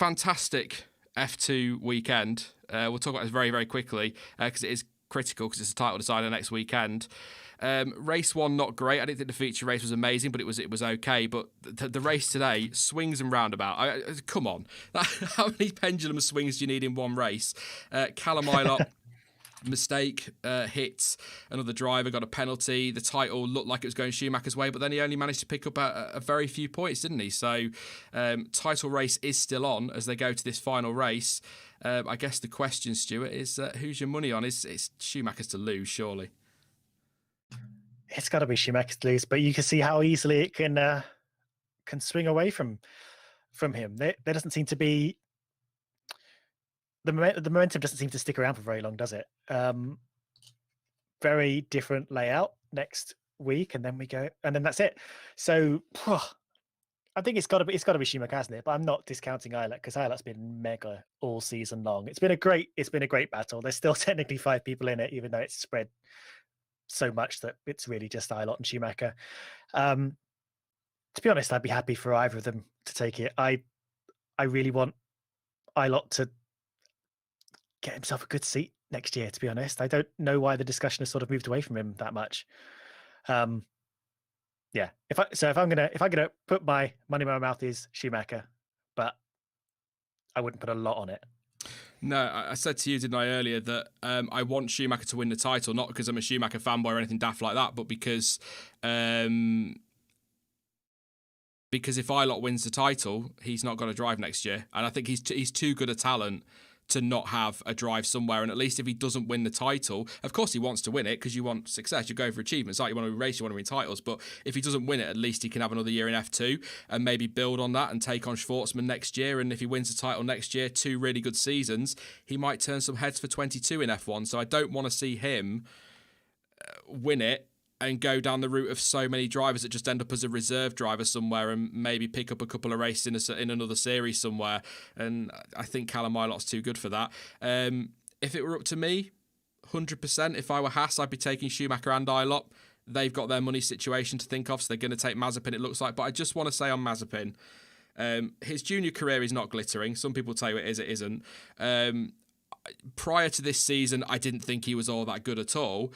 Fantastic F2 weekend. We'll talk about this very, very quickly because it is critical because it's a title decider next weekend. Race 1, not great. I didn't think the feature race was amazing, but it was okay. But the race today, swings and roundabout. Come on. How many pendulum swings do you need in one race? Callum Ilott, mistake, hits another driver, got a penalty. The title looked like it was going Schumacher's way, but then he only managed to pick up a very few points, didn't he? So title race is still on as they go to this final race. I guess the question, Stuart, is who's your money on? It's Schumacher's to lose, surely. It's got to be Schumacher's to lose, but you can see how easily it can swing away from him. There doesn't seem to be... The momentum doesn't seem to stick around for very long, does it? Very different layout next week, and then that's it. So I think it's got to be Schumacher, hasn't it? But I'm not discounting Ilott because Ilott's been mega all season long. It's been a great battle. There's still technically 5 people in it, even though it's spread so much that it's really just Ilott and Schumacher. To be honest, I'd be happy for either of them to take it. I really want Ilott to get himself a good seat next year, to be honest. I don't know why the discussion has sort of moved away from him that much. If I'm gonna put my money where my mouth is, Schumacher, but I wouldn't put a lot on it. No, I said to you, didn't I, earlier, that I want Schumacher to win the title, not because I'm a Schumacher fanboy or anything daft like that, but because if Ilott wins the title, he's not going to drive next year, and I think he's too good a talent to not have a drive somewhere. And at least if he doesn't win the title, of course he wants to win it because you want success, you go for achievements, like you want to race, you want to win titles, but if he doesn't win it, at least he can have another year in F2 and maybe build on that and take on Schwartzman next year. And if he wins the title next year, 2 really good seasons, he might turn some heads for 22 in F1. So I don't want to see him win it and go down the route of so many drivers that just end up as a reserve driver somewhere and maybe pick up a couple of races in another series somewhere. And I think Callum Ilott's too good for that. If it were up to me, 100%, if I were Haas, I'd be taking Schumacher and Ilott. They've got their money situation to think of, so they're going to take Mazepin, it looks like. But I just want to say on Mazepin, his junior career is not glittering. Some people tell you it is, it isn't. Prior to this season, I didn't think he was all that good at all.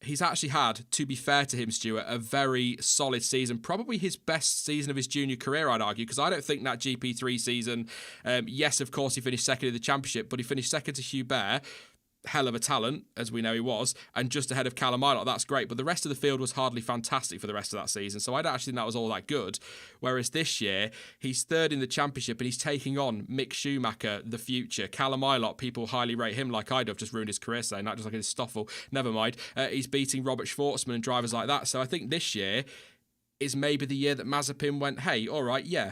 He's actually had, to be fair to him, Stuart, a very solid season. Probably his best season of his junior career, I'd argue, because I don't think that GP3 season, yes, of course, he finished second in the championship, but he finished second to Hubert. Hell of a talent, as we know he was, and just ahead of Callum Ilott. That's great, but the rest of the field was hardly fantastic for the rest of that season, so I don't actually think that was all that good. Whereas this year, he's third in the championship and he's taking on Mick Schumacher, the future. Callum Ilott, people highly rate him like I do. I've just ruined his career saying that, just like his Stoffel. Never mind. He's beating Robert Schwartzman and drivers like that, so I think this year is maybe the year that Mazepin went, hey, all right, yeah,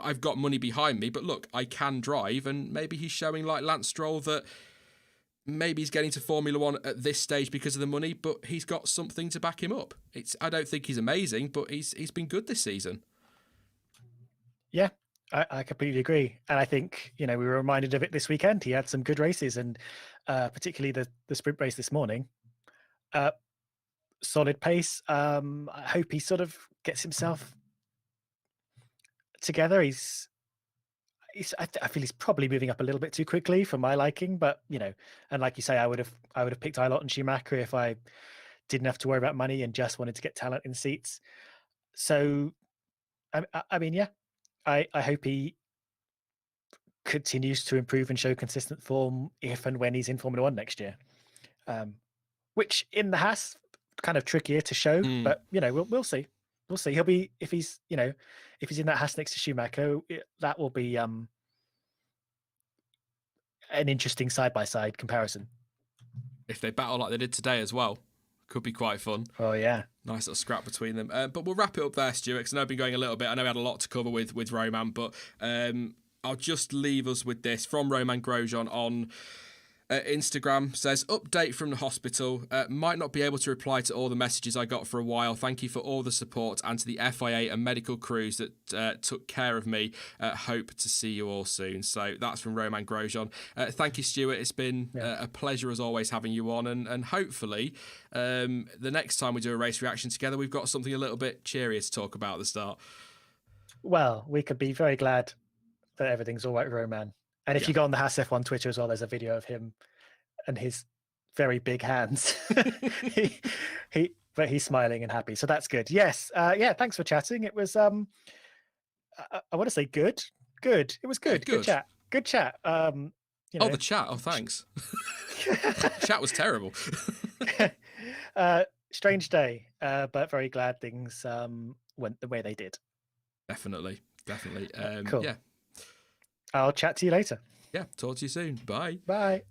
I've got money behind me, but look, I can drive, and maybe he's showing like Lance Stroll that maybe he's getting to Formula One at this stage because of the money, but he's got something to back him up. I don't think he's amazing, but he's been good this season. Yeah, I completely agree. And I think, we were reminded of it this weekend. He had some good races, and particularly the sprint race this morning. Solid pace. I hope he sort of gets himself together. I feel he's probably moving up a little bit too quickly for my liking, but and like you say, I would have picked Ilott and Schumacher if I didn't have to worry about money and just wanted to get talent in seats. So, I mean, yeah, I hope he continues to improve and show consistent form if and when he's in Formula One next year. Which in the Haas, kind of trickier to show, but we'll see. We'll see. He'll be if he's in that Haas next to Schumacher, that will be an interesting side-by-side comparison. If they battle like they did today as well, could be quite fun. Oh yeah, nice little scrap between them. But we'll wrap it up there, Stuart, because I know I've been going a little bit. I know we had a lot to cover with Romain, but I'll just leave us with this from Romain Grosjean on Instagram. Says, update from the hospital. Might not be able to reply to all the messages I got for a while. Thank you for all the support and to the FIA and medical crews that took care of me. Hope to see you all soon. So that's from Romain Grosjean. Thank you, Stuart. It's been a pleasure as always having you on, and hopefully the next time we do a race reaction together, we've got something a little bit cheerier to talk about at the start. Well, we could be very glad that everything's all right with Romain. And if you go on the Haas F1 Twitter as well, there's a video of him and his very big hands. But he's smiling and happy, so that's good. Yes, thanks for chatting. It was I want to say good. It was good. Yeah, Good chat. The chat. Oh, thanks. Chat was terrible. Strange day, but very glad things went the way they did. Definitely. Cool. Yeah. I'll chat to you later. Yeah, talk to you soon. Bye. Bye.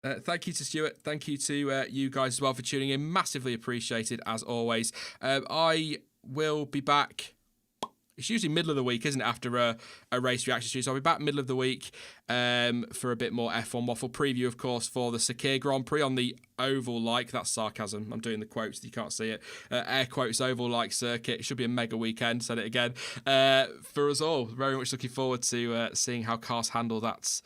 Thank you to Stuart. Thank you to you guys as well for tuning in. Massively appreciated, as always. I will be back. It's usually middle of the week, isn't it, after a race reaction stream? So I'll be back middle of the week for a bit more F1 waffle preview, of course, for the Sakir Grand Prix on the oval-like. That's sarcasm. I'm doing the quotes. You can't see it. Air quotes, oval-like circuit. It should be a mega weekend. Said it again. For us all, very much looking forward to seeing how cars handle that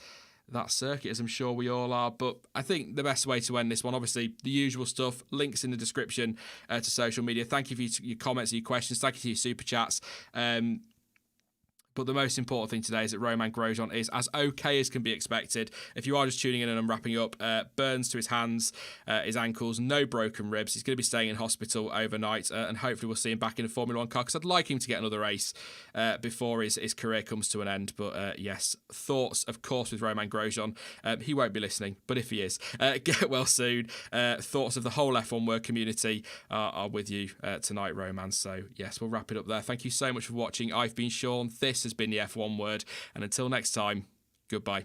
circuit, as I'm sure we all are. But I think the best way to end this one, obviously, the usual stuff, links in the description to social media. Thank you for your comments and your questions. Thank you for your super chats. But the most important thing today is that Romain Grosjean is as okay as can be expected. If you are just tuning in and I'm wrapping up, burns to his hands, his ankles, no broken ribs. He's going to be staying in hospital overnight, and hopefully we'll see him back in a Formula One car, because I'd like him to get another race before his career comes to an end. But yes, thoughts, of course, with Romain Grosjean. He won't be listening, but if he is, get well soon. Thoughts of the whole F1 Word community are with you tonight, Romain. So yes, we'll wrap it up there. Thank you so much for watching. I've been Sean. This has been the F1 Word, and until next time, goodbye.